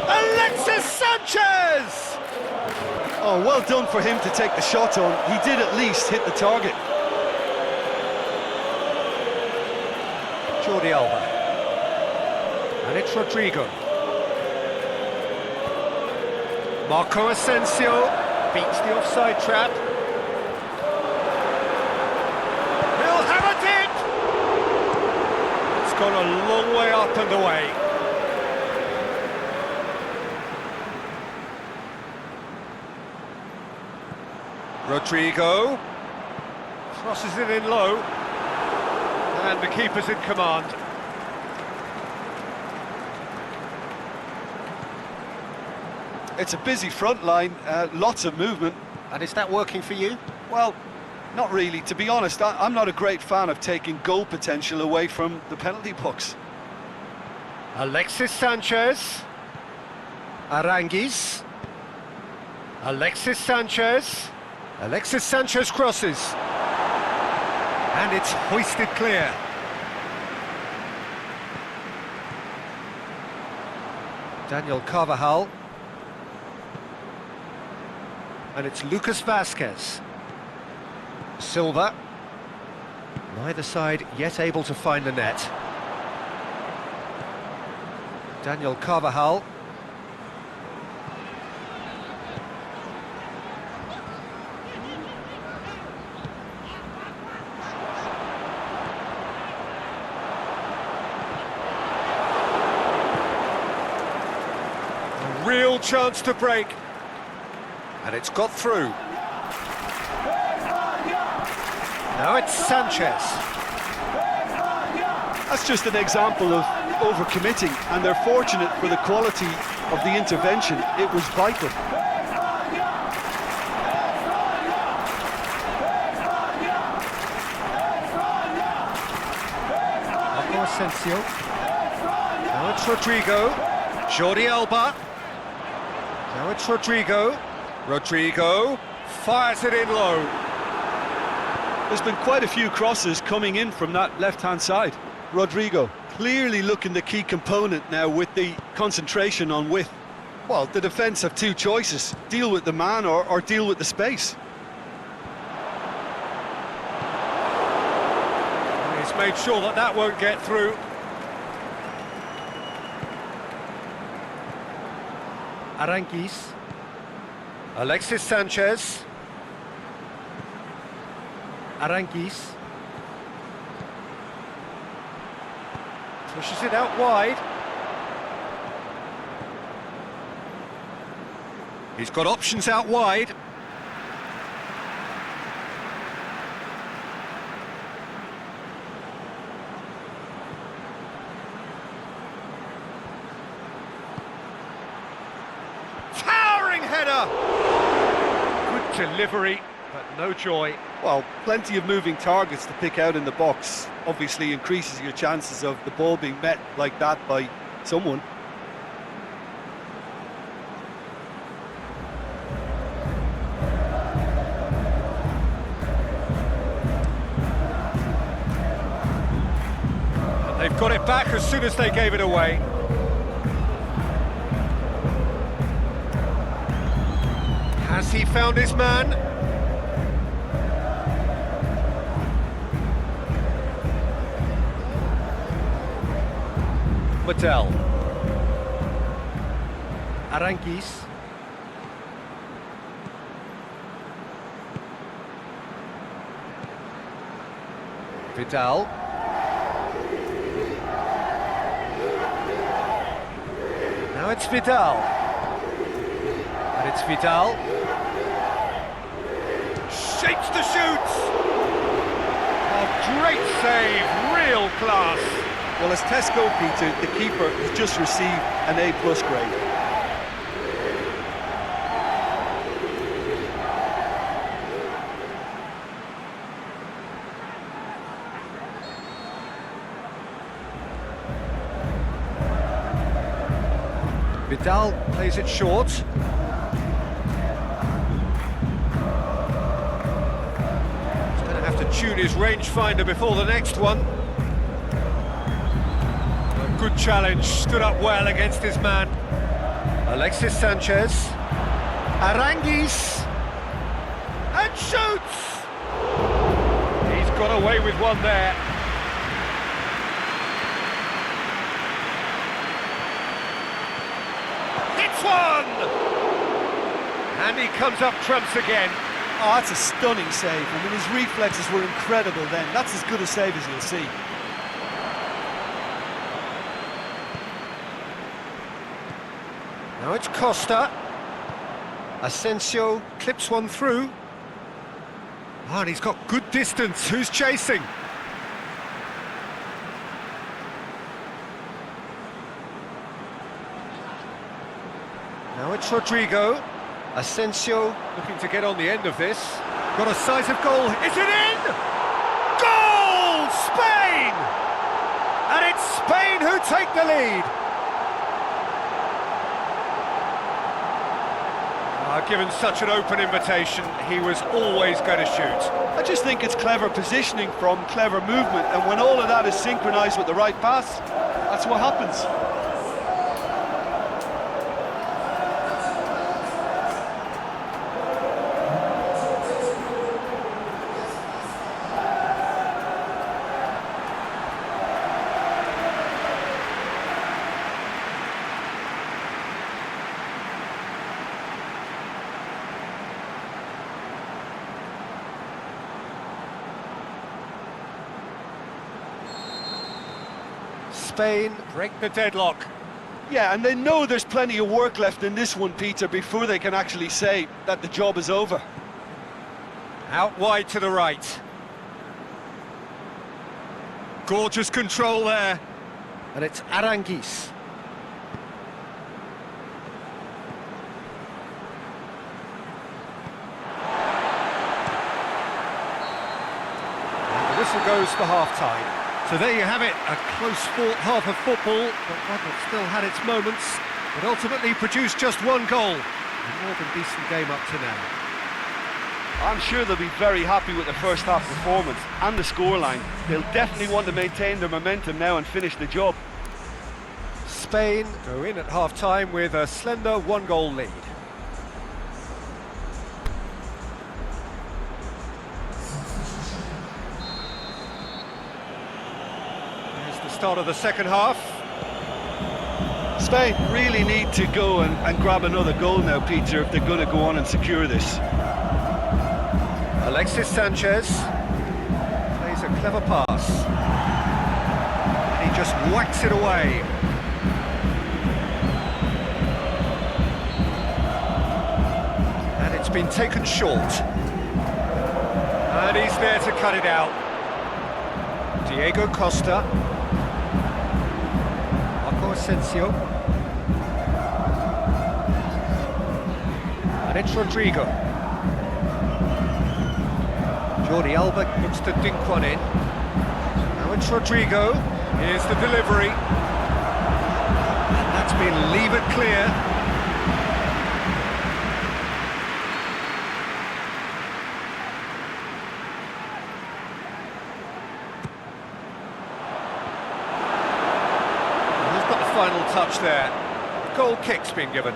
Alexis Sanchez! Oh, well done for him to take the shot on. He did at least hit the target. Jordi Alba. And it's Rodrigo. Marco Asensio beats the offside trap. He'll have it in! It's gone a long way up and away. Rodrigo crosses it in low, and the keeper's in command. It's a busy front line, lots of movement. And is that working for you? Well, not really. To be honest, I'm not a great fan of taking goal potential away from the penalty box. Alexis Sanchez. Aranguiz. Alexis Sanchez. Alexis Sanchez crosses. And it's hoisted clear. Daniel Carvajal. And it's Lucas Vasquez. Silva. Neither side yet able to find the net. Daniel Carvajal. A real chance to break. And it's got through. Now it's Sanchez. That's just an example of overcommitting, and they're fortunate for the quality of the intervention. It was vital. Marco Asensio. Now it's Rodrigo. Jordi Alba. Now it's Rodrigo. Rodrigo fires it in low. There's been quite a few crosses coming in from that left-hand side. Rodrigo clearly looking the key component now with the concentration on width. Well, the defence have two choices: deal with the man or deal with the space. He's made sure that that won't get through. Aranguiz. Alexis Sanchez. Aranguiz. Pushes it out wide. He's got options out wide. Towering header! Good delivery, but no joy. Well, plenty of moving targets to pick out in the box. Obviously increases your chances of the ball being met like that by someone. And they've got it back as soon as they gave it away. Has he found his man? Vidal. Aranguiz. Vidal. Now it's Vidal. And it's Vidal. Shapes to shoot! Oh, great save, real class. Well, as Tesco, Peter, the keeper has just received an A+ grade. Vidal plays it short. He's going to have to tune his rangefinder before the next one. Good challenge, stood up well against his man. Alexis Sanchez. Aranguiz. And shoots! He's got away with one there. Hits one! And he comes up trumps again. Oh, that's a stunning save. I mean, his reflexes were incredible then. That's as good a save as you'll see. Now it's Costa. Asensio clips one through. Oh, and he's got good distance. Who's chasing? Now it's Rodrigo. Asensio looking to get on the end of this. Got a size of goal. Is it in? Goal! Spain! And it's Spain who take the lead. Given such an open invitation, he was always going to shoot. I just think it's clever positioning from clever movement, and when all of that is synchronised with the right pass, that's what happens. Spain break the deadlock. Yeah, and they know there's plenty of work left in this one, Peter, before they can actually say that the job is over. Out wide to the right. Gorgeous control there. And it's Aranguiz. And the whistle goes for half-time. So there you have it, a close-fought half of football, but one that still had its moments, but ultimately produced just one goal. A more than decent game up to now. I'm sure they'll be very happy with the first half performance and the scoreline. They'll definitely want to maintain their momentum now and finish the job. Spain go in at half-time with a slender one-goal lead. Start of the second half. Spain really need to go and grab another goal now, Peter, if they're going to go on and secure this. Alexis Sanchez plays a clever pass. And he just whacks it away. And it's been taken short. And he's there to cut it out. Diego Costa. Asensio. And it's Rodrigo. Jordi Alba looks to dink one in. Now it's Rodrigo. Here's the delivery. And that's been levered clear. Final touch there. Goal kick's been given.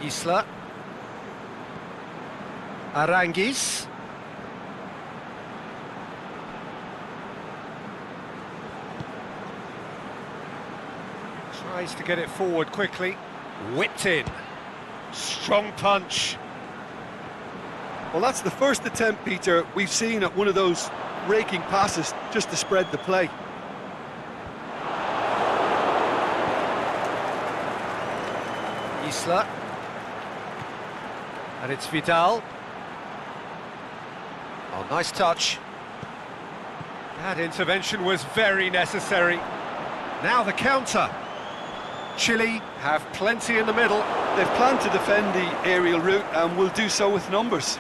Isla. Aranguiz. Tries to get it forward quickly. Whipped in. Strong punch. Well, that's the first attempt, Peter, we've seen at one of those raking passes just to spread the play. Isla. And it's Vidal. Oh, nice touch. That intervention was very necessary. Now the counter. Chile have plenty in the middle. They've planned to defend the aerial route and will do so with numbers.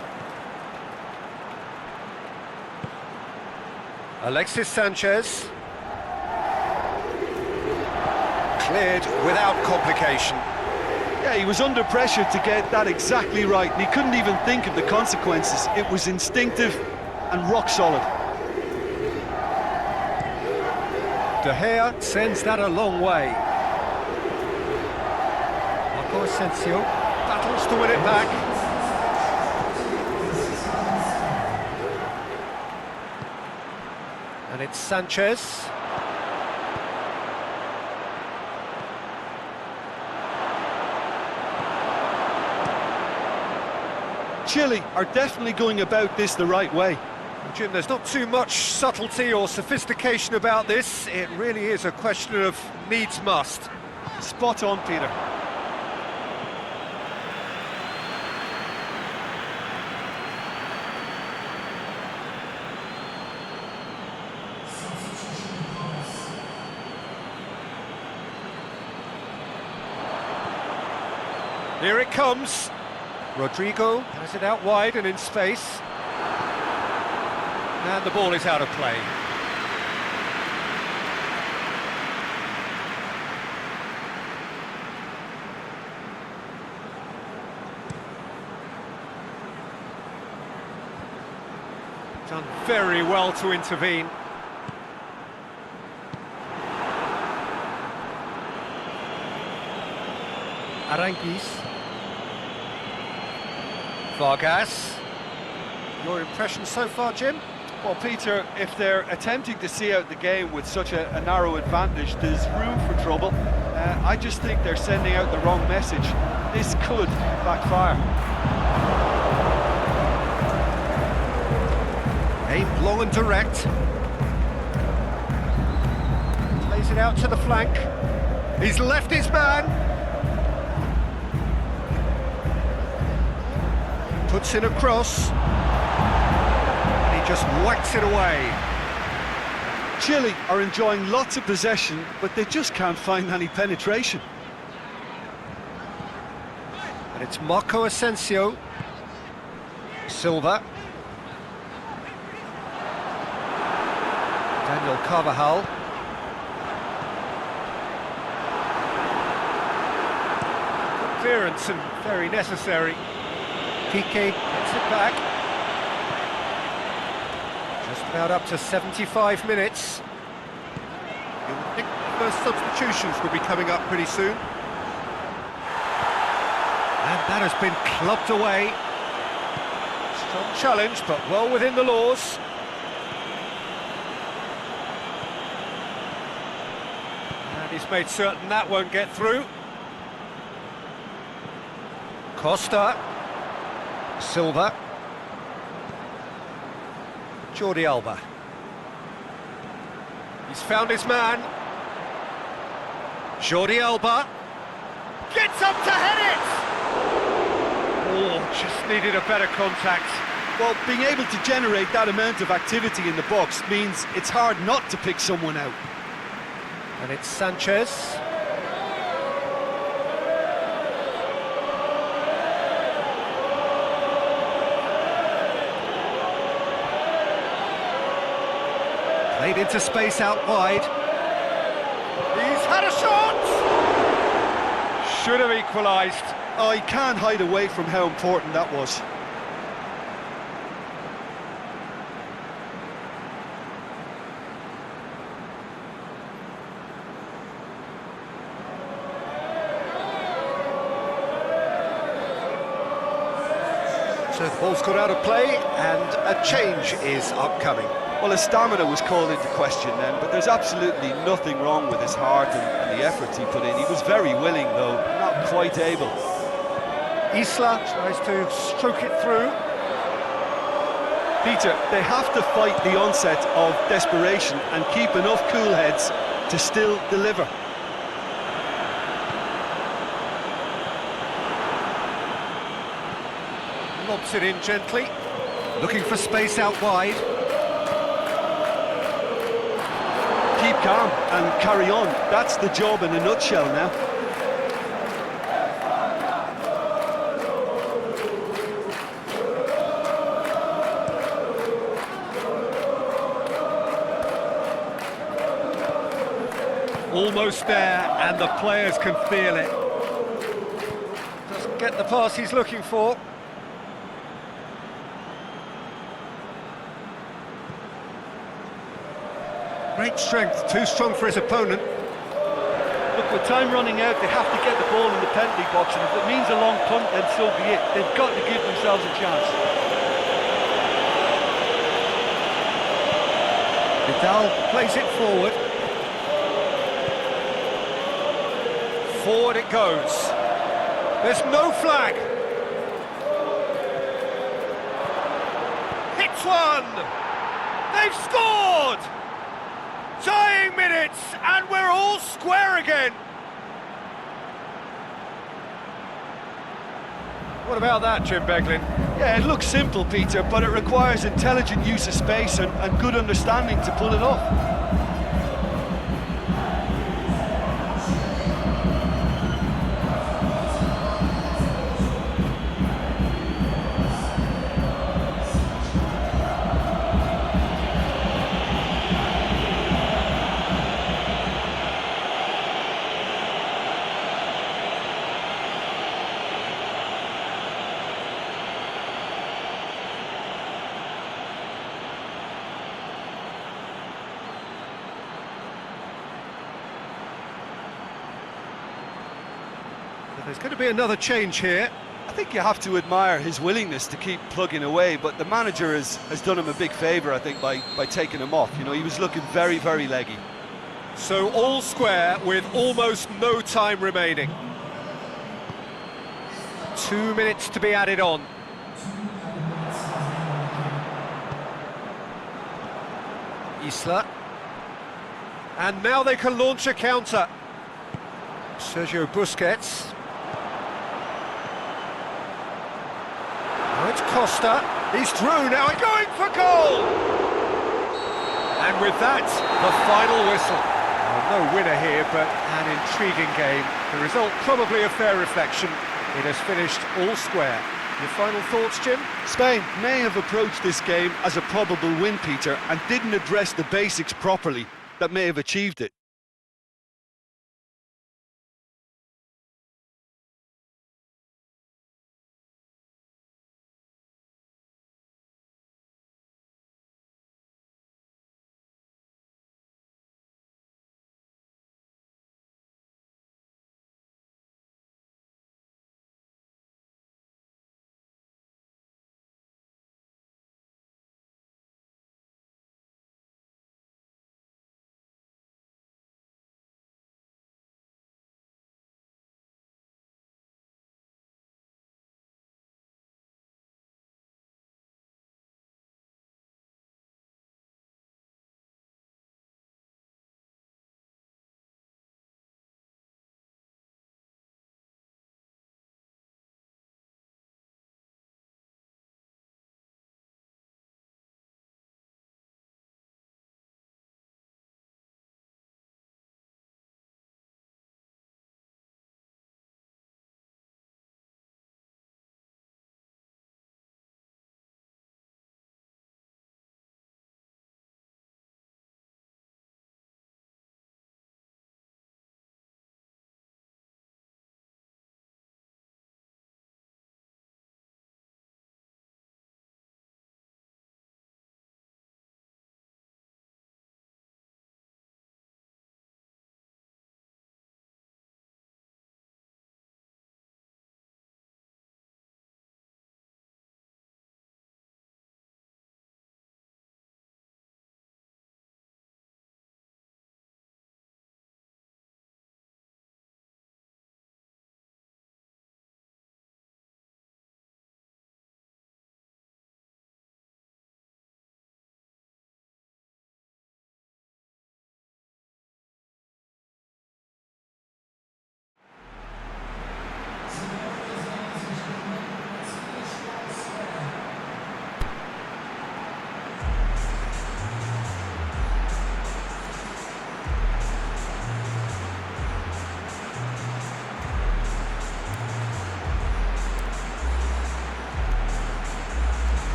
Alexis Sanchez. Cleared without complication. Yeah, he was under pressure to get that exactly right, and he couldn't even think of the consequences. It was instinctive and rock solid. De Gea sends that a long way. Asensio battles to win it back. And it's Sanchez. Chile are definitely going about this the right way. Jim, there's not too much subtlety or sophistication about this. It really is a question of needs must. Spot on, Peter. Here it comes. Rodrigo has it out wide and in space. And the ball is out of play. Done very well to intervene. Aranguiz. Vargas. Your impression so far, Jim? Well, Peter, if they're attempting to see out the game with such a narrow advantage, there's room for trouble. I just think they're sending out the wrong message. This could backfire. Aimed long and direct. Plays it out to the flank. He's left his man. Puts in a cross. And he just whacks it away. Chile are enjoying lots of possession, but they just can't find any penetration. And it's Marco Asensio. Silva. Daniel Carvajal. Good clearance and very necessary. Piqué gets it back. Just about up to 75 minutes. You would think first substitutions will be coming up pretty soon. And that has been clubbed away. Strong challenge, but well within the laws. And he's made certain that won't get through. Costa. Silva. Jordi Alba. He's found his man. Jordi Alba. Gets up to head it! Oh, just needed a better contact. Well, being able to generate that amount of activity in the box means it's hard not to pick someone out. And it's Sanchez. Played into space out wide. He's had a shot! Should have equalised. Oh, he can't hide away from how important that was. So the ball's got out of play and a change is upcoming. Well, his stamina was called into question then, but there's absolutely nothing wrong with his heart and the efforts he put in. He was very willing, though, not quite able. Isla tries to stroke it through. Peter, they have to fight the onset of desperation and keep enough cool heads to still deliver. Lobs it in gently. Looking for space out wide. Keep calm and carry on. That's the job in a nutshell now. Almost there, and the players can feel it. Doesn't get the pass he's looking for. Great strength, too strong for his opponent. Look, with time running out, they have to get the ball in the penalty box, and if it means a long punt, then so be it. They've got to give themselves a chance. Vidal plays it forward. Forward it goes. There's no flag. Hits one. They've scored. Dying minutes, and we're all square again. What about that, Jim Beglin? Yeah, it looks simple, Peter, but it requires intelligent use of space and good understanding to pull it off. There's going to be another change here. I think you have to admire his willingness to keep plugging away, but the manager has done him a big favour, I think, by taking him off. You know, he was looking very, very leggy. So all square with almost no time remaining. 2 minutes to be added on. Isla. And now they can launch a counter. Sergio Busquets. Now it's Costa. He's through, now going for goal! And with that, the final whistle. Well, no winner here, but an intriguing game. The result probably a fair reflection. It has finished all square. Your final thoughts, Jim? Spain may have approached this game as a probable win, Peter, and didn't address the basics properly that may have achieved it.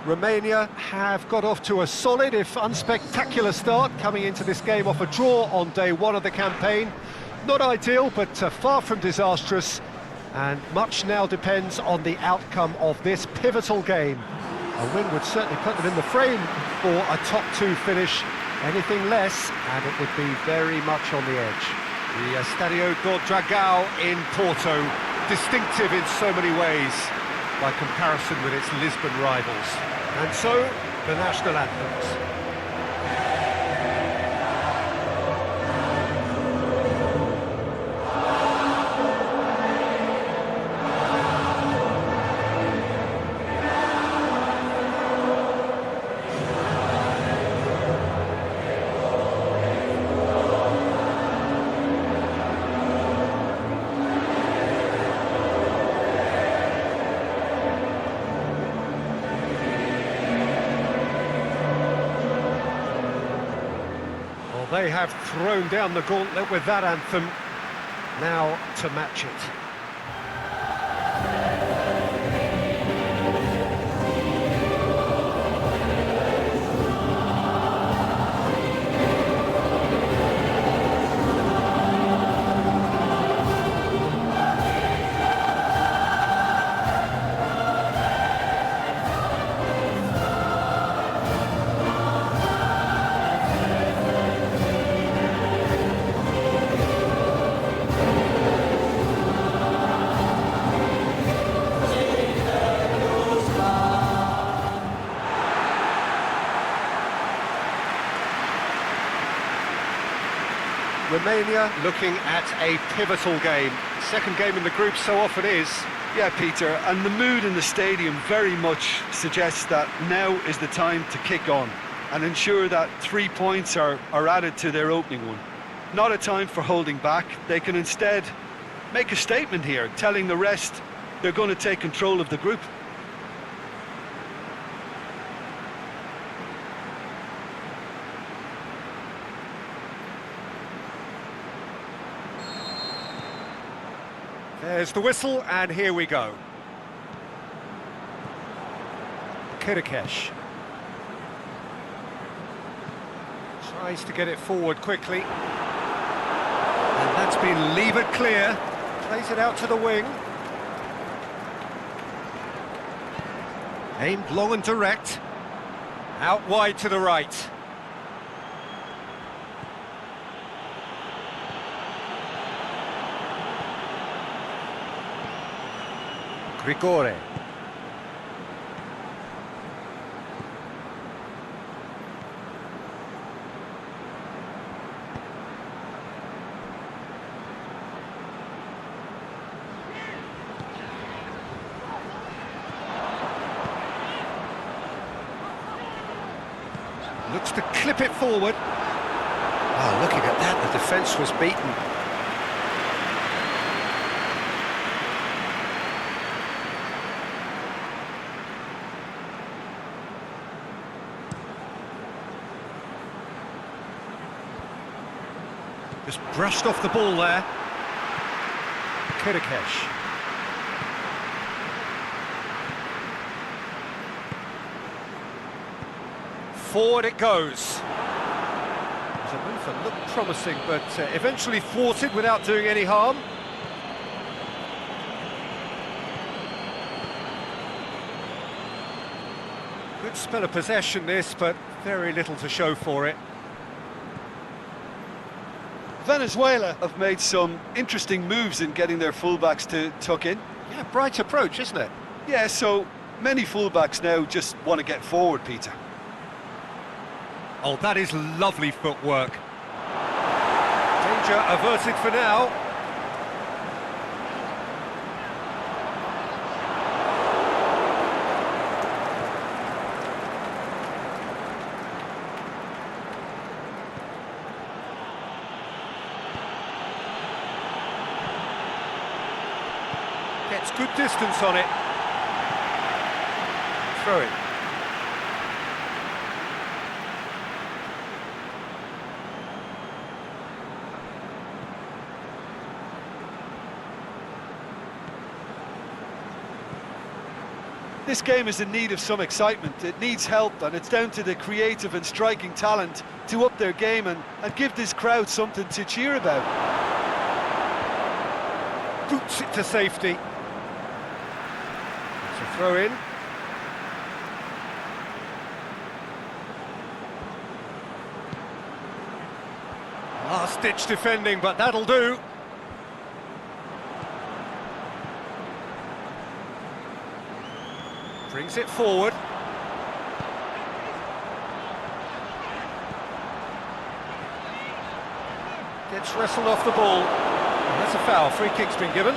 Romania have got off to a solid, if unspectacular start, coming into this game off a draw on day one of the campaign. Not ideal, but far from disastrous, and much now depends on the outcome of this pivotal game. A win would certainly put them in the frame for a top two finish. Anything less, and it would be very much on the edge. The Estadio do Dragão in Porto, distinctive in so many ways, by comparison with its Lisbon rivals. And so, the national anthems. Well, they have thrown down the gauntlet with that anthem. Now to match it. Romania looking at a pivotal game. Second game in the group so often is. Yeah, Peter, and the mood in the stadium very much suggests that now is the time to kick on and ensure that 3 points are added to their opening one. Not a time for holding back. They can instead make a statement here, telling the rest they're going to take control of the group. There's the whistle, and here we go. Kirikesh tries to get it forward quickly. And that's been levered clear. Plays it out to the wing. Aimed long and direct. Out wide to the right. Grigore. Looks to clip it forward. Oh, looking at that, the defence was beaten. Just brushed off the ball there. Kirikesh. Forward it goes. The move that looked promising, but eventually thwarted without doing any harm. Good spell of possession this, but very little to show for it. Venezuela have made some interesting moves in getting their fullbacks to tuck in. Yeah, bright approach, isn't it? Yeah, so many fullbacks now just want to get forward, Peter. Oh, that is lovely footwork. Danger averted for now. Gets good distance on it. Throw it. This game is in need of some excitement. It needs help, and it's down to the creative and striking talent to up their game and give this crowd something to cheer about. Boots it to safety. It's a throw in. Last-ditch defending, but that'll do. Brings it forward. Gets wrestled off the ball. And that's a foul. Free kick's been given.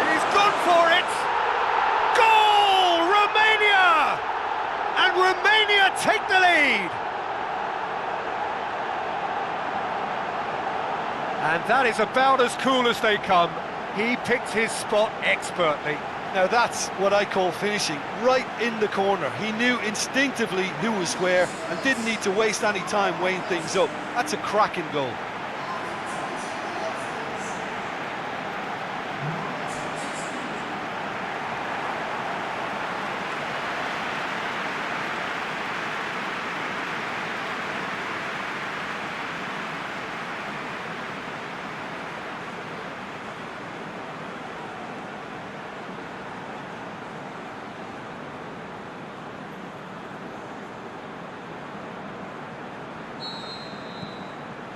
He's gone for it! Goal! Romania! And Romania take the lead! And that is about as cool as they come. He picked his spot expertly. Now that's what I call finishing, right in the corner. He knew instinctively who was where and didn't need to waste any time weighing things up. That's a cracking goal.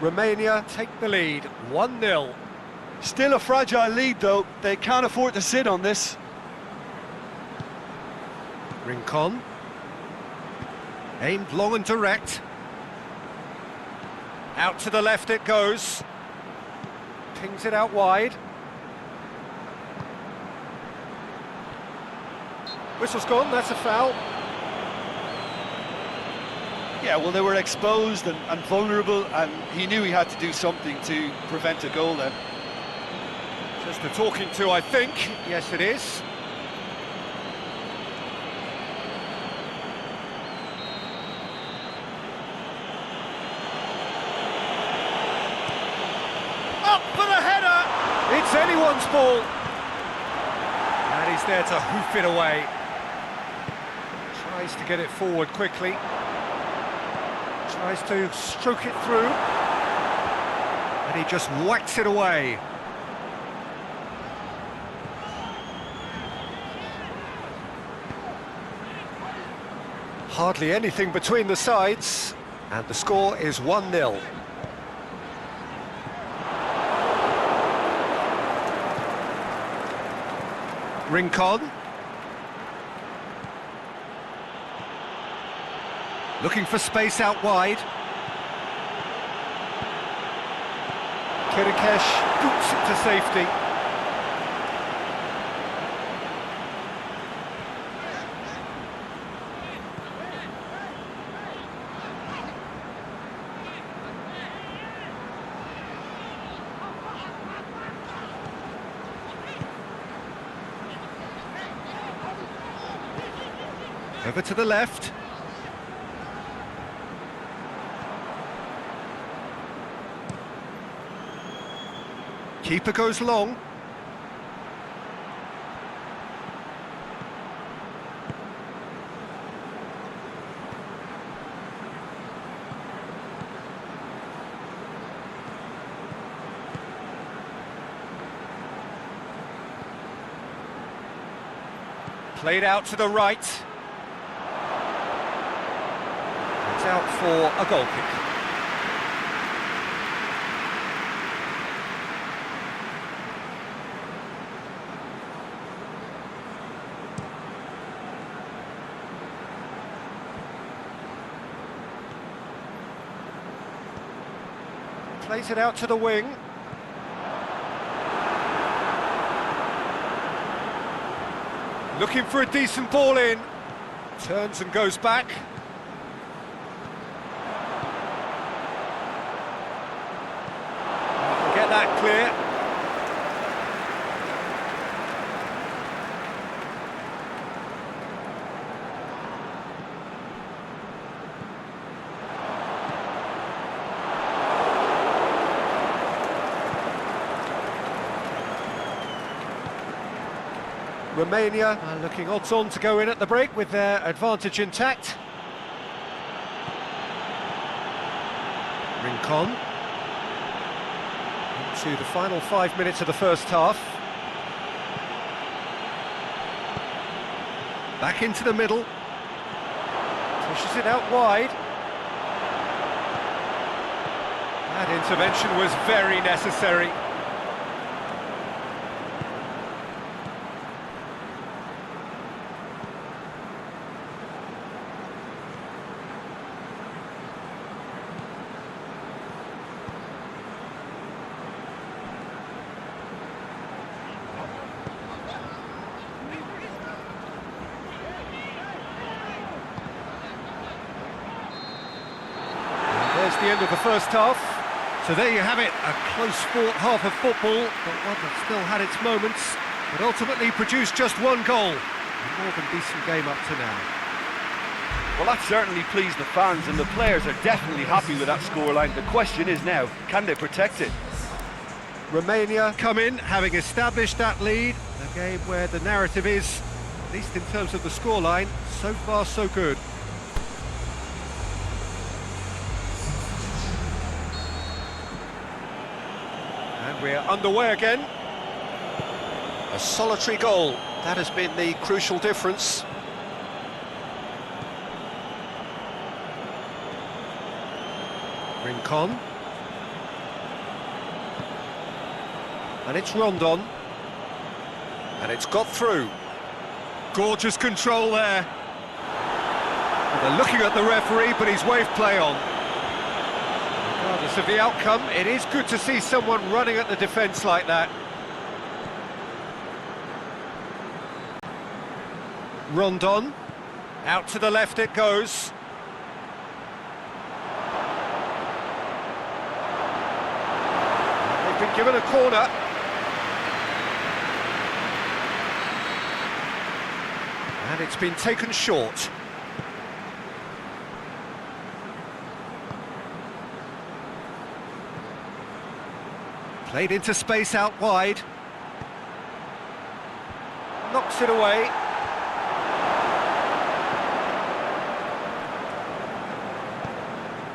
Romania take the lead, 1-0. Still a fragile lead though, they can't afford to sit on this. Rincon. Aimed long and direct. Out to the left it goes. Pings it out wide. Whistle's gone, that's a foul. Yeah, well, they were exposed and vulnerable, and he knew he had to do something to prevent a goal then. Just a talking to, I think. Yes, it is. Up for the header! It's anyone's ball. And he's there to hoof it away. Tries to get it forward quickly. Tries to stroke it through, and he just whacks it away. Hardly anything between the sides, and the score is 1-0. Rincon. Looking for space out wide. Kirikesh boots it to safety. Over to the left. Keeper goes long. Played out to the right. It's out for a goal kick. Plays it out to the wing. Looking for a decent ball in. Turns and goes back. Get that clear. Romania are looking odds-on to go in at the break with their advantage intact. Rincon. Into the final 5 minutes of the first half. Back into the middle. Pushes it out wide. That intervention was very necessary. There's the end of the first half. So there you have it, a close-fought half of football, but one that still had its moments. but ultimately produced just one goal. A more than decent game up to now. Well, that certainly pleased the fans, and the players are definitely happy with that scoreline. The question is now, can they protect it? Romania come in, having established that lead. A game where the narrative is, at least in terms of the scoreline, so far so good. And we're underway again. A solitary goal, that has been the crucial difference. Rincon. And it's Rondon. And it's got through. Gorgeous control there. And they're looking at the referee, but he's waved play on. Regardless of the outcome, it is good to see someone running at the defence like that. Rondon. Out to the left it goes. They've been given a corner. And it's been taken short. Played into space out wide. Knocks it away.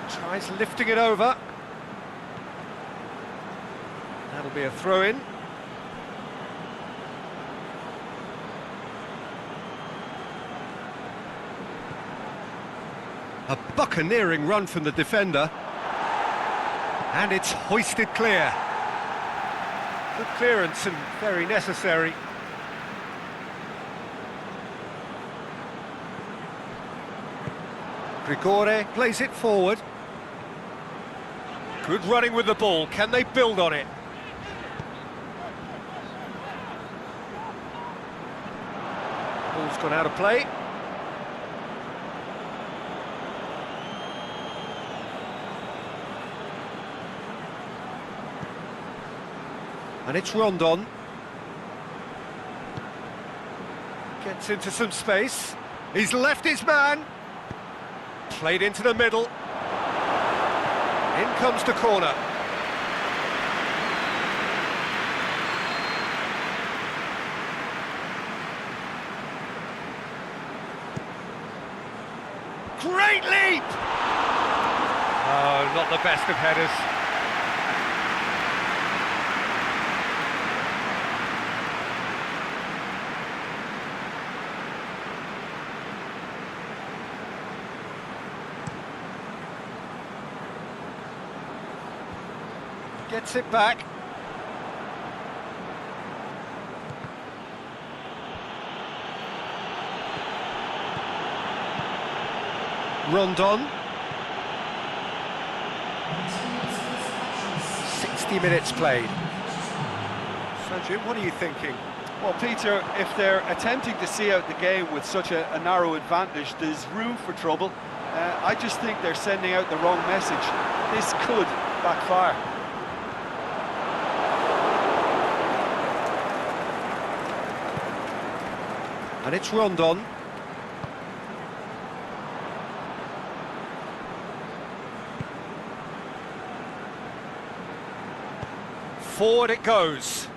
Tries lifting it over. That'll be a throw-in. A buccaneering run from the defender. And it's hoisted clear. Good clearance and very necessary. Grigore plays it forward. Good running with the ball. Can they build on it? Ball's gone out of play. And it's Rondon. Gets into some space. He's left his man. Played into the middle. In comes the corner. Great leap! Oh, not the best of headers. Gets it back. Rondon. 60 minutes played. So Jim, what are you thinking? Well, Peter, if they're attempting to see out the game with such a narrow advantage, there's room for trouble. I just think they're sending out the wrong message. This could backfire. And it's Rondon. Forward it goes.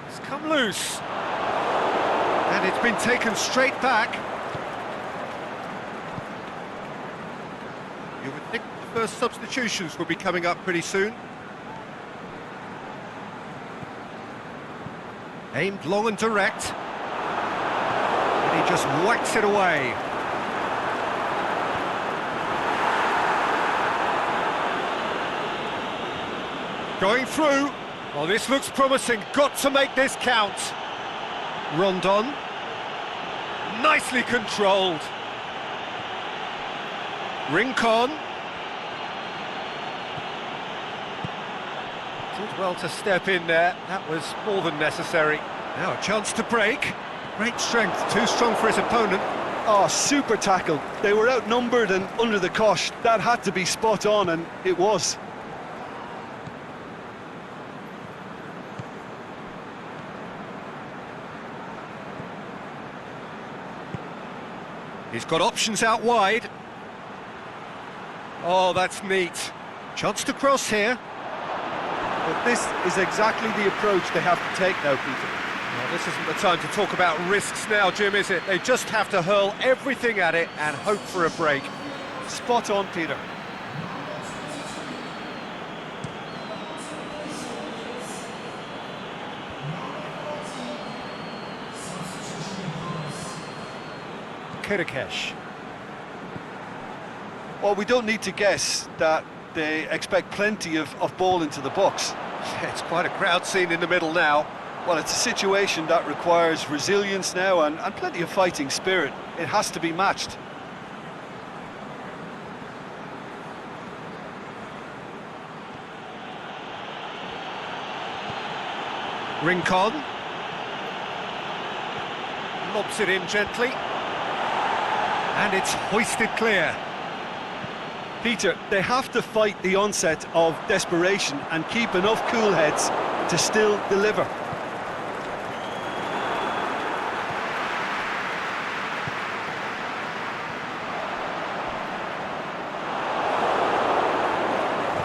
It's come loose. And it's been taken straight back. You would think the first substitutions will be coming up pretty soon. Aimed long and direct. And he just whacks it away. Going through. Oh, this looks promising. Got to make this count. Rondon. Nicely controlled. Rincon. Did well to step in there. That was more than necessary. Now a chance to break. Great strength. Too strong for his opponent. Oh, super tackle. They were outnumbered and under the cosh. That had to be spot on, and it was. He's got options out wide. Oh, that's neat. Chance to cross here. But this is exactly the approach they have to take now, Peter. Well, this isn't the time to talk about risks now, Jim, is it? They just have to hurl everything at it and hope for a break. Spot on, Peter. Kirikesh. Well, we don't need to guess that they expect plenty of ball into the box. It's quite a crowd scene in the middle now. Well, it's a situation that requires resilience now and plenty of fighting spirit. It has to be matched. Rincon. Lobs it in gently. And it's hoisted clear. Peter, they have to fight the onset of desperation and keep enough cool heads to still deliver. I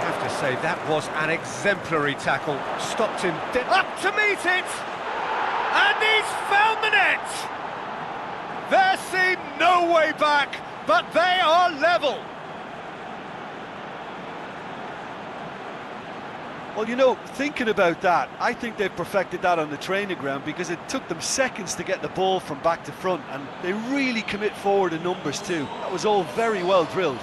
have to say, that was an exemplary tackle. Stopped him dead. Up to meet it! And he's found the net! There seemed no way back, but they are level. Well, you know, thinking about that, I think they've perfected that on the training ground because it took them seconds to get the ball from back to front, and they really commit forward in numbers too. That was all very well drilled.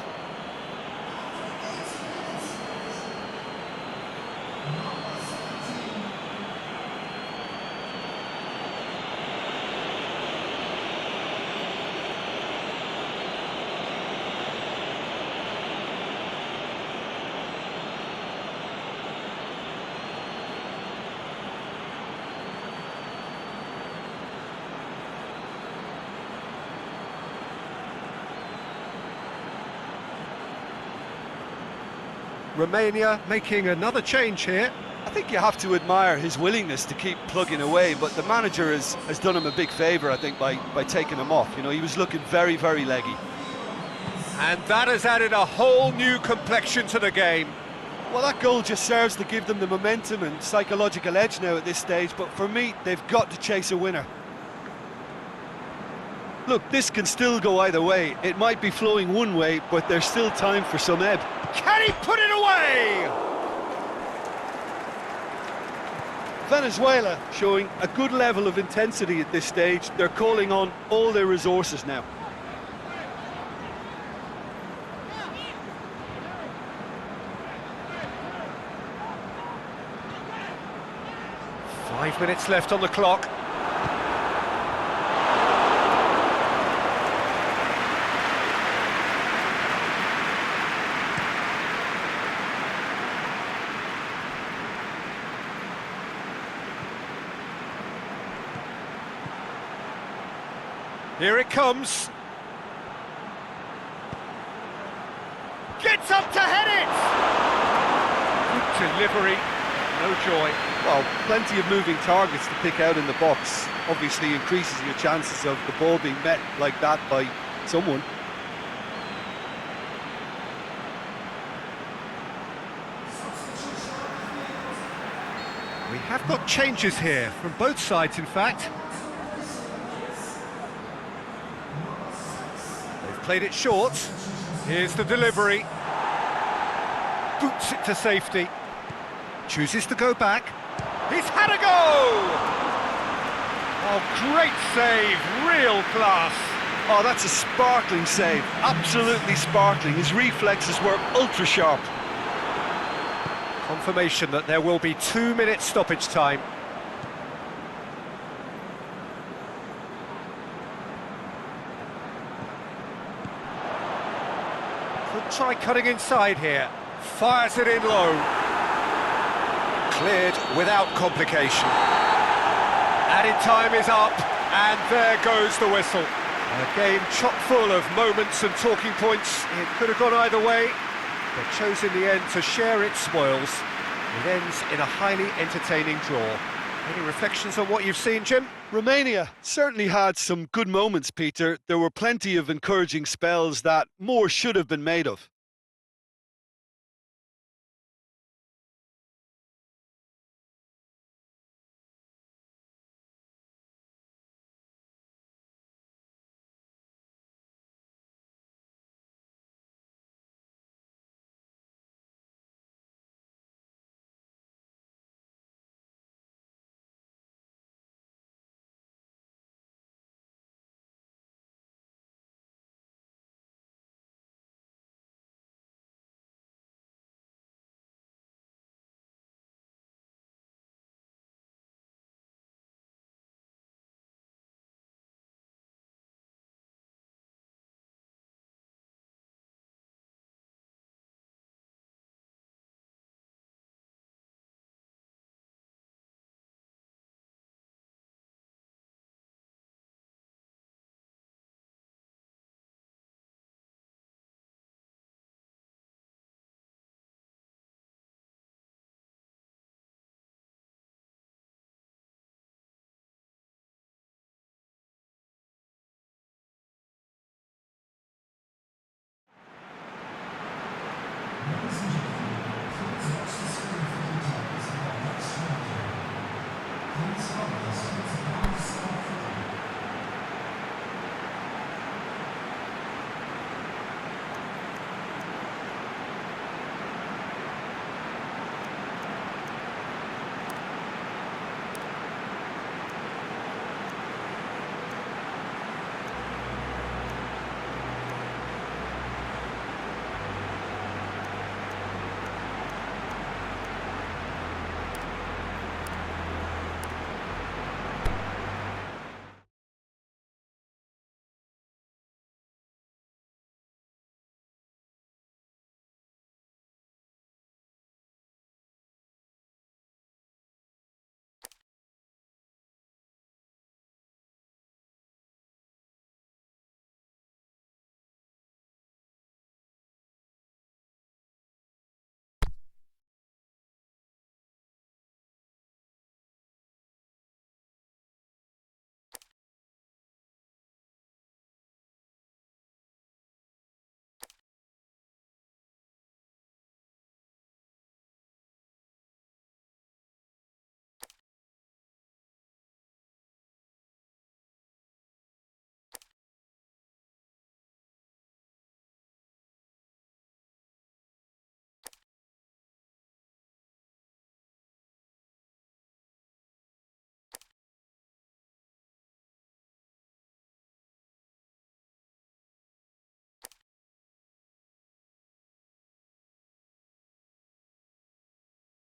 Romania making another change here. I think you have to admire his willingness to keep plugging away, but the manager has done him a big favour, I think, by taking him off. You know, he was looking very, very leggy. And that has added a whole new complexion to the game. Well, that goal just serves to give them the momentum and psychological edge now at this stage, but for me, they've got to chase a winner. Look, this can still go either way. It might be flowing one way, but there's still time for some ebb. Can he put it away? Venezuela showing a good level of intensity at this stage. They're calling on all their resources now. Five minutes left on the clock. Here it comes. Gets up to head it! Good delivery, no joy. Well, plenty of moving targets to pick out in the box. Obviously increases your chances of the ball being met like that by someone. We have got changes here, from both sides in fact. Played it short. Here's the delivery. Boots it to safety. Chooses to go back. He's had a go! Oh, great save, real class. Oh, that's a sparkling save, absolutely sparkling. His reflexes were ultra sharp. Confirmation that there will be 2 minutes stoppage time. Could try cutting inside here. Fires it in low. Cleared without complication. Added time is up, and there goes the whistle. A game chock full of moments and talking points. It could have gone either way. They chose in the end to share its spoils. It ends in a highly entertaining draw. Any reflections on what you've seen, Jim? Romania certainly had some good moments, Peter. There were plenty of encouraging spells that more should have been made of.